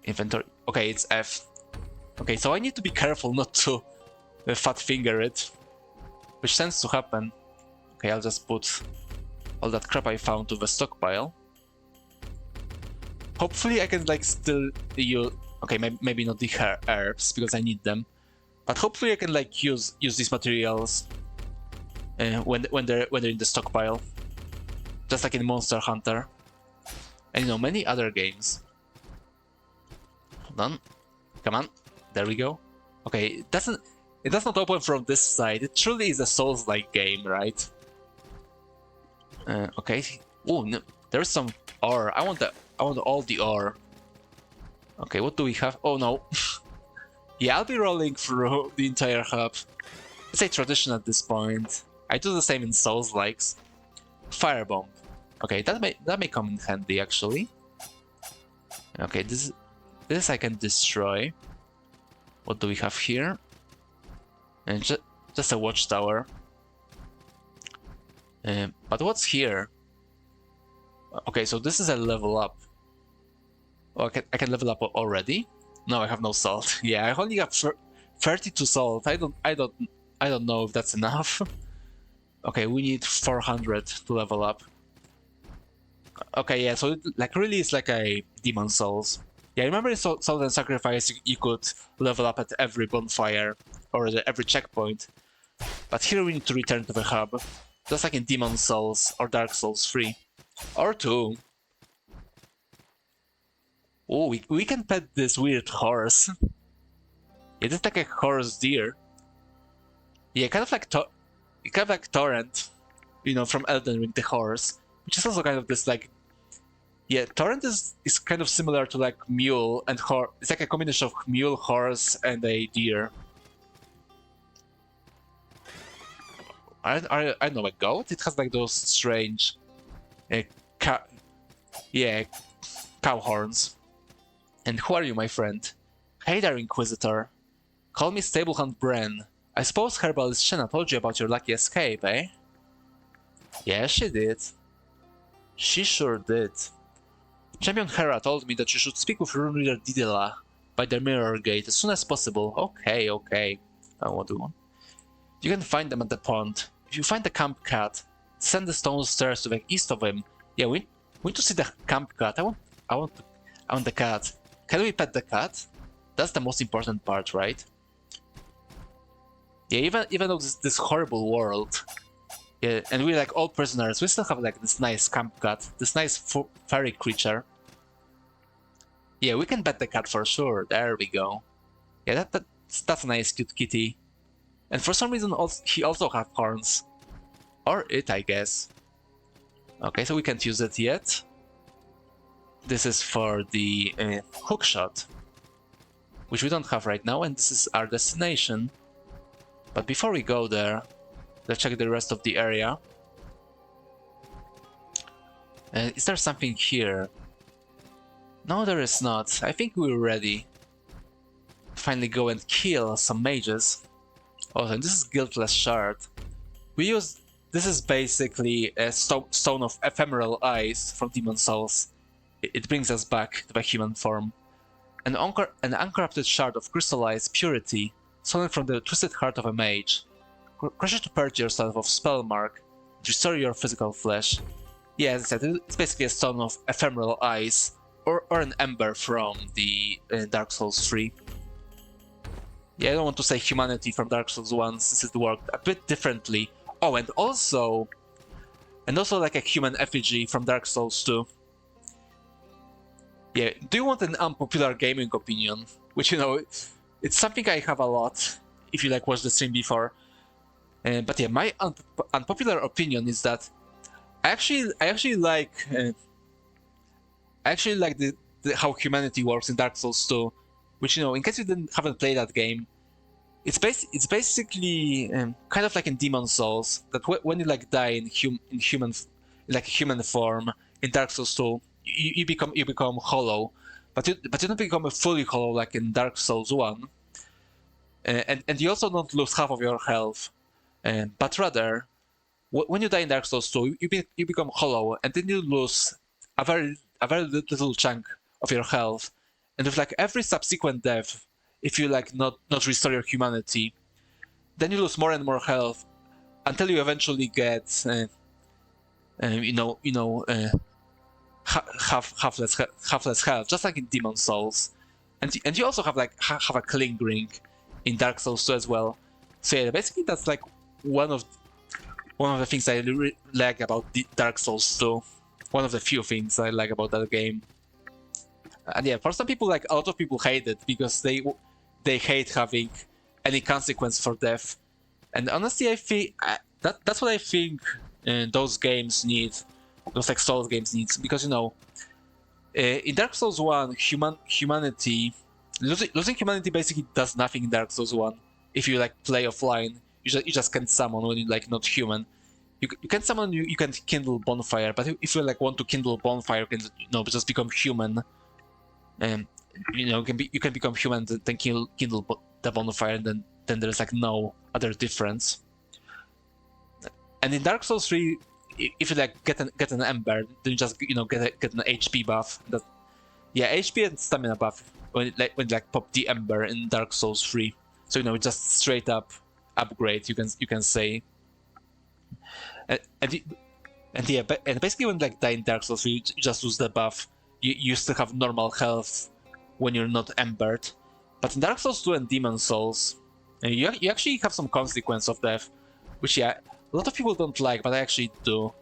Inventory. Okay, it's F. Okay, so I need to be careful not to fat finger it, which tends to happen. Okay, I'll just put all that crap I found to the stockpile. Hopefully I can still use. Okay, maybe not the herbs because I need them, but hopefully I can use these materials when they're in the stockpile, just like in Monster Hunter, and many other games. Hold on, come on, there we go. Okay, it does not open from this side. It truly is a Souls-like game, right? Okay. Oh no, there's some ore. I want all the ore. Okay, what do we have? Oh no. Yeah, I'll be rolling through the entire hub. It's a tradition at this point. I do the same in Souls-likes. Firebomb. Okay, that may come in handy actually. Okay, this I can destroy. What do we have here? And just a watchtower. But what's here? Okay, so this is a level up. Oh, I can level up already. No, I have no salt. Yeah, I only have 32 salt. I don't know if that's enough. Okay, we need 400 to level up. Okay, yeah, so it, like really it's like a demon souls. Yeah, remember in Salt and Sacrifice you could level up at every bonfire or at every checkpoint. But here we need to return to the hub. Just like in Demon Souls or Dark Souls 3. Or 2. Oh, we can pet this weird horse. It is like a horse deer. Yeah, kind of like Torrent, you know, from Elden Ring, the horse, which is also kind of this like, yeah, Torrent is kind of similar to like mule and horse. It's like a combination of mule, horse, and a deer. I don't know, a goat. It has like those strange, cow horns. And who are you, my friend? Hey there, Inquisitor. Call me Stablehand Bren. I suppose Herbalist Shenna told you about your lucky escape, eh? Yeah, she did. She sure did. Champion Hera told me that you should speak with Rune Reader Didela by the Mirror Gate as soon as possible. Okay. What do you want? You can find them at the pond. If you find the camp cat, send the stone stairs to the east of him. Yeah, we need to see the camp cat. I want the cat. Can we pet the cat? That's the most important part, right? Yeah, even though this horrible world, yeah, and we're like all prisoners, we still have like this nice camp cat, this nice fairy creature. Yeah, we can pet the cat for sure. There we go. Yeah, that's a nice cute kitty. And for some reason, he also has horns, or it, I guess. Okay, so we can't use it yet. This is for the hookshot, which we don't have right now, and this is our destination. But before we go there, let's check the rest of the area. Is there something here? No, there is not. I think we're ready to finally go and kill some mages. Oh, and this is Guiltless Shard. This is basically a stone of ephemeral eyes from Demon Souls. It brings us back to the human form. An uncorrupted shard of crystallized purity, stolen from the twisted heart of a mage. Crush it to purge yourself of spell mark, and restore your physical flesh. Yeah, as I said, it's basically a stone of ephemeral eyes, or an ember from the Dark Souls 3. Yeah, I don't want to say humanity from Dark Souls 1, since it worked a bit differently. Oh, and also like a human effigy from Dark Souls 2. Yeah, do you want an unpopular gaming opinion? Which, you know, it's something I have a lot, if you like watched the stream before. But yeah, my unpopular opinion is that I actually like how humanity works in Dark Souls 2. Which, you know, in case you haven't played that game, it's basically kind of like in Demon Souls, that when you like die in human form in Dark Souls 2, you become hollow, but you don't become fully hollow like in Dark Souls 1, and you also don't lose half of your health, but rather when you die in Dark Souls 2, you become hollow, and then you lose a very little chunk of your health, and with like every subsequent death, if you like not restore your humanity, then you lose more and more health until you eventually get half less health, just like in Demon Souls, and you also have like have a cling ring in Dark Souls 2 as well. So yeah, basically that's like one of the things I really like about Dark Souls 2. One of the few things I like about that game. And yeah, for some people, like a lot of people hate it because they hate having any consequence for death. And honestly, I think that's what I think those games need. Those like Souls games needs, because you know, in Dark Souls 1, losing humanity basically does nothing in Dark Souls 1. If you like play offline, you just can't summon when you're like not human. You can summon, you can kindle bonfire, but if you like want to kindle bonfire, you can just become human. And you know, you can become human, then kindle the bonfire, and then there's like no other difference. And in Dark Souls 3, if you like get an ember, then you just get an HP buff. HP and stamina buff. when like pop the Ember in Dark Souls 3. So just straight up upgrade. You can say. And yeah, and basically when like die in Dark Souls 3, you just lose the buff. You still have normal health when you're not embered. But in Dark Souls 2 and Demon Souls, you actually have some consequence of death, which a lot of people don't like, but I actually do.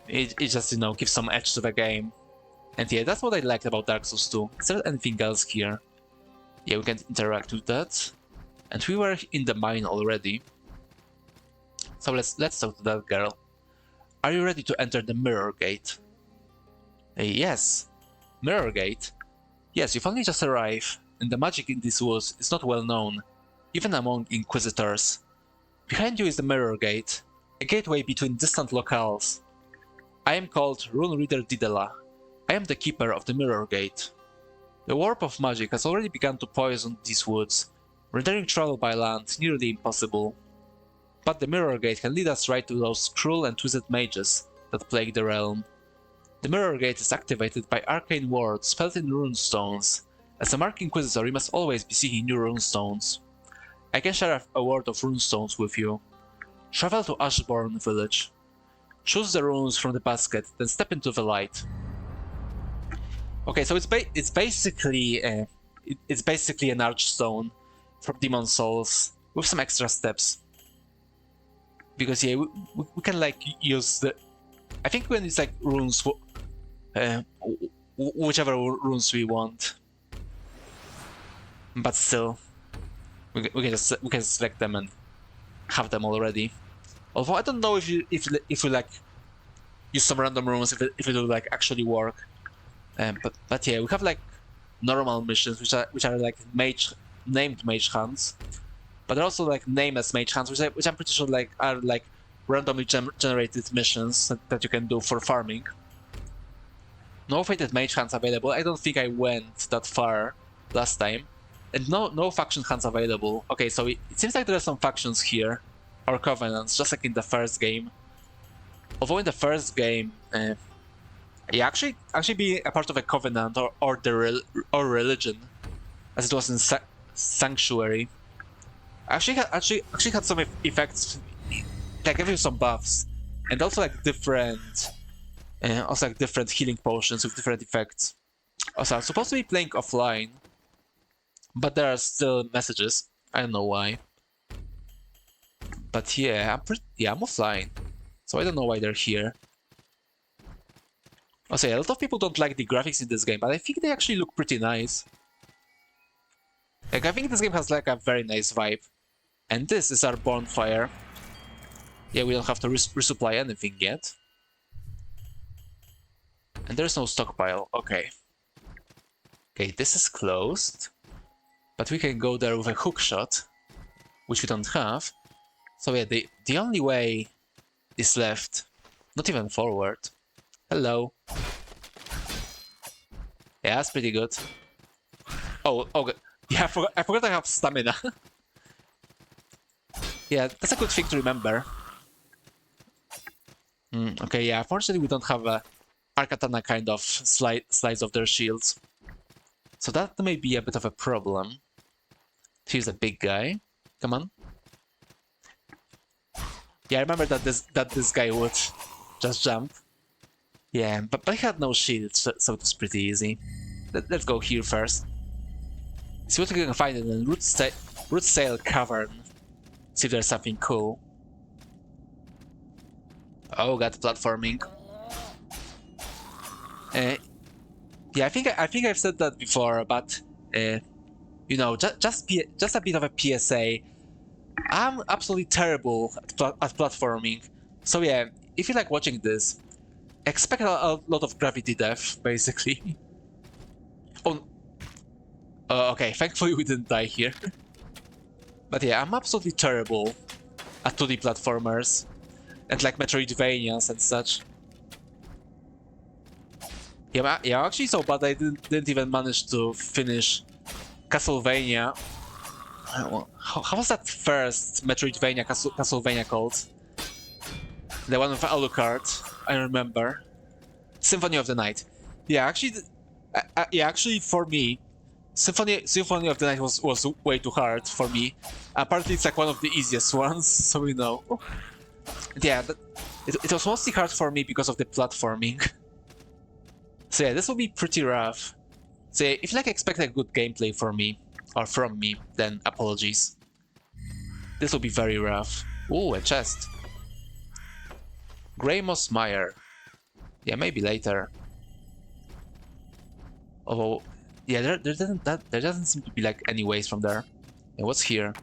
It just gives some edge to the game. And yeah, that's what I liked about Dark Souls 2. Is there anything else here? Yeah, we can interact with that. And we were in the mine already. So let's talk to that girl. Are you ready to enter the Mirror Gate? Yes. Mirror Gate? Yes, you've only just arrived, and the magic in these woods is not well known, even among Inquisitors. Behind you is the Mirror Gate, a gateway between distant locales. I am called Rune Reader Didela. I am the keeper of the Mirror Gate. The warp of magic has already begun to poison these woods, rendering travel by land nearly impossible. But the Mirror Gate can lead us right to those cruel and twisted mages that plague the realm. The Mirror Gate is activated by arcane words spelled in runestones. As a Mark Inquisitor, you must always be seeking new runestones. I can share a word of runestones with you. Travel to Ashbourne village. Choose the runes from the basket, then step into the light. Okay, so it's basically an archstone from Demon Souls with some extra steps. Because yeah, we can like use the. I think we can use like runes, whichever runes we want. But still, we can select them and have them already. Although I don't know if we like use some random runes if it will like actually work. But yeah, we have like normal missions which are like named mage hunts, but they're also like nameless mage hunts, which I'm pretty sure like are like randomly generated missions that you can do for farming. No fated mage hunts available. I don't think I went that far last time, and no faction hunts available. Okay, so it seems like there are some factions here, or covenants, just like in the first game. Although in the first game, yeah, actually being a part of a covenant or religion, as it was in Sanctuary, actually had some effects, like gave you some buffs, and also like different healing potions with different effects. Also, I'm supposed to be playing offline, but there are still messages. I don't know why. But yeah, I'm offline, so I don't know why they're here. Also, yeah, a lot of people don't like the graphics in this game, but I think they actually look pretty nice. Like, I think this game has like a very nice vibe. And this is our bonfire. Yeah, we don't have to resupply anything yet. And there's no stockpile. Okay. Okay, this is closed. But we can go there with a hookshot, which we don't have. So yeah, the only way is left. Not even forward. Hello. Yeah, that's pretty good. Oh, okay. Yeah, I forgot I have stamina. Yeah, that's a good thing to remember. Okay, yeah, unfortunately we don't have a Arcatana kind of slides of their shields. So that may be a bit of a problem. Here's a big guy. Come on. Yeah, I remember that this guy would just jump. Yeah, but he had no shield, so it was pretty easy. Let's go here first. See what we can find in the Root Sail Cavern. See if there's something cool. Oh, got platforming. Yeah, I think I've said that before, but you know, just a bit of a PSA. I'm absolutely terrible at platforming. So yeah, if you like watching this, expect a lot of gravity death, basically. Oh, okay, thankfully we didn't die here. But yeah, I'm absolutely terrible at 2D platformers and like Metroidvanias and such. Yeah, I'm actually so bad I didn't even manage to finish Castlevania. How was that first Metroidvania Castlevania called? The one with Alucard, I remember. Symphony of the Night. Yeah, actually, for me, Symphony of the Night was way too hard for me. Apparently, it's like one of the easiest ones, so you know. Yeah, it was mostly hard for me because of the platforming. So yeah, this will be pretty rough. So yeah, if you like expect a good gameplay for me or from me, then apologies. This will be very rough. Ooh, a chest. Grey Moss Mire. Yeah, maybe later. Although, yeah, there doesn't seem to be like any ways from there. And what's here?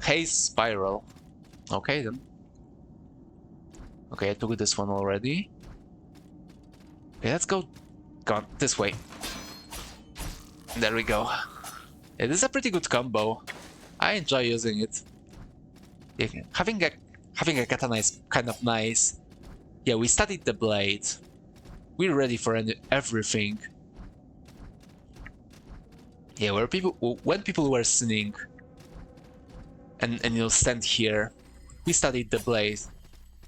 Haze Spiral. Okay then. Okay, I took this one already. Okay, let's go this way. There we go. Yeah, this is a pretty good combo. I enjoy using it. Yeah, having a katana is kind of nice. Yeah, we studied the blade. We're ready for everything. Yeah, when people were sinning, and you'll stand here, we studied the blade.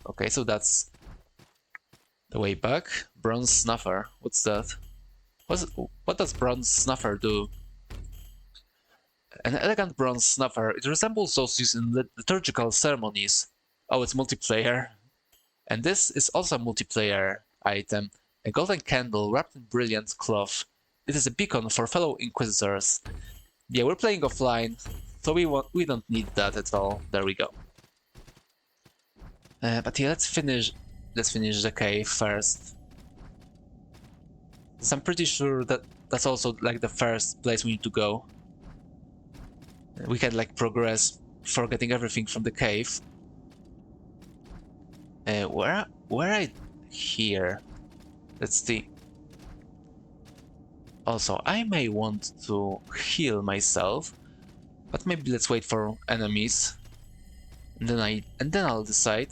Okay, so that's the way back. Bronze Snuffer. What's that? What does Bronze Snuffer do? An elegant bronze snuffer. It resembles those used in liturgical ceremonies. Oh, it's multiplayer. And this is also a multiplayer item. A golden candle wrapped in brilliant cloth. It is a beacon for fellow Inquisitors. Yeah, we're playing offline, so we don't need that at all. There we go. But yeah, let's finish the cave first. So I'm pretty sure that that's also like the first place we need to go. We can like progress for getting everything from the cave. Where I here? Let's see. Also, I may want to heal myself, but maybe let's wait for enemies, and then I'll decide.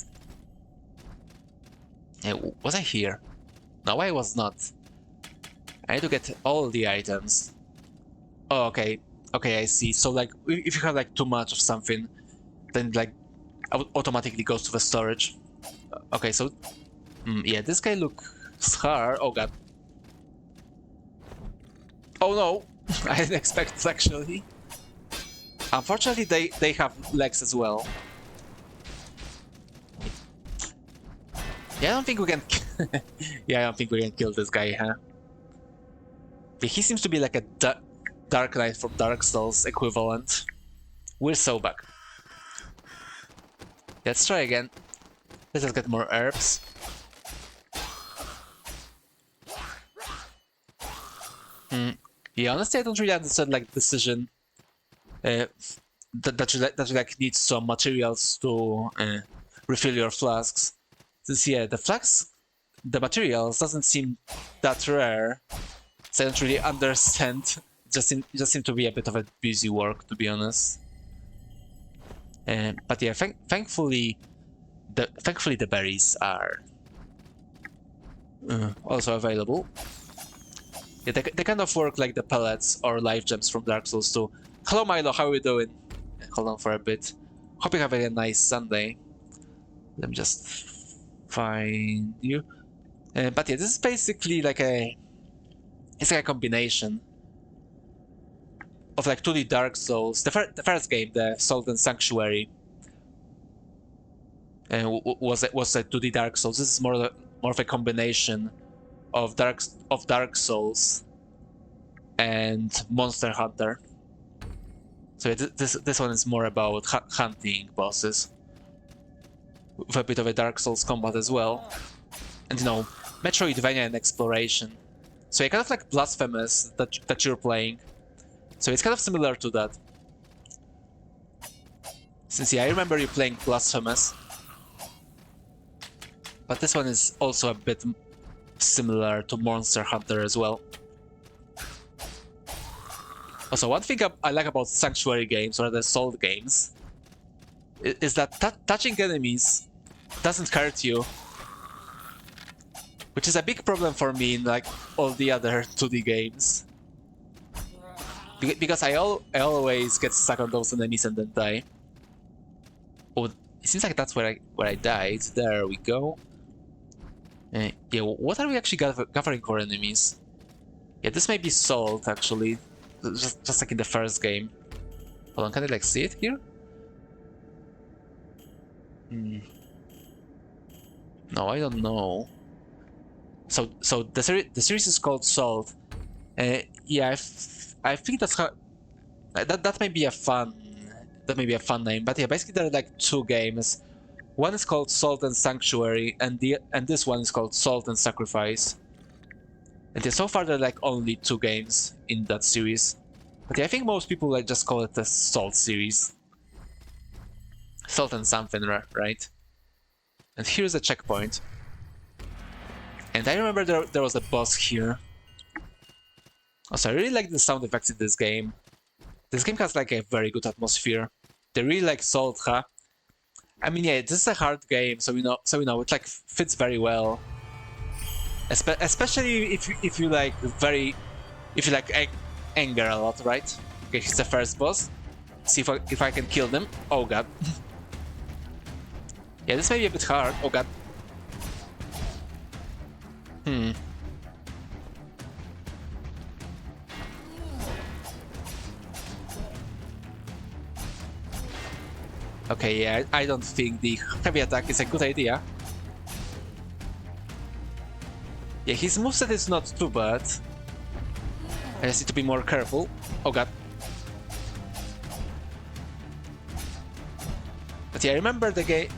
Was I here? No, I was not. I need to get all the items. Oh, okay. Okay, I see. So like, if you have like too much of something, then like automatically goes to the storage. Okay, so yeah, this guy looks hard. Oh god. Oh no, I didn't expect it actually. Unfortunately, they have legs as well. Yeah, I don't think we can. Yeah, I don't think we can kill this guy, huh? But he seems to be like a Dark Knight from Dark Souls equivalent. We're so back. Let's try again. Let's just get more herbs. Yeah, honestly, I don't really understand like the decision that you like need some materials to refill your flasks. Since yeah, the materials doesn't seem that rare, so I don't really understand. Just seem to be a bit of a busy work, to be honest. But yeah, thankfully the berries are also available. Yeah, they kind of work like the pellets or life gems from Dark Souls 2. Hello Milo, how are you doing? Hold on for a bit. Hope you have a nice Sunday. Let me just find you. But yeah, this is basically like it's like a combination of like 2D Dark Souls. The first game, the Salt and Sanctuary, was a 2D Dark Souls. This is more of a combination of Dark Souls and Monster Hunter. So this one is more about hunting bosses with a bit of a Dark Souls combat as well, and you know, Metroidvania and exploration. So yeah, kind of like Blasphemous that you're playing. So it's kind of similar to that. Since yeah, I remember you playing Blasphemous, but this one is also a bit similar to Monster Hunter as well. Also, one thing I like about Sanctuary games or the Salt games is that touching enemies doesn't hurt you, which is a big problem for me in like all the other 2D games. Because I always get stuck on those enemies and then die. Oh, it seems like that's where I died. There we go. Yeah, what are we actually gathering for enemies? Yeah, this may be salt actually. just like in the first game. Hold on, can I like see it here? No, I don't know. So the series is called Salt. Yeah, I think that's how that may be a fun name. But yeah, basically there are like two games. One is called Salt and Sanctuary, and this one is called Salt and Sacrifice. And yeah, so far there are like only two games in that series. But yeah, I think most people like just call it the Salt series. Salt and something, right? And here's a checkpoint. And I remember there was a boss here. Also, I really like the sound effects in this game. This game has like a very good atmosphere. They really like Salt, huh? I mean, yeah, this is a hard game, so you know it like fits very well. Especially if you like anger a lot, right? Okay, he's the first boss. See if I can kill them. Oh god. Yeah, this may be a bit hard. Oh god. Okay, yeah, I don't think the heavy attack is a good idea. Yeah, his moveset is not too bad. I just need to be more careful. Oh god. But yeah, I remember the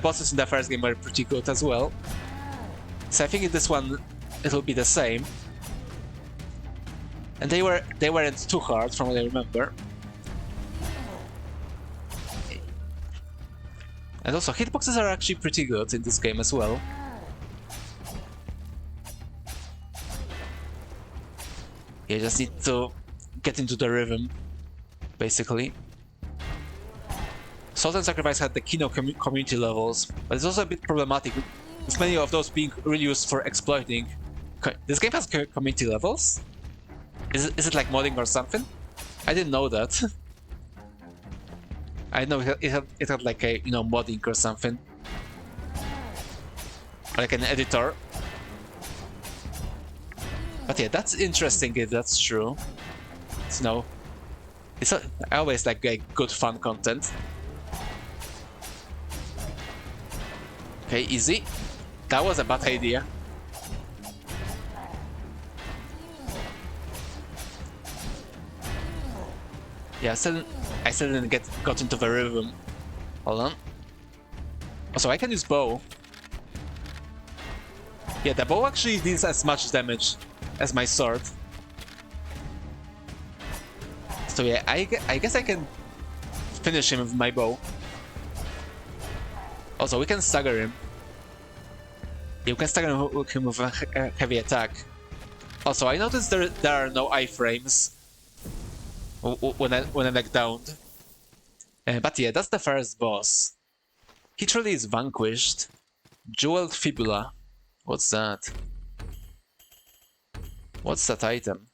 bosses in the first game were pretty good as well. So I think in this one it'll be the same. And they weren't too hard from what I remember. And also hitboxes are actually pretty good in this game as well. You just need to get into the rhythm, basically. Salt and Sacrifice had the Kino community levels, but it's also a bit problematic, with many of those being really used for exploiting. This game has community levels? Is it like modding or something? I didn't know that. I know it had like a, modding or something. Or like an editor. But yeah, that's interesting if that's true. So, it's always like good fun content. Okay, easy. That was a bad idea. Yeah, I still didn't got into the rhythm. Hold on. Also, I can use bow. Yeah, the bow actually deals as much damage as my sword. So yeah, I guess I can finish him with my bow. Also, we can stagger him. Yeah, we can stagger him with a heavy attack. Also, I noticed there are no iframes when I like downed. But yeah, that's the first boss. He truly is vanquished. Jeweled Fibula. What's that? What's that item?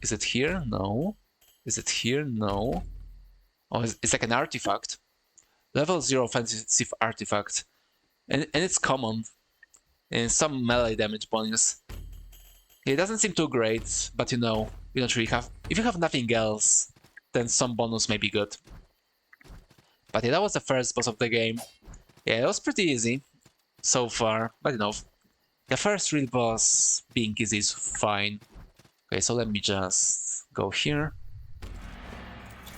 Is it here? No. Is it here? No. Oh, it's like an artifact. Level 0 offensive artifact. And it's common. And some melee damage bonus. It doesn't seem too great, but you don't really have... If you have nothing else, then some bonus may be good. But yeah, that was the first boss of the game. Yeah, it was pretty easy so far, but the first real boss being easy is fine. Okay, so let me just go here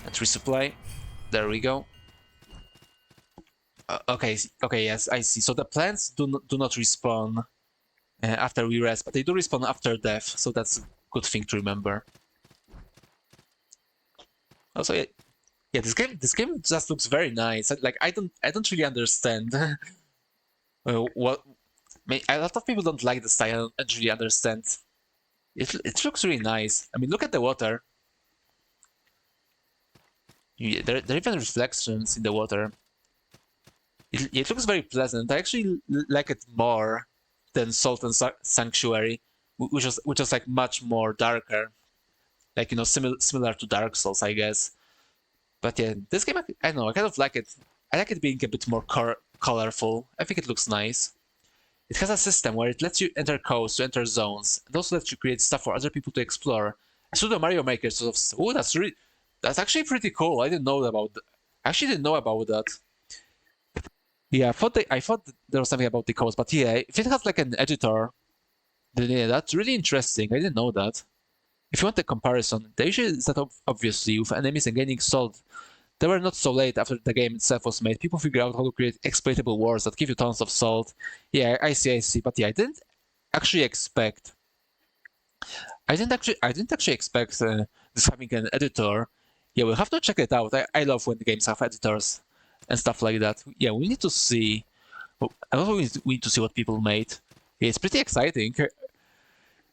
and resupply. There we go. Okay, yes, I see. So the plants do not respawn after we rest, but they do respawn after death, so that's a good thing to remember. Also, yeah, this game just looks very nice. Like I don't really understand what. A lot of people don't like the style. I don't really understand. It looks really nice. I mean, look at the water. Yeah, there are even reflections in the water. It looks very pleasant. I actually like it more than Salt and Sanctuary, which was like much more darker, like similar to Dark Souls, I guess. But yeah, this game, I don't know, I kind of like it. I like it being a bit more colorful. I think it looks nice. It has a system where it lets you enter codes to enter zones, and also lets you create stuff for other people to explore, Super Mario Maker sort of. Oh, that's actually pretty cool. I didn't know about. I actually didn't know about that. Yeah, I thought there was something about the codes, but yeah, if it has like an editor, then yeah, that's really interesting. I didn't know that. If you want a comparison, the issue is that obviously with enemies and gaining salt, they were not so late after the game itself was made. People figured out how to create exploitable wars that give you tons of salt. Yeah, I see. But yeah, actually expect. I didn't actually expect this having an editor. Yeah, we'll have to check it out. I love when the games have editors and stuff like that. Yeah, we need to see. I also we need to see what people made. Yeah, it's pretty exciting.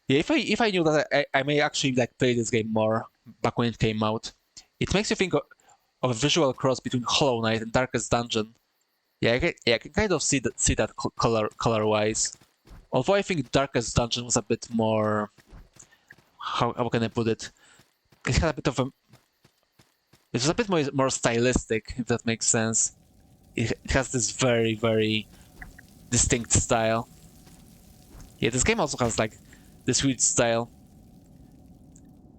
Yeah, if I knew that I may actually like play this game more back when it came out. It makes you think of a visual cross between Hollow Knight and Darkest Dungeon. I can kind of see that color wise. Although I think Darkest Dungeon was a bit more. How can I put it? It had a bit of a. It was a bit more stylistic, if that makes sense. It has this very distinct style. Yeah, this game also has like this weird style.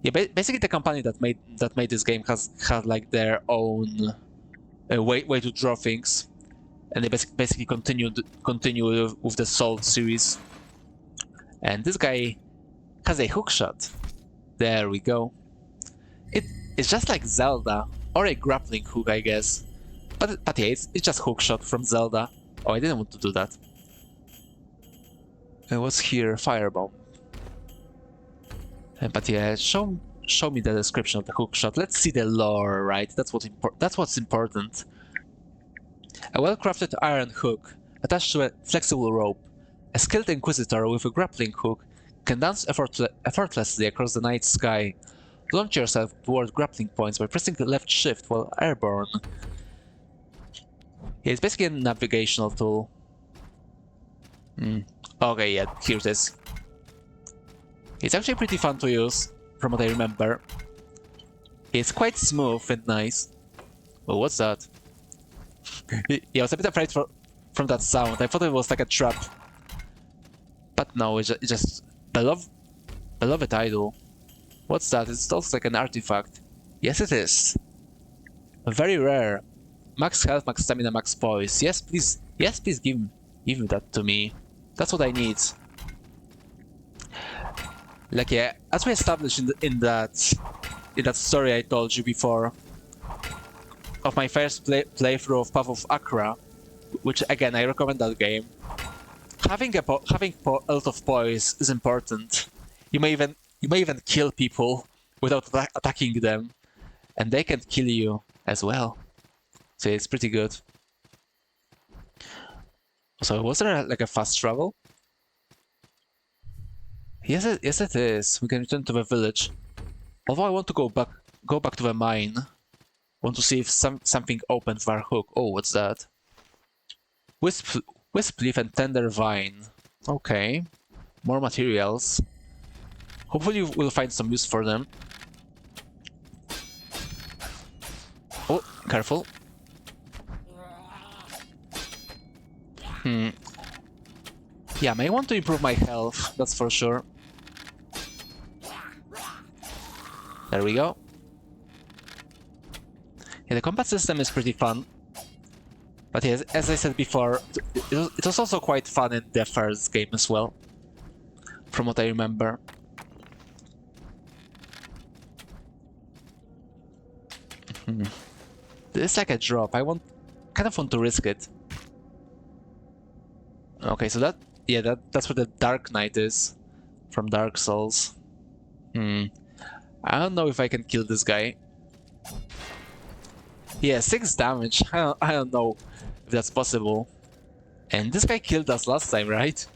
Yeah, basically the company that made this game has had like their own way to draw things, and they basically continue with the Salt series. And this guy has a hookshot. There we go. It's just like Zelda or a grappling hook, I guess. But yeah, it's just hookshot from Zelda. Oh, I didn't want to do that. What's here? Firebomb. But yeah, show me the description of the hookshot. Let's see the lore, right? That's what's important. A well-crafted iron hook attached to a flexible rope. A skilled inquisitor with a grappling hook can dance effortlessly across the night sky. Launch yourself toward grappling points by pressing the left shift while airborne. Yeah, it's basically a navigational tool. Okay, yeah, here it is. It's actually pretty fun to use, from what I remember. It's quite smooth and nice. Well, what's that? Yeah, I was a bit afraid from that sound. I thought it was like a trap. But no, it's just beloved idol. What's that? It looks like an artifact. Yes, it is. Very rare. Max health, max stamina, max poise. Yes, please. Yes, please give me that to me. That's what I need. Like yeah, as we established in that story I told you before of my first playthrough of Path of Akra, which again I recommend that game. Having a lot of poise is important. You may even kill people without attacking them, and they can kill you as well. So it's pretty good. So was there like a fast travel? Yes, it is. We can return to the village. Although I want to go back to the mine. Want to see if something opens our hook. Oh, what's that? Wisp leaf and tender vine. Okay, more materials. Hopefully we'll find some use for them. Oh, careful. Yeah, may want to improve my health, that's for sure. There we go. Yeah, the combat system is pretty fun. But yeah, as I said before, it was also quite fun in the first game as well. From what I remember. It's like a drop. I kind of want to risk it. Okay, so that's where the Dark Knight is from Dark Souls. I don't know if I can kill this guy. Yeah, 6 damage. I don't know if that's possible. And this guy killed us last time, right?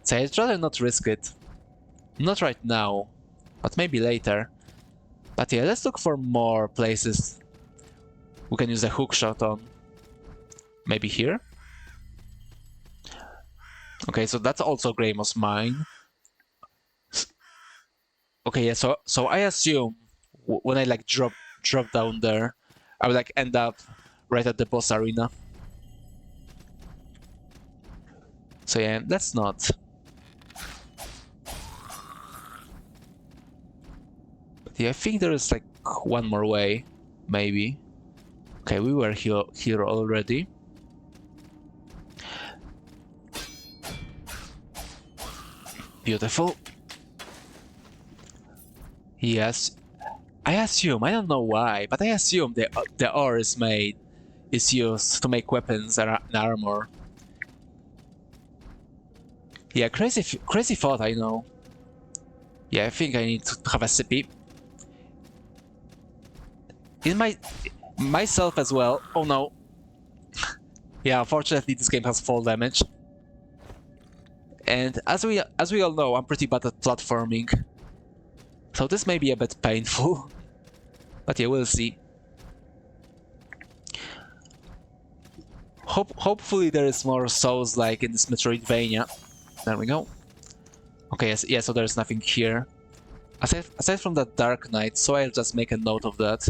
So I'd rather not risk it. Not right now, but maybe later. But yeah, let's look for more places we can use a hookshot on. Maybe here? Okay, so that's also Greymoss Mine. Okay, yeah, so I assume when I like drop down there, I would like end up right at the boss arena. So yeah, let's not. Yeah, I think there is like one more way, maybe. Okay, we were here already. Beautiful. Yes, I assume, I don't know why, but I assume the ore is used to make weapons and armor. Yeah, crazy thought, I know. Yeah, I think I need to have a sippy. In myself as well. Oh no. Yeah, unfortunately this game has fall damage. And as we all know, I'm pretty bad at platforming. So this may be a bit painful. But yeah, we'll see. Hopefully there is more souls like in this Metroidvania. There we go. Okay, yes, yeah, so there's nothing here. Aside from that Dark Knight, so I'll just make a note of that.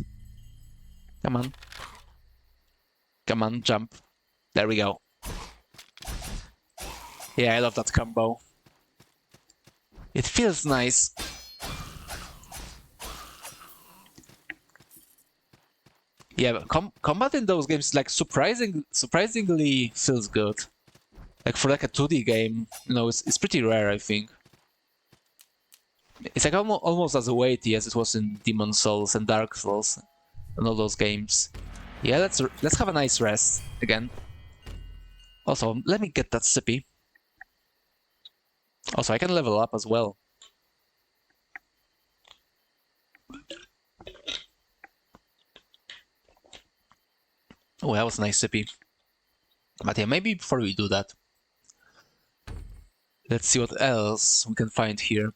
Come on. Come on, jump. There we go. Yeah, I love that combo. It feels nice. Yeah, but combat in those games like surprisingly feels good. Like for like a 2D game, you know, it's pretty rare, I think. It's like almost as weighty as it was in Demon Souls and Dark Souls and all those games. Yeah, let's have a nice rest again. Also, let me get that sippy. Also, I can level up as well. Oh, that was a nice sippy. But yeah, maybe before we do that, let's see what else we can find here.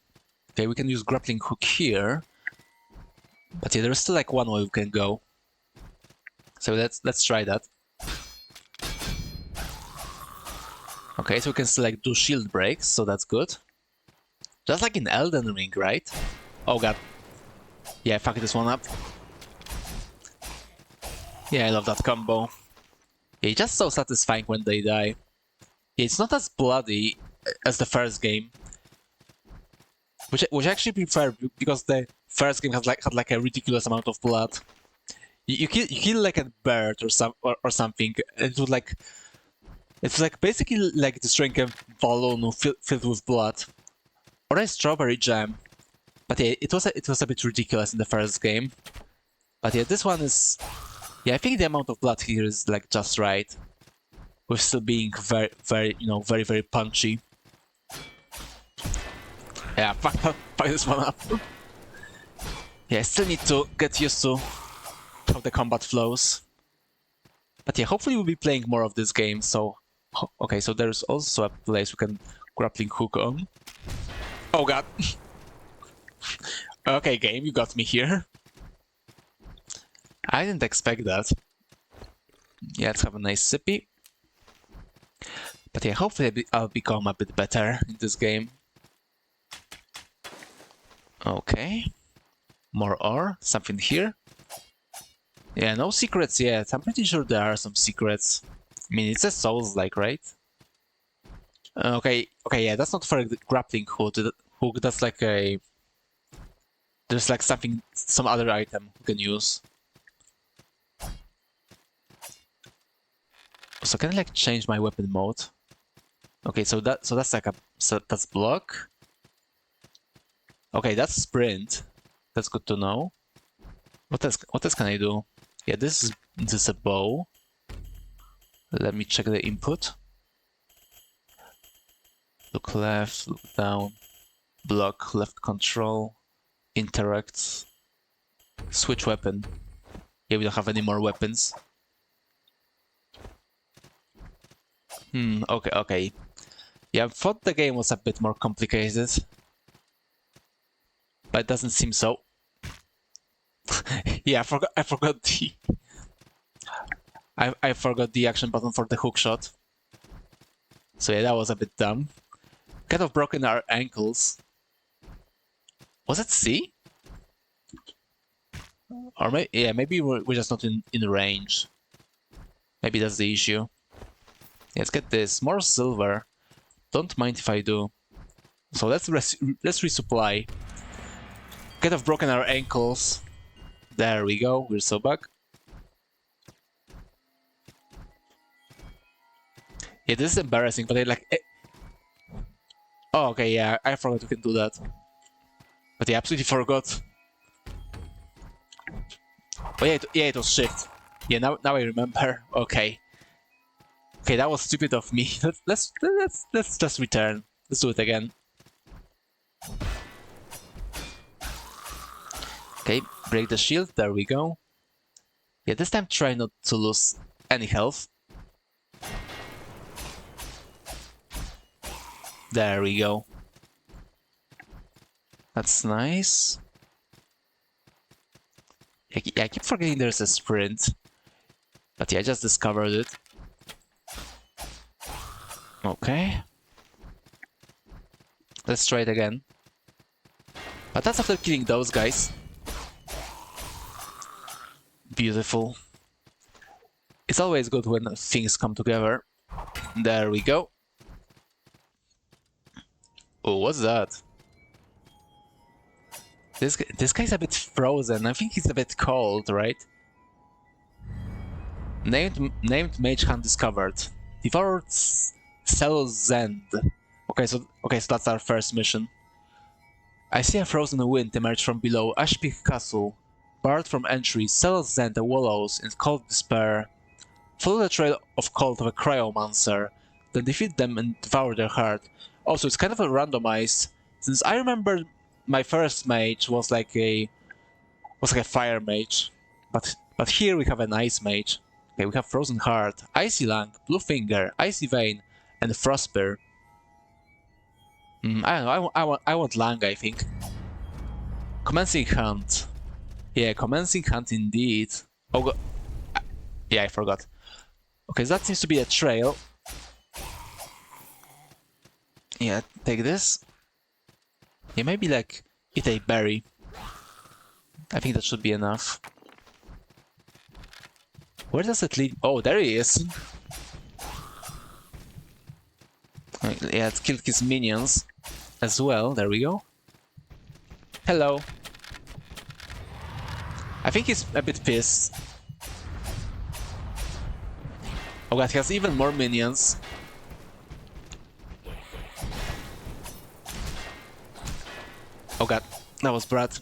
Okay, we can use grappling hook here. But yeah, there's still like one way we can go. So let's try that. Okay, so we can still like do shield breaks, so that's good. Just like in Elden Ring, right? Oh god. Yeah, fuck this one up. Yeah, I love that combo. Yeah, it's just so satisfying when they die. Yeah, it's not as bloody as the first game. Which I actually prefer because the first game had like a ridiculous amount of blood. You kill like a bird or something, and it's like basically like destroying a balloon filled with blood. Or a strawberry jam. But yeah, it was a bit ridiculous in the first game. But yeah, this one is, yeah, I think the amount of blood here is like just right, with still being very very punchy. Yeah, fuck this one up. Yeah, I still need to get used to how the combat flows. But yeah, hopefully we'll be playing more of this game. So, okay, so there's also a place we can grappling hook on. Oh god. Okay, game, you got me here. I didn't expect that. Yeah, let's have a nice sippy. But yeah, hopefully I'll become a bit better in this game. Okay. More ore. Something here. Yeah, no secrets yet. I'm pretty sure there are some secrets. I mean, it's a Souls-like, right? Okay, yeah, that's not for a grappling hook. That's like a... There's like some other item you can use. So can I like change my weapon mode? Okay, so that's like that's block. Okay, that's sprint. That's good to know. What else can I do? Yeah, this is a bow. Let me check the input. Look left, look down, block, left control, interact, switch weapon. Yeah, we don't have any more weapons. Okay. Yeah, I thought the game was a bit more complicated. But it doesn't seem so. Yeah, I forgot the... I forgot the action button for the hook shot. So yeah, that was a bit dumb. Kind of broken our ankles. Was it C? Or maybe we're just not in range. Maybe that's the issue. Let's get this. More silver. Don't mind if I do. So let's resupply. Could have broken our ankles. There we go, we're so back. Yeah, this is embarrassing, but I like... Oh, okay, yeah, I forgot we can do that. But yeah, absolutely forgot. Oh yeah, it was shift. Yeah, now I remember. Okay. Okay, that was stupid of me. Let's just return. Let's do it again. Okay, break the shield. There we go. Yeah, this time try not to lose any health. There we go. That's nice. Yeah, I keep forgetting there's a sprint. But yeah, I just discovered it. Okay. Let's try it again. But that's after killing those guys. Beautiful. It's always good when things come together. There we go. Oh, what's that? This guy's a bit frozen. I think he's a bit cold, right? Named Mage Hand discovered. Devoured Cell's End. Okay, so that's our first mission. I see a frozen wind emerge from below Ashpeak Castle. Barred from entry, Cell's End and wallows in cold despair. Follow the trail of cult of a cryomancer, then defeat them and devour their heart. Also, it's kind of a randomized, since I remember my first mage was like a fire mage, but here we have an ice mage. Okay, we have Frozen Heart, Icy Lung, Blue Finger, Icy Vein, and Frostbear. I don't know. I want Lung, I think. Commencing Hunt. Yeah, Commencing Hunt indeed. Oh, yeah, I forgot. Okay, so that seems to be a trail. Yeah, take this. Yeah, maybe like eat a berry. I think that should be enough. Where does it lead? Oh, there he is. Yeah, it killed his minions as well. There we go. Hello. I think he's a bit pissed. Oh god, he has even more minions. Oh god, that was bad.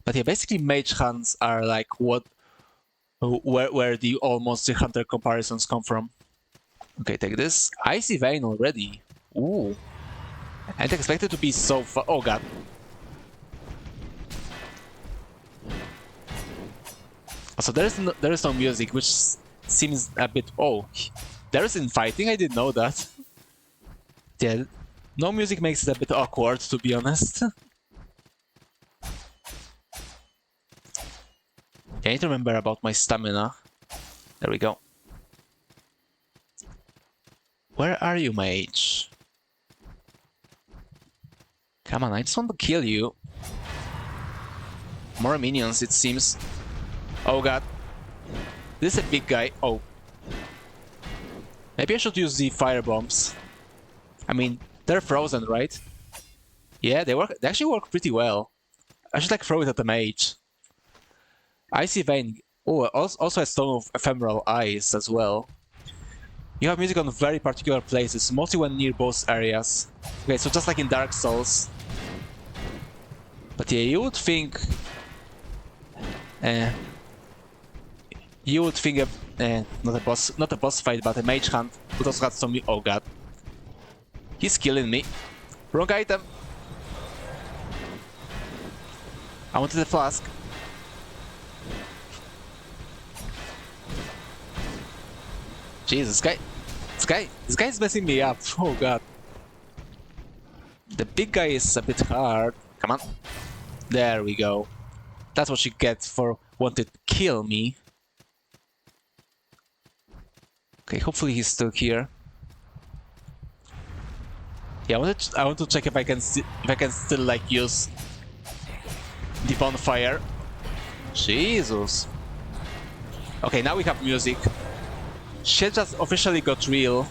But yeah, basically mage hunts are like where the almost hunter comparisons come from. Okay, take this. Icy Vein already. Ooh. I didn't expect it to be so far. Oh god. So there is no music, which seems a bit... Oh, there is infighting? I didn't know that. Yeah, no music makes it a bit awkward, to be honest. I need to remember about my stamina. There we go. Where are you, mage? Come on, I just want to kill you. More minions, it seems. Oh god. This is a big guy. Oh. Maybe I should use the fire bombs. I mean, they're frozen, right? Yeah, they work. They actually work pretty well. I should like throw it at the mage. Icy Vein. Oh, also a Stone of Ephemeral Eyes as well. You have music on very particular places, mostly when near boss areas. Okay, so just like in Dark Souls. But yeah, you would think... not a boss fight, but a mage hunt would also have some... Oh god. He's killing me. Wrong item. I wanted the flask. Jesus, this guy is messing me up. Oh god. The big guy is a bit hard. Come on. There we go. That's what you get for wanting to kill me. Okay, hopefully he's still here. Yeah, I want to check if I can still like use the bonfire. Jesus. Okay, now we have music. Shit just officially got real.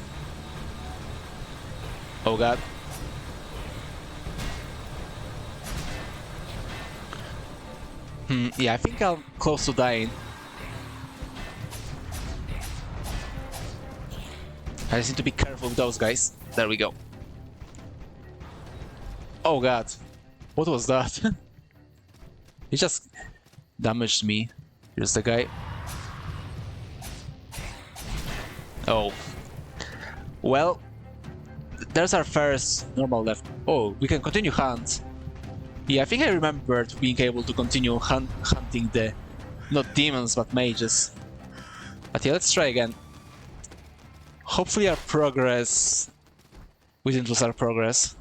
Oh god. Yeah, I think I'm close to dying. I just need to be careful with those guys. There we go. Oh god. What was that? He just damaged me. Here's the guy. Oh. Well, there's our first normal left. Oh, we can continue hunt. Yeah, I think I remembered being able to continue hunting the... not demons, but mages. But yeah, let's try again. Hopefully our progress... we didn't lose our progress.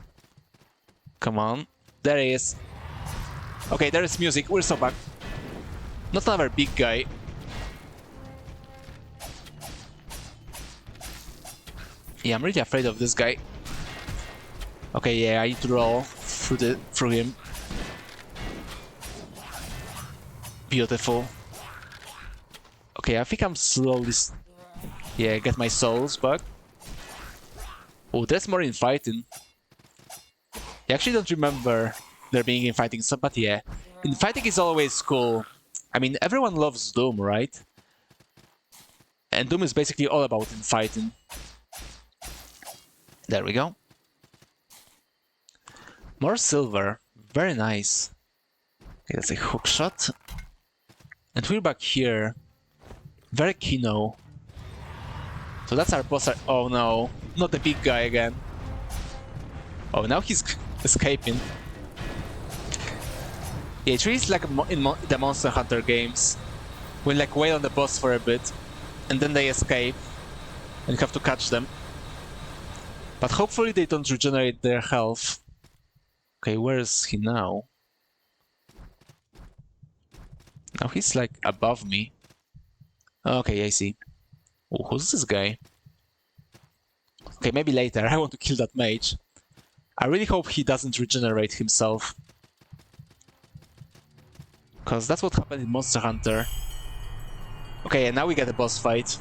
Come on. There he is. Okay, there is music. We're so back. Not another big guy. Yeah, I'm really afraid of this guy. Okay, yeah, I need to roll through him. Beautiful. Okay, I think I'm slowly... yeah, get my souls back. Oh, there's more in fighting. I actually don't remember there being in fighting, so, but yeah. In fighting is always cool. I mean, everyone loves Doom, right? And Doom is basically all about in fighting. There we go. More silver. Very nice. Okay, that's a hook shot. And we're back here. Very Kino. So that's our boss. Oh no, not the big guy again. Oh, now he's escaping. Yeah, it really is like in the Monster Hunter games. We like wait on the boss for a bit, and then they escape, and you have to catch them. But hopefully they don't regenerate their health. Okay, where is he now? Now he's like above me. Okay, I see. Oh, who's this guy? Okay, maybe later. I want to kill that mage. I really hope he doesn't regenerate himself. Because that's what happened in Monster Hunter. Okay, and now we get a boss fight.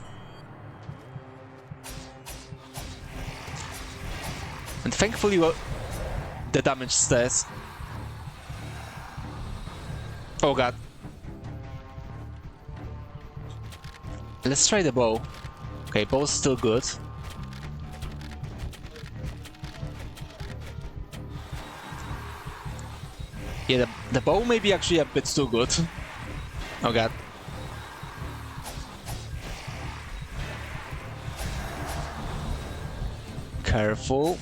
And thankfully, well, the damage stays. Oh god. Let's try the bow. Okay, bow's still good. Yeah, the bow may be actually a bit too good. Oh god. Careful.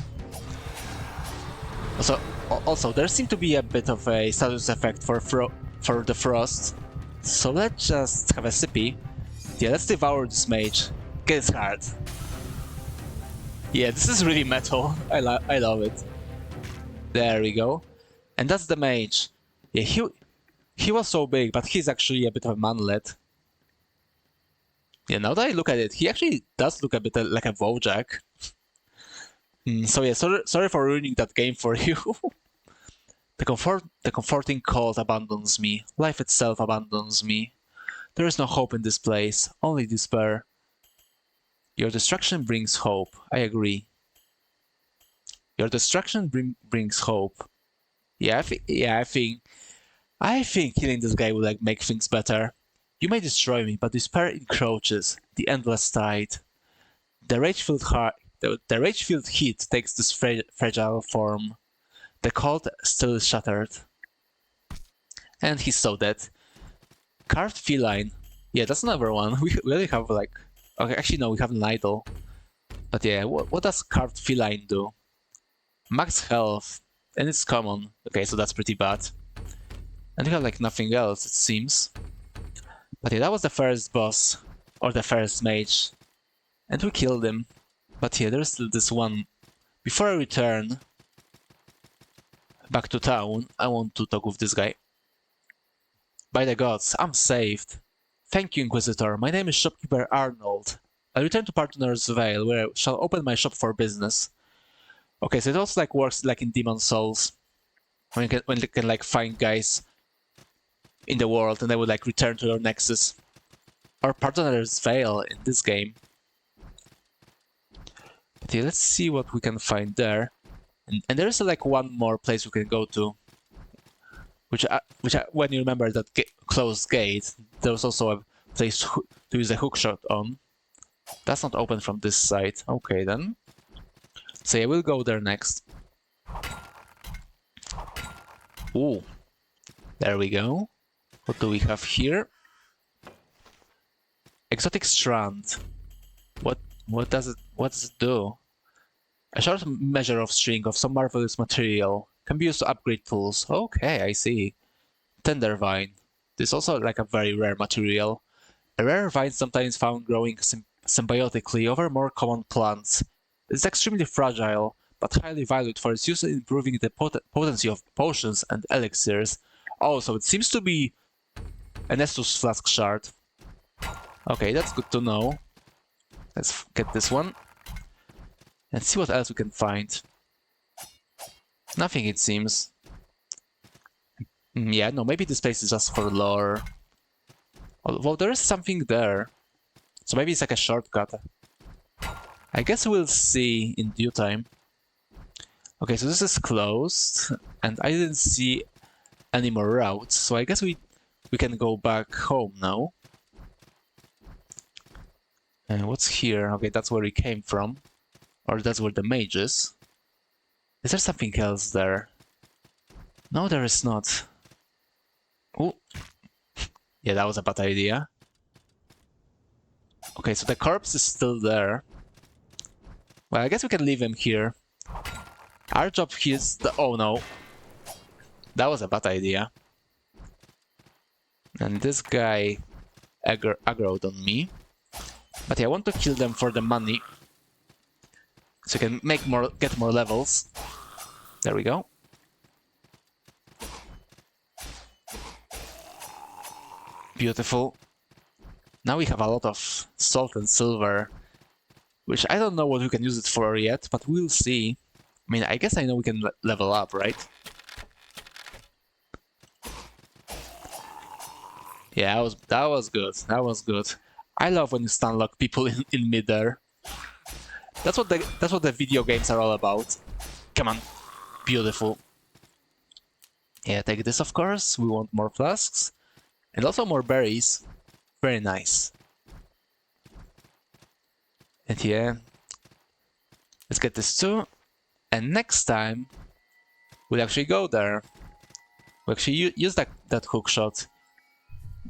Also, there seemed to be a bit of a status effect for the frost. So let's just have a sippy. Yeah, let's devour this mage. Get his heart. Yeah, this is really metal. I love it. There we go. And that's the mage. Yeah, he was so big, but he's actually a bit of a manlet. Yeah, now that I look at it, he actually does look a bit like a Wojak. So yeah, sorry for ruining that game for you. The comforting cold abandons me. Life itself abandons me. There is no hope in this place, only despair. Your destruction brings hope. I agree. Your destruction brings hope. Yeah, I think killing this guy would like make things better. You may destroy me, but despair encroaches. The endless tide. The rage-filled heat takes this fragile form. The cold still is shattered. And he's so dead. Carved feline. Yeah, that's another one. We really have like... okay, actually no, we have an idol. But yeah, what does carved feline do? Max health. And it's common. Okay, so that's pretty bad. And we have like nothing else, it seems. But yeah, that was the first boss. Or the first mage. And we killed him. But yeah, there's still this one. Before I return back to town, I want to talk with this guy. By the gods, I'm saved. Thank you, Inquisitor. My name is Shopkeeper Arnold. I return to Partner's Vale, where I shall open my shop for business. Okay, so it also like works like in Demon Souls. When you can like find guys in the world and they would like return to your nexus. Or Partner's Vale in this game. But yeah, let's see what we can find there. And there's like one more place we can go to. Which when you remember that closed gate. There's also a place to use a hookshot on. That's not open from this side. Okay then. So yeah, we'll go there next. Ooh. There we go. What do we have here? Exotic strand. What does it do? A short measure of string of some marvelous material can be used to upgrade tools. Okay, I see. Tender vine. This is also like a very rare material. A rare vine sometimes found growing symbiotically over more common plants. It is extremely fragile, but highly valued for its use in improving the potency of potions and elixirs. Also, it seems to be an Estus flask shard. Okay, that's good to know. Let's get this one. And see what else we can find. Nothing, it seems. Yeah, no, maybe this place is just for lore. Although there is something there. So maybe it's like a shortcut. I guess we'll see in due time. Okay, so this is closed. And I didn't see any more routes. So I guess we can go back home now. And what's here? Okay, that's where we came from. Or that's where the mage is. Is there something else there? No, there is not. Oh. Yeah, that was a bad idea. Okay, so the corpse is still there. Well, I guess we can leave him here. Our job here is the... Oh no. That was a bad idea. And this guy aggroed on me. But yeah, I want to kill them for the money. So you can get more levels. There we go. Beautiful. Now we have a lot of salt and silver, which I don't know what we can use it for yet, but we'll see. I mean, I guess I know we can level up, right? Yeah, that was good. That was good. I love when you stun lock people in midair. That's what the video games are all about. Come on. Beautiful. Yeah, take this, of course. We want more flasks. And also more berries. Very nice. And yeah. Let's get this too. And next time, we'll actually go there. We'll actually use that hookshot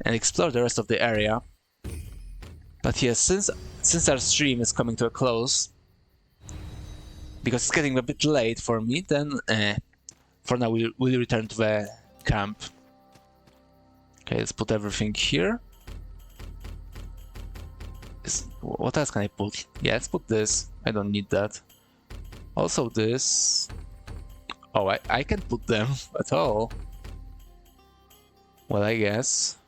and explore the rest of the area. But yeah, since our stream is coming to a close, because it's getting a bit late for me, then for now we'll return to the camp. Okay, let's put everything here. What else can I put? Yeah, let's put this. I don't need that. Also this. Oh, I can't put them at all. Well, I guess.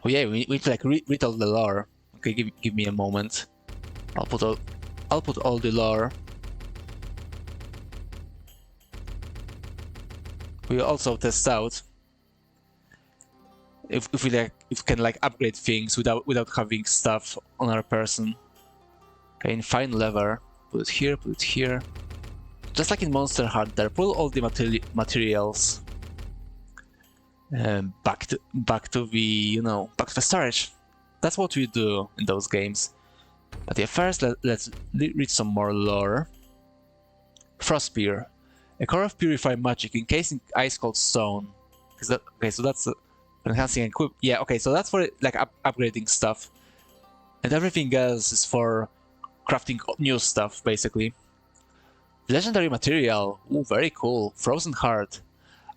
Oh yeah, we need to like read all the lore. Okay, give me a moment. I'll put all the lore. We'll also test out if we can like upgrade things without having stuff on our person. Okay, in fine leather, put it here. Just like in Monster Hunter, pull all the materials back to the back to the storage. That's what we do in those games. But yeah, first let's read some more lore. Frost Spear, a core of purified magic encased in ice-cold stone. Okay, so that's enhancing and equip. Yeah, okay, so that's for like upgrading stuff, and everything else is for crafting new stuff, basically. Legendary material. Ooh, very cool. Frozen heart,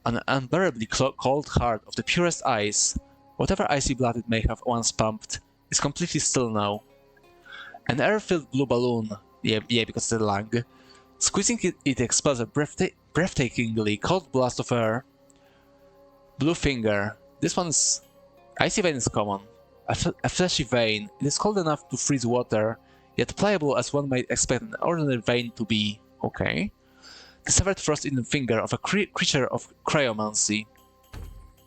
an unbearably cold heart of the purest ice. Whatever icy blood it may have once pumped is completely still now. An air-filled blue balloon. Yeah, because it's a lung. Squeezing it expels a breathtakingly cold blast of air. Blue finger. This one's... Icy vein is common. A fleshy vein. It is cold enough to freeze water, yet pliable as one might expect an ordinary vein to be. Okay. The severed frost-eaten finger of a creature of cryomancy.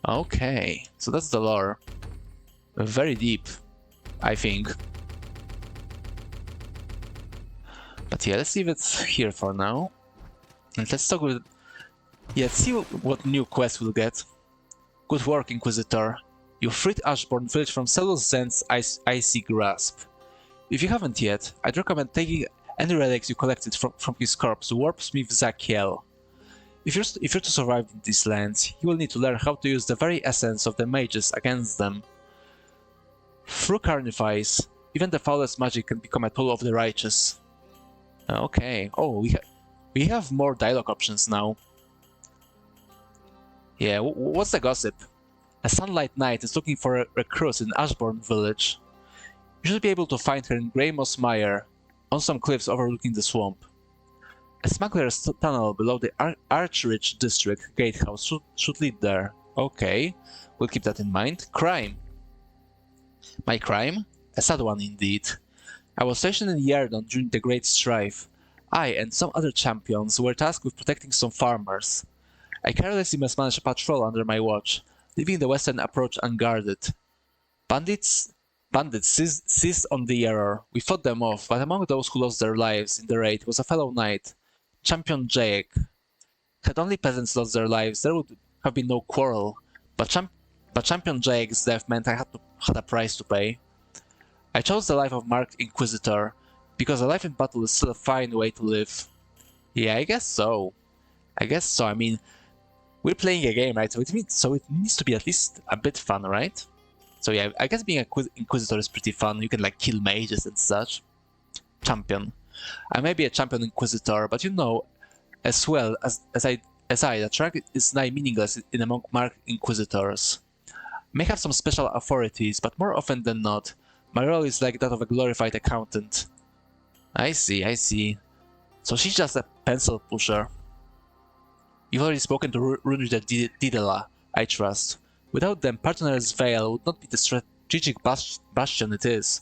Okay, so that's the lore. Very deep, I think. But yeah, let's leave it here for now. And let's talk with... Yeah, let's see what new quest we'll get. Good work, Inquisitor. You freed Ashbourne Village from Cellus Zen's icy grasp. If you haven't yet, I'd recommend taking any relics you collected from his corpse to Warpsmith Zakiel. If you're to survive in these lands, you will need to learn how to use the very essence of the mages against them. Through Carnifice, even the foulest magic can become a tool of the righteous. Okay. Oh, we have more dialogue options now. Yeah, what's the gossip? A Sunlight Knight is looking for recruits in Ashbourne Village. You should be able to find her in Greymoss Mire, on some cliffs overlooking the swamp. A smuggler's tunnel below the Archridge District gatehouse should lead there. Okay, we'll keep that in mind. Crime. My crime? A sad one indeed. I was stationed in Yerdon during the Great Strife. I and some other champions were tasked with protecting some farmers. I carelessly mismanaged a patrol under my watch, leaving the western approach unguarded. Bandits seized on the error. We fought them off, but among those who lost their lives in the raid was a fellow knight, Champion Jake. Had only peasants lost their lives, there would have been no quarrel, but Champion Jake's death meant I had a price to pay. I chose the life of Marked Inquisitor, because a life in battle is still a fine way to live. Yeah, I guess so. I mean, we're playing a game, right? So it needs to be at least a bit fun, right? So yeah, I guess being an Inquisitor is pretty fun. You can like kill mages and such. Champion. I may be a Champion Inquisitor, but you know, as well as I, that rank is nigh meaningless in among Marked Inquisitors. May have some special authorities, but more often than not, my role is like that of a glorified accountant. I see. So she's just a pencil pusher. You've already spoken to Runriter Didela, I trust. Without them, Partner's Vale would not be the strategic bastion it is.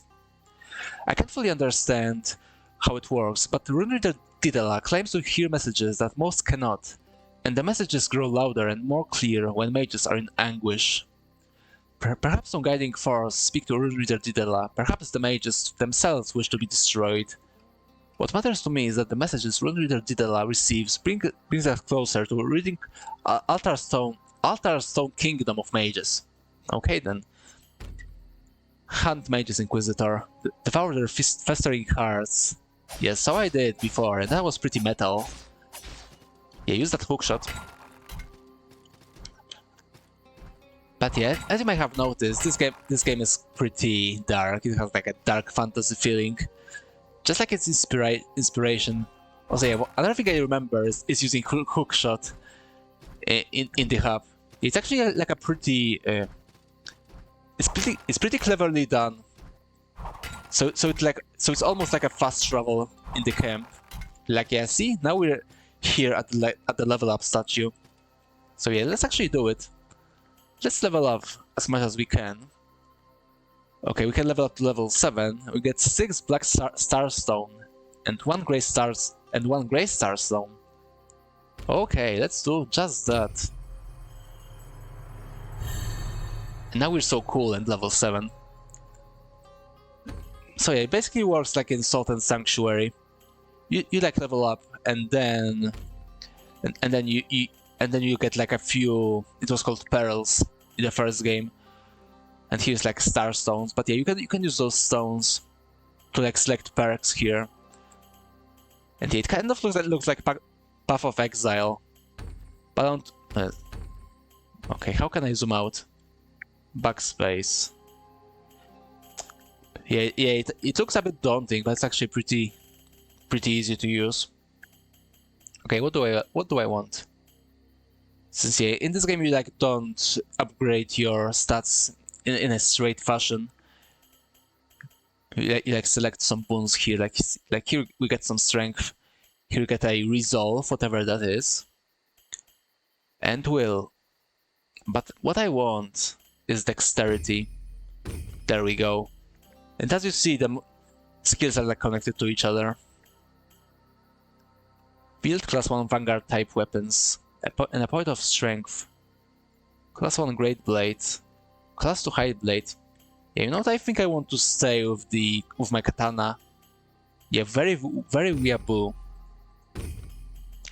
I can't fully understand how it works, but Runriter Didela claims to hear messages that most cannot, and the messages grow louder and more clear when mages are in anguish. Perhaps some guiding force speak to Runriter Didela, perhaps the mages themselves wish to be destroyed. What matters to me is that the messages Runriter Didela receives brings us closer to reading Altarstone Kingdom of Mages. Okay then. Hunt Mages, Inquisitor. Devour their festering hearts. Yes, so I did before, and that was pretty metal. Yeah, use that hookshot. But yeah, as you might have noticed, this game is pretty dark. It has like a dark fantasy feeling. Just like its inspiration. Also, yeah, another thing I remember is using hookshot in the hub. It's actually like a pretty, it's pretty cleverly done. So it's almost like a fast travel in the camp. Like yeah, see, now we're here at the level up statue. So yeah, let's actually do it. Let's level up as much as we can. Okay, we can level up to level 7. We get 6 black starstone and 1 gray starstone. Okay, let's do just that. And now we're so cool and level 7. So yeah, it basically works like in Salt and Sanctuary. You like level up and then you get like a few. It was called perils in the first game. And here's like star stones, but yeah, you can use those stones to like select perks here. And yeah, it kind of looks like Path of Exile, but I don't. Okay, how can I zoom out? Backspace. Yeah, it looks a bit daunting, but it's actually pretty easy to use. Okay, what do I want? Since yeah, in this game you like don't upgrade your stats in a straight fashion. You like select some boons here, like here we get some strength, here we get a resolve, whatever that is, and will. But what I want is dexterity. There we go. And as you see, the skills are like connected to each other. Build class 1 Vanguard type weapons, and a point of strength. Class 1 Great Blade. Class 2 High Blade. Yeah, you know what? I think I want to stay with my katana. Yeah, very weeaboo.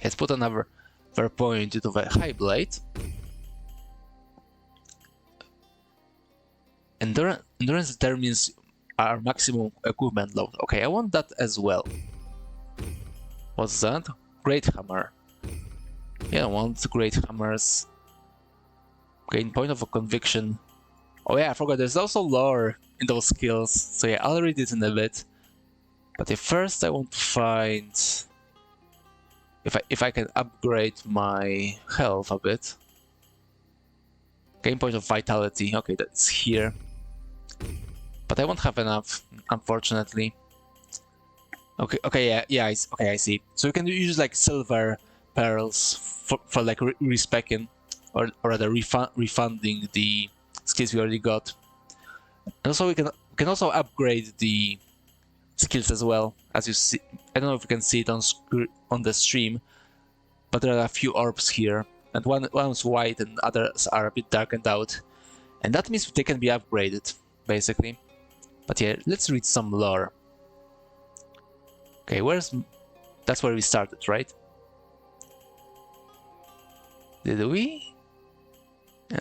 Let's put another point into the High Blade. Endurance determines our maximum equipment load. Okay, I want that as well. What's that? Great hammer. Yeah, I want great hammers. Gain point of conviction. Oh yeah, I forgot there's also lore in those skills. So yeah, I'll read it in a bit. But first I want to find if I can upgrade my health a bit. Gain point of vitality. Okay, that's here. But I won't have enough, unfortunately. Okay, yeah, I see. So you can use like silver pearls for like respecking, or rather refunding the skills we already got. And also we can also upgrade the skills as well, as you see. I don't know if you can see it on the stream, but there are a few orbs here, and one's white and others are a bit darkened out, and that means they can be upgraded, basically. But yeah, let's read some lore. Okay, that's where we started, right? Did we?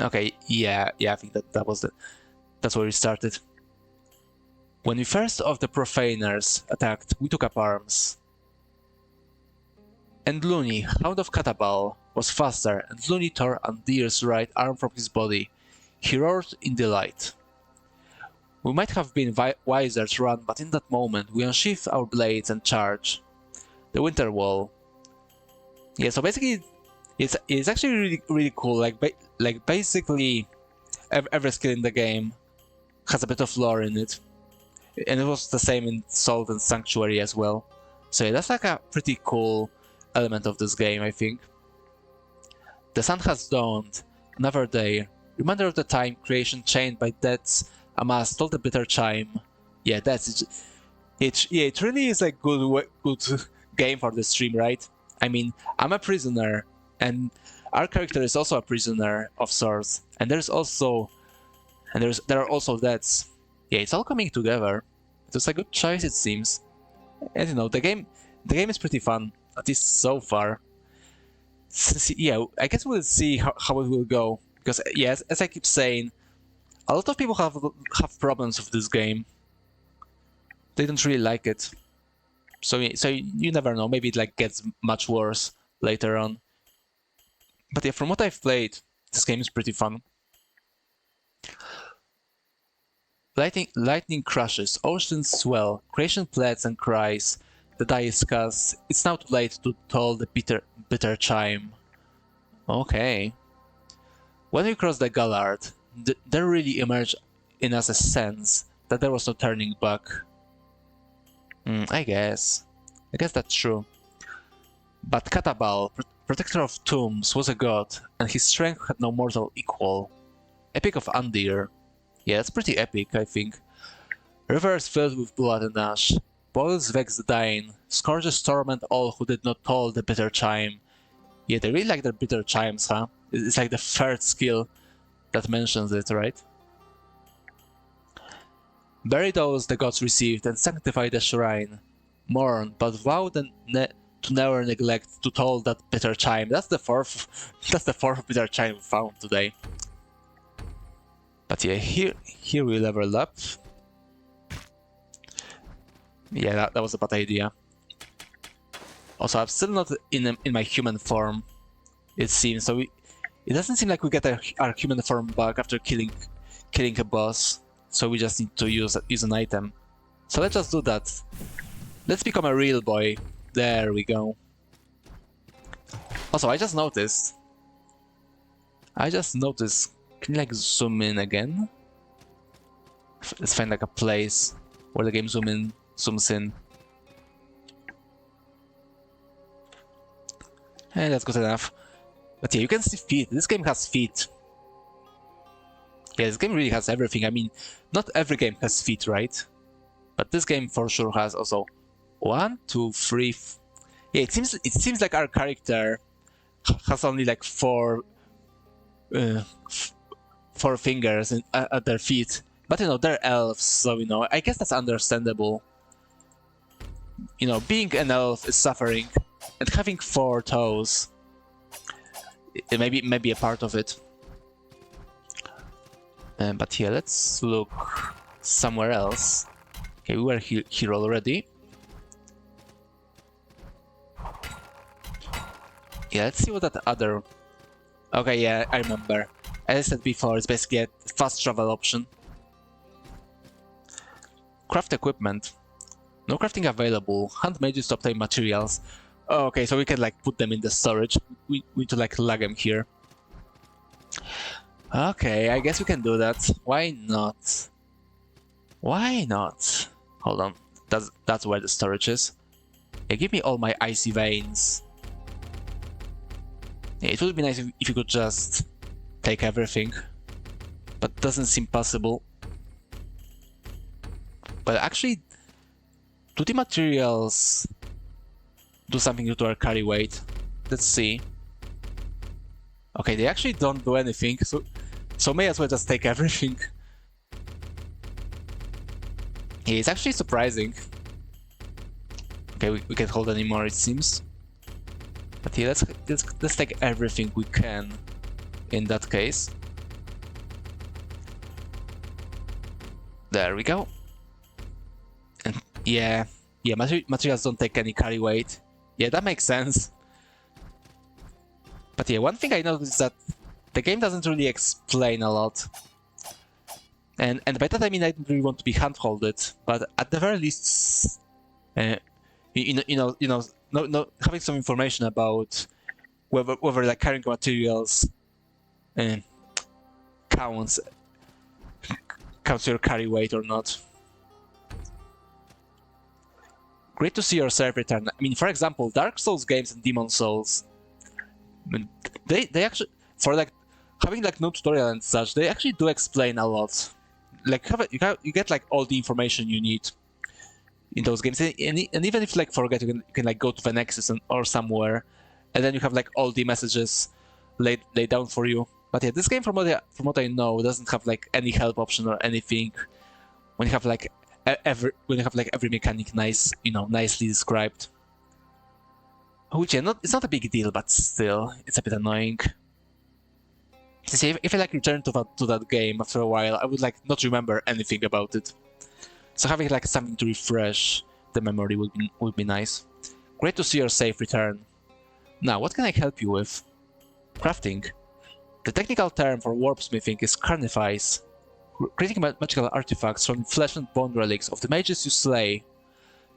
Okay, yeah, I think that's where we started. When we first of the profaners attacked, we took up arms. And Looney, Hound of Catabal, was faster, and Looney tore Andir's right arm from his body. He roared in delight. We might have been wiser to run, but in that moment we unsheathed our blades and charged. The Winter Wall. Yeah, so basically, it's actually really cool. Like basically, every skill in the game has a bit of lore in it, and it was the same in Salt and Sanctuary as well. So yeah, that's like a pretty cool element of this game, I think. The sun has dawned, another day. Reminder of the time creation chained by deaths amassed told the bitter chime. Yeah, that's it. It really is a good game for the stream, right? I mean, I'm a prisoner, and our character is also a prisoner of sorts, and there are also deaths. Yeah, it's all coming together. It's a good choice, it seems. And you know, the game is pretty fun, at least so far. Yeah, I guess we'll see how it will go, because yes, as I keep saying, a lot of people have problems with this game. They don't really like it. So you never know. Maybe it like gets much worse later on. But yeah, from what I've played, this game is pretty fun. Lightning crashes, oceans swell, creation pleads and cries. The die is cast. It's now too late to toll the bitter chime. Okay. When we cross the Gallard, there really emerged in us a sense that there was no turning back. I guess that's true. But Catabal, protector of tombs, was a god, and his strength had no mortal equal. Epic of Andir. Yeah, that's pretty epic, I think. Rivers filled with blood and ash. Boils vex the dying. Scourges torment all who did not toll the bitter chime. Yeah, they really like their bitter chimes, huh? It's like the third skill that mentions it, right? Bury those the gods received and sanctify the shrine. Mourn, but vow to never neglect to toll that bitter chime. That's the fourth bitter chime we found today. But yeah, here we level up. Yeah, that was a bad idea. Also, I'm still not in my human form, it seems. So it doesn't seem like we get our human form back after killing a boss. So we just need to use an item. So let's just do that. Let's become a real boy. There we go. Also, I just noticed. Can you like zoom in again? Let's find like a place where the game zooms in. And that's good enough. But yeah, you can see feet. This game has feet. Yeah, this game really has everything. I mean, not every game has feet, right? But this game for sure has also 1, 2, 3. Yeah, it seems like our character has only like four fingers at their feet. But you know, they're elves, so you know, I guess that's understandable. You know, being an elf is suffering, and having 4 toes, it may be a part of it. But yeah, let's look somewhere else. Okay, we were here already. Yeah, let's see what that other... Okay, yeah, I remember. As I said before, it's basically a fast travel option. Craft equipment. No crafting available. Hunt mages to obtain materials. Oh, okay, so we can like put them in the storage. We need to like lug them here. Okay, I guess we can do that. Why not? Why not? Hold on. That's where the storage is. Yeah, give me all my icy veins. Yeah, it would be nice if you could just take everything. But doesn't seem possible. But actually, do the materials do something to our carry weight? Let's see. Okay, they actually don't do anything, so may as well just take everything. Yeah, it's actually surprising. Okay, we can't hold anymore, it seems. But yeah, let's take everything we can in that case. There we go. And yeah, materials don't take any carry weight. Yeah, that makes sense. But yeah, one thing I noticed is that the game doesn't really explain a lot. And by that I mean I don't really want to be handholded, but at the very least, having some information about whether like carrying materials counts your carry weight or not. Great to see your serve return. I mean, for example, Dark Souls games and Demon Souls, they actually, for like having like no tutorial and such, they actually do explain a lot. Like you get like all the information you need in those games, and even if like forget, you can like go to the Nexus or somewhere, and then you have like all the messages laid down for you. But yeah, this game, from what I know, doesn't have like any help option or anything. When you have like every mechanic nicely described. Which yeah, it's not a big deal, but still, it's a bit annoying. See, if I like return to that game after a while, I would like not remember anything about it. So having like something to refresh the memory would be nice. Great to see your safe return. Now, what can I help you with? Crafting. The technical term for warpsmithing is carnifice. Creating magical artifacts from flesh and bone relics of the mages you slay.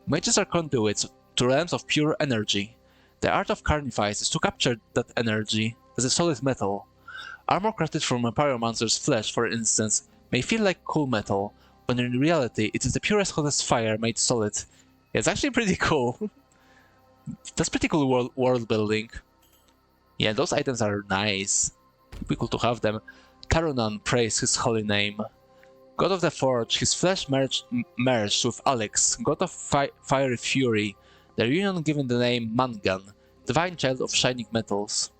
Mages are conduits to realms of pure energy. The art of carnifice is to capture that energy as a solid metal. Armor crafted from a pyromancer's flesh, for instance, may feel like cool metal, when in reality it is the purest, hottest fire made solid. It's actually pretty cool. That's pretty cool world building. Yeah, those items are nice. It'd be cool to have them. Tarunan praised his holy name. God of the Forge, his flesh merged with Alex, god of fiery fury, their union given the name Mangan, divine child of shining metals.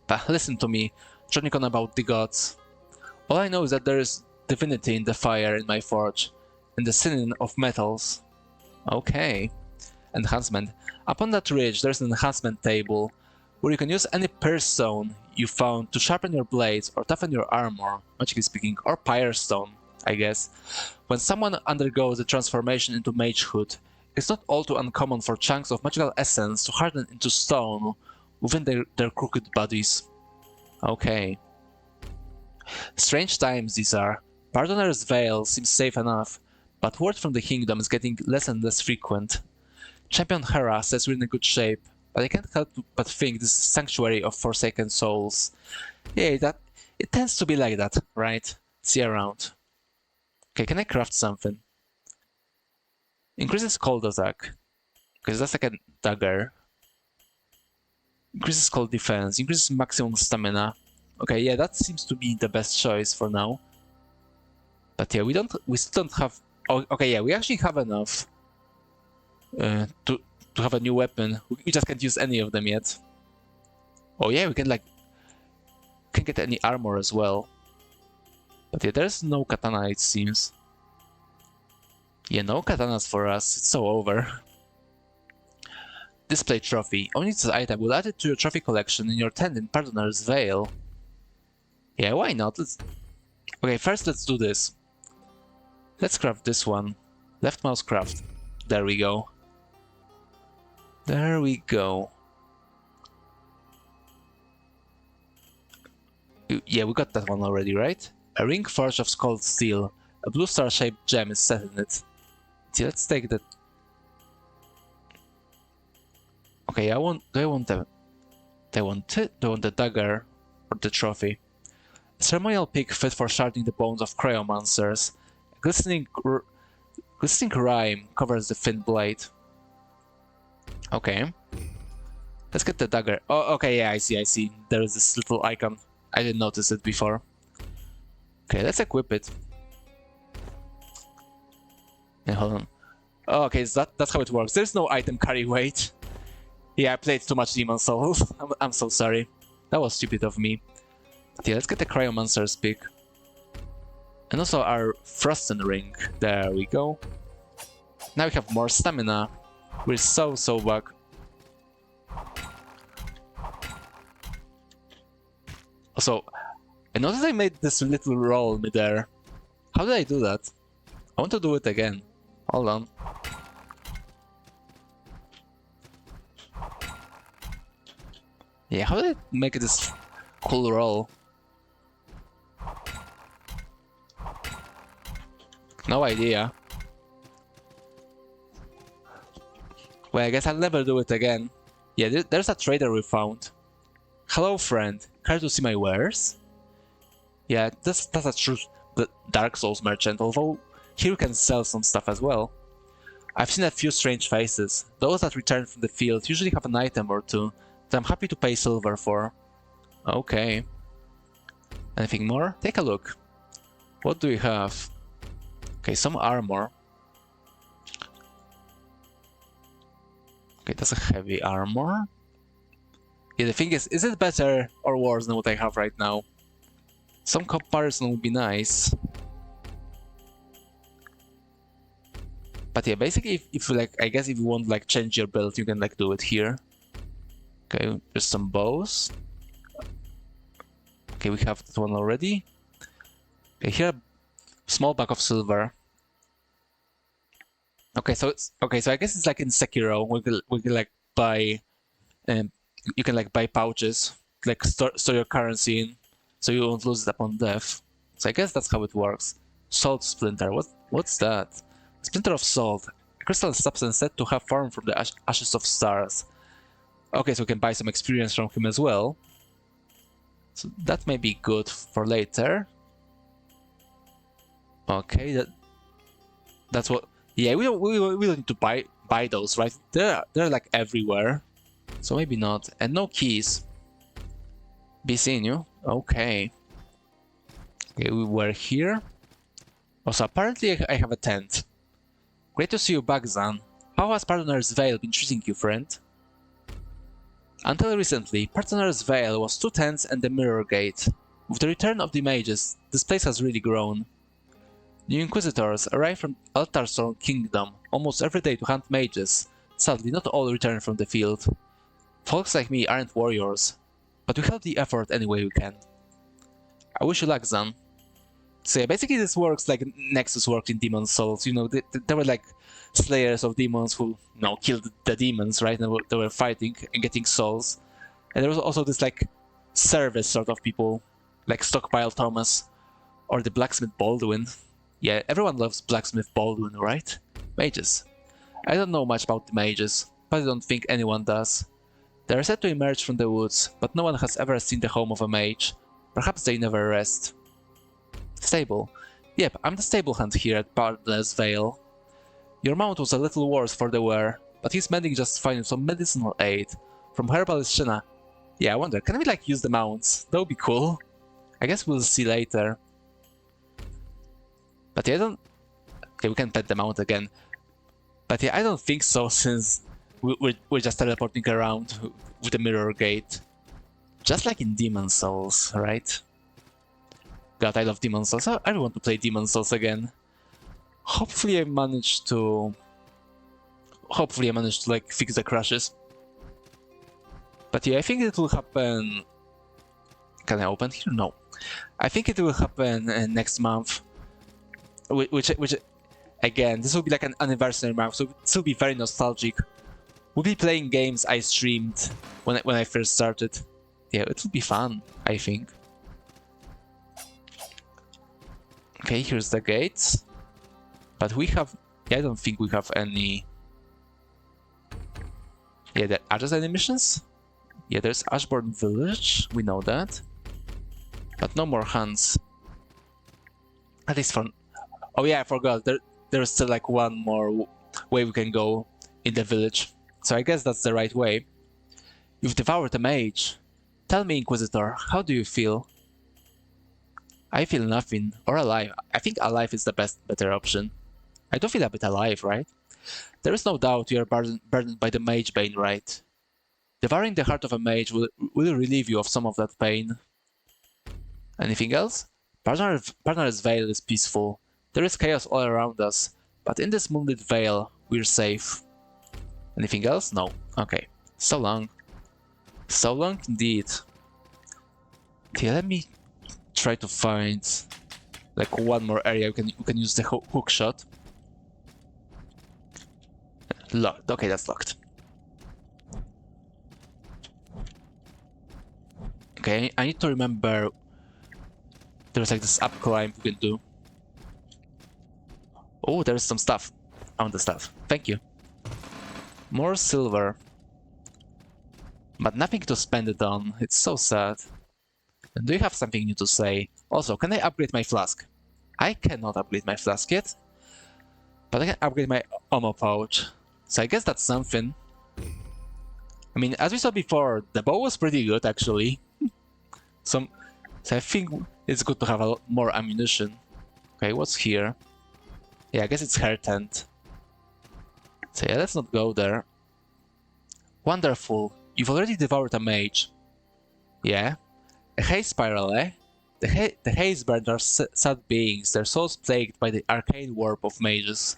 But listen to me, droning on about the gods. All I know is that there is divinity in the fire in my forge, and the sin of metals. Okay. Enhancement. Upon that ridge, there's an enhancement table, where you can use any Pierce Stone you found to sharpen your blades or toughen your armor, magically speaking, or Pyre Stone, I guess. When someone undergoes a transformation into magehood, it's not all too uncommon for chunks of magical essence to harden into stone within their crooked bodies. Okay. Strange times these are. Pardoner's Vale seems safe enough, but word from the kingdom is getting less and less frequent. Champion Hera says we're in good shape, but I can't help but think this is a sanctuary of forsaken souls. Yeah, it tends to be like that, right? See around. Okay, can I craft something? Increases cold attack, because that's like a dagger. Increases cold defense, increases maximum stamina. Okay, yeah, that seems to be the best choice for now. But yeah, we still don't have... Oh, okay, yeah, we actually have enough to have a new weapon. We just can't use any of them yet. Oh yeah, we can get any armor as well. But yeah, there's no katana, it seems. Yeah, no katanas for us. It's so over. Display trophy. Only this item will add it to your trophy collection in your tent in Pardoner's Vale. Yeah, why not? Okay, first let's do this. Let's craft this one. Left mouse craft. There we go. There we go. Yeah, we got that one already, right? A ring forged of cold steel. A blue star-shaped gem is set in it. See, let's take that. Okay, I want. Do I want the? Do I want it? Do I want the dagger or the trophy? A ceremonial pick fit for sharding the bones of cryomancers. A glistening rime covers the thin blade. Okay. Let's get the dagger. Oh, okay, yeah, I see. There is this little icon. I didn't notice it before. Okay, let's equip it. Yeah, hold on. Oh, okay, so that's how it works. There's no item carry weight. Yeah, I played too much Demon Souls. I'm so sorry. That was stupid of me. But yeah, let's get the Cryomancer's pick. And also our Frosten Ring. There we go. Now we have more stamina. We're so back. Also, I noticed I made this little roll midair. How did I do that? I want to do it again. Hold on. Yeah, how did I make this cool roll? No idea. Well, I guess I'll never do it again. Yeah, there's a trader we found. Hello, friend. Care to see my wares? Yeah, that's a true Dark Souls merchant, although here you can sell some stuff as well. I've seen a few strange faces. Those that return from the field usually have an item or two that I'm happy to pay silver for. Okay. Anything more? Take a look. What do we have? Okay, some armor. Okay, that's a heavy armor. Yeah, the thing is it better or worse than what I have right now? Some comparison would be nice. But yeah, basically, if you like, I guess if you want like change your build, you can like do it here. Okay, there's some bows. Okay, we have that one already. Okay, here, small bag of silver. Okay, so I guess it's like in Sekiro, we can like buy, you can like buy pouches, like store your currency in, so you won't lose it upon death. So I guess that's how it works. Salt splinter. What's that? Splinter of salt. A crystal substance said to have formed from the ashes of stars. Okay, so we can buy some experience from him as well. So that may be good for later. Okay, that's what. Yeah, we don't need to buy those, right? They're like everywhere. So maybe not. And no keys. Be seeing you. Okay. Okay, we were here. Also, apparently I have a tent. Great to see you back, Zan. How has Pardoner's Vale been treating you, friend? Until recently, Pardoner's Vale was 2 tents and the Mirror Gate. With the return of the mages, this place has really grown. New Inquisitors arrive from Altarstone Kingdom almost every day to hunt mages. Sadly, not all return from the field. Folks like me aren't warriors, but we help the effort any way we can. I wish you luck, Zan. So yeah, basically this works like Nexus worked in Demon Souls. You know, there were like slayers of demons who, you know, killed the demons, right? And they were fighting and getting souls. And there was also this like service sort of people, like Stockpile Thomas or the Blacksmith Baldwin. Yeah, everyone loves Blacksmith Baldwin, right? Mages. I don't know much about the mages, but I don't think anyone does. They are said to emerge from the woods, but no one has ever seen the home of a mage. Perhaps they never rest. Stable. Yep, I'm the stable hand here at Pardoner's Vale. Your mount was a little worse for the wear, but he's mending just fine with some medicinal aid. From Herbalist Shina. Yeah, I wonder, can we like use the mounts? That would be cool. I guess we'll see later. But yeah, I don't... Okay, we can pet the mount again. But yeah, I don't think so, since we're just teleporting around with the Mirror Gate. Just like in Demon Souls, right? God, I love Demon Souls. I want to play Demon Souls again. Hopefully I managed to like fix the crashes. But yeah, I think it will happen Can I open here? No. I think it will happen next month. Which again, this will be like an anniversary month, so this will be very nostalgic. We'll be playing games I streamed when I first started. Yeah, it will be fun, I think. Okay, here's the gates. But we have... Yeah, I don't think we have any... Yeah, there are just any missions? Yeah, there's Ashbourne Village, we know that. But no more hunts. At least for... Oh yeah, I forgot. There's still like one more way we can go in the village. So I guess that's the right way. You've devoured a mage. Tell me, Inquisitor, how do you feel? I feel nothing. Or alive. I think alive is the better option. I do feel a bit alive, right? There is no doubt you are burdened by the mage bane, right? Devouring the heart of a mage will relieve you of some of that pain. Anything else? Barnard's Vale is peaceful. There is chaos all around us, but in this moonlit vale, we're safe. Anything else? No. Okay. So long. So long indeed. Okay, let me try to find like one more area we can use the hook shot. Locked. Okay, that's locked. Okay, I need to remember there's like this up climb we can do. Oh, there's some stuff. I want the stuff. Thank you. More silver. But nothing to spend it on. It's so sad. And do you have something new to say? Also, can I upgrade my flask? I cannot upgrade my flask yet. But I can upgrade my ammo pouch. So I guess that's something. I mean, as we saw before, the bow was pretty good actually. So I think it's good to have more ammunition. Okay, what's here? Yeah, I guess it's her tent. So yeah, let's not go there. Wonderful. You've already devoured a mage. Yeah. A haze spiral, eh? The haze burned are sad beings, their souls plagued by the arcane warp of mages.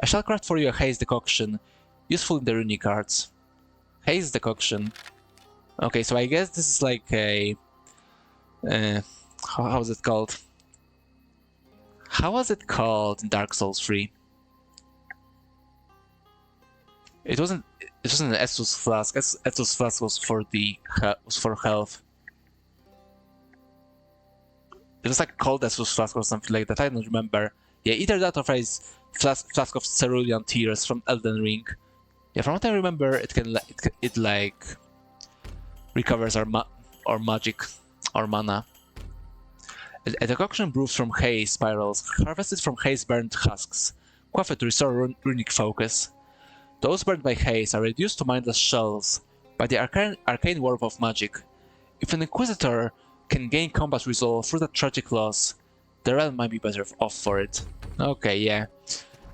I shall craft for you a haze decoction, useful in the runic arts. Haze decoction. Okay, so I guess this is like a... how is it called? How was it called in Dark Souls 3? It wasn't an Estus flask. Estus flask was for health. It was like called Estus flask or something like that. I don't remember. Yeah, either that or flask of cerulean tears from Elden Ring. Yeah, from what I remember, it like recovers our magic or mana. A decoction brewed from haze spirals, harvested from haze-burned husks, quaffed to restore runic focus. Those burned by haze are reduced to mindless shells by the arcane warp of magic. If an Inquisitor can gain combat resolve through that tragic loss, the realm might be better off for it. Okay, yeah.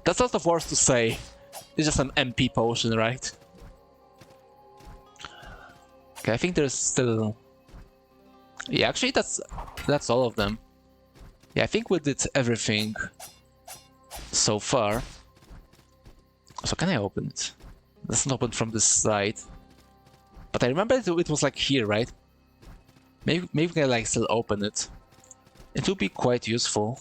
That's a lot of words to say. It's just an MP potion, right? Okay, I think there's still... Yeah, actually that's all of them. Yeah, I think we did everything so far. So can I open it? It doesn't open from this side. But I remember it was like here, right? Maybe we can like still open it. It would be quite useful.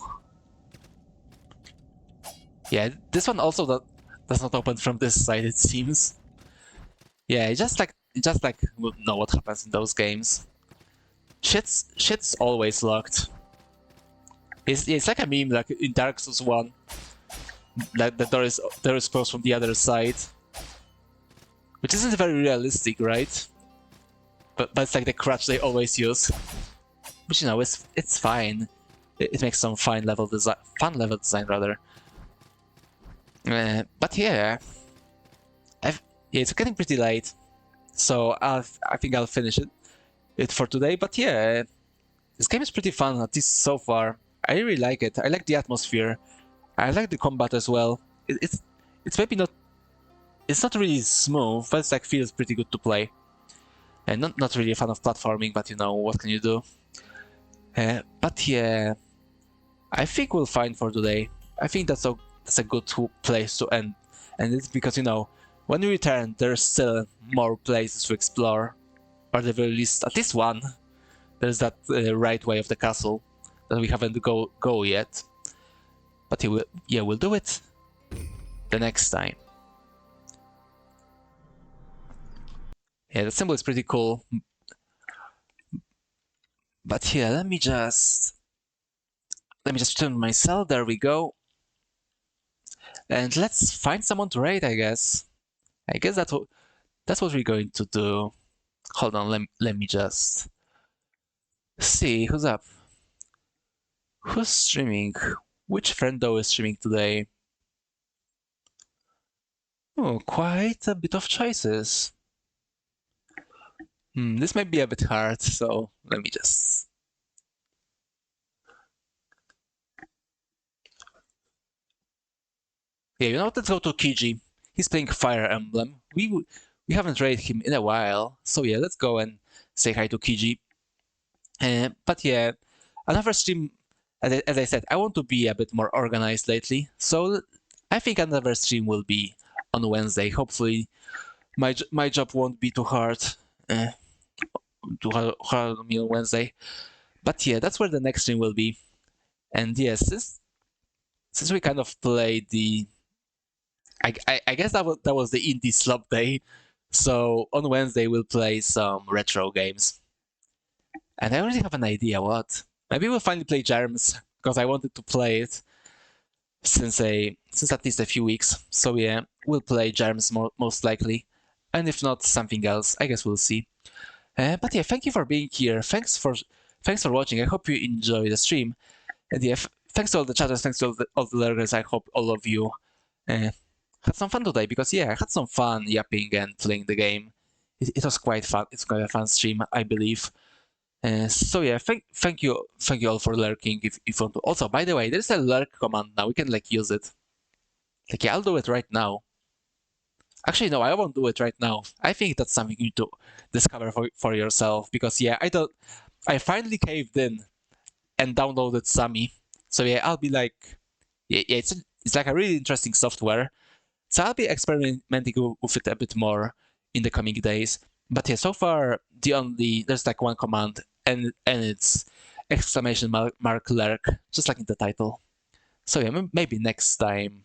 Yeah, this one also does not open from this side, it seems. Yeah, just like we know what happens in those games. Shit's always locked. It's like a meme, like in Dark Souls 1. Like the door is closed from the other side. Which isn't very realistic, right? But it's like the crutch they always use. But you know, it's fine. It makes some fun level design rather. But yeah, it's getting pretty late, so I think I'll finish it for today. But yeah, this game is pretty fun, at least so far. I really like it. I like the atmosphere. I like the combat as well. It's maybe not. It's not really smooth, but it's like feels pretty good to play. And not really a fan of platforming, but you know what can you do. But yeah, I think we'll find for today. I think that's a good place to end, and it's because you know when we return, there's still more places to explore, or at the very least, at least one. there's that right way of the castle that we haven't go yet. But yeah, we'll do it the next time. Yeah, the symbol is pretty cool. But yeah, let me just turn myself. There we go. And let's find someone to raid, I guess. I guess that's what we're going to do. Hold on, let me just see who's up. Who's streaming? Which friend though is streaming today? Oh, quite a bit of choices. This might be a bit hard, so let me just. Yeah, you know what? Let's go to Kiji. He's playing Fire Emblem. We haven't raided him in a while, so yeah, let's go and say hi to Kiji. But yeah, another stream. As I said, I want to be a bit more organized lately, so I think another stream will be on Wednesday. Hopefully, my job won't be too hard. Uh, hard on me on Wednesday. But yeah, that's where the next stream will be. And yeah, since we kind of played the, I guess that was the indie slump day. So on Wednesday we'll play some retro games. And I already have an idea what. Maybe we'll finally play Germs because I wanted to play it since at least a few weeks. So yeah, we'll play Germs most likely. And if not, something else. I guess we'll see. But yeah, thank you for being here. Thanks for watching. I hope you enjoy the stream. And yeah, thanks to all the chatters, thanks to all the lurkers. I hope all of you uh, had some fun today, because yeah, I had some fun yapping and playing the game. It was quite fun. It's quite a fun stream, I believe. So yeah, thank you all for lurking. If you want to. Also, by the way, there's a lurk command now. We can like use it. Like yeah, I'll do it right now. Actually, no, I won't do it right now. I think that's something you need to discover for yourself, because yeah, I finally caved in and downloaded Sami. So yeah, I'll be like, yeah, it's like a really interesting software. So I'll be experimenting with it a bit more in the coming days. But yeah, so far there's like one command, and it's exclamation mark lurk, just like in the title. So yeah, maybe next time.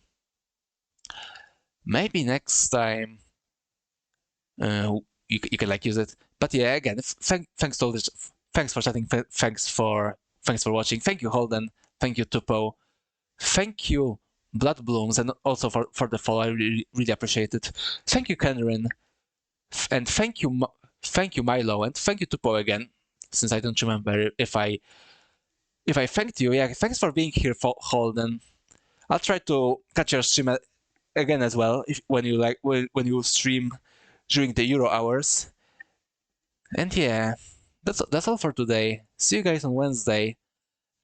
Maybe next time you can like use it. But yeah, again, thanks to all this, thanks for chatting, thanks for watching. Thank you, Holden. Thank you, Tupo. Thank you, Blood Blooms, and also for the follow. I really appreciate it. Thank you, Kenrin, and thank you, Milo, and thank you, Tupo again. Since I don't remember if I thanked you, yeah, thanks for being here, Holden. I'll try to catch your stream again as well when you stream during the Euro hours. And yeah, that's all for today. See you guys on Wednesday.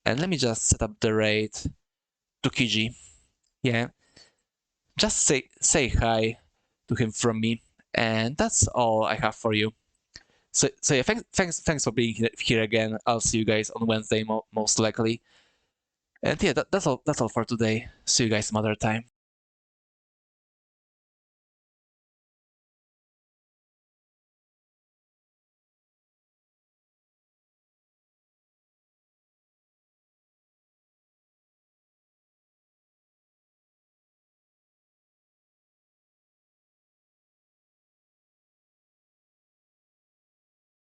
And let me just set up the raid to Kiji. Yeah, just say hi to him from me, and that's all I have for you. So yeah, thanks for being here again. I'll see you guys on Wednesday most likely. And yeah, that's all for today. See you guys some other time.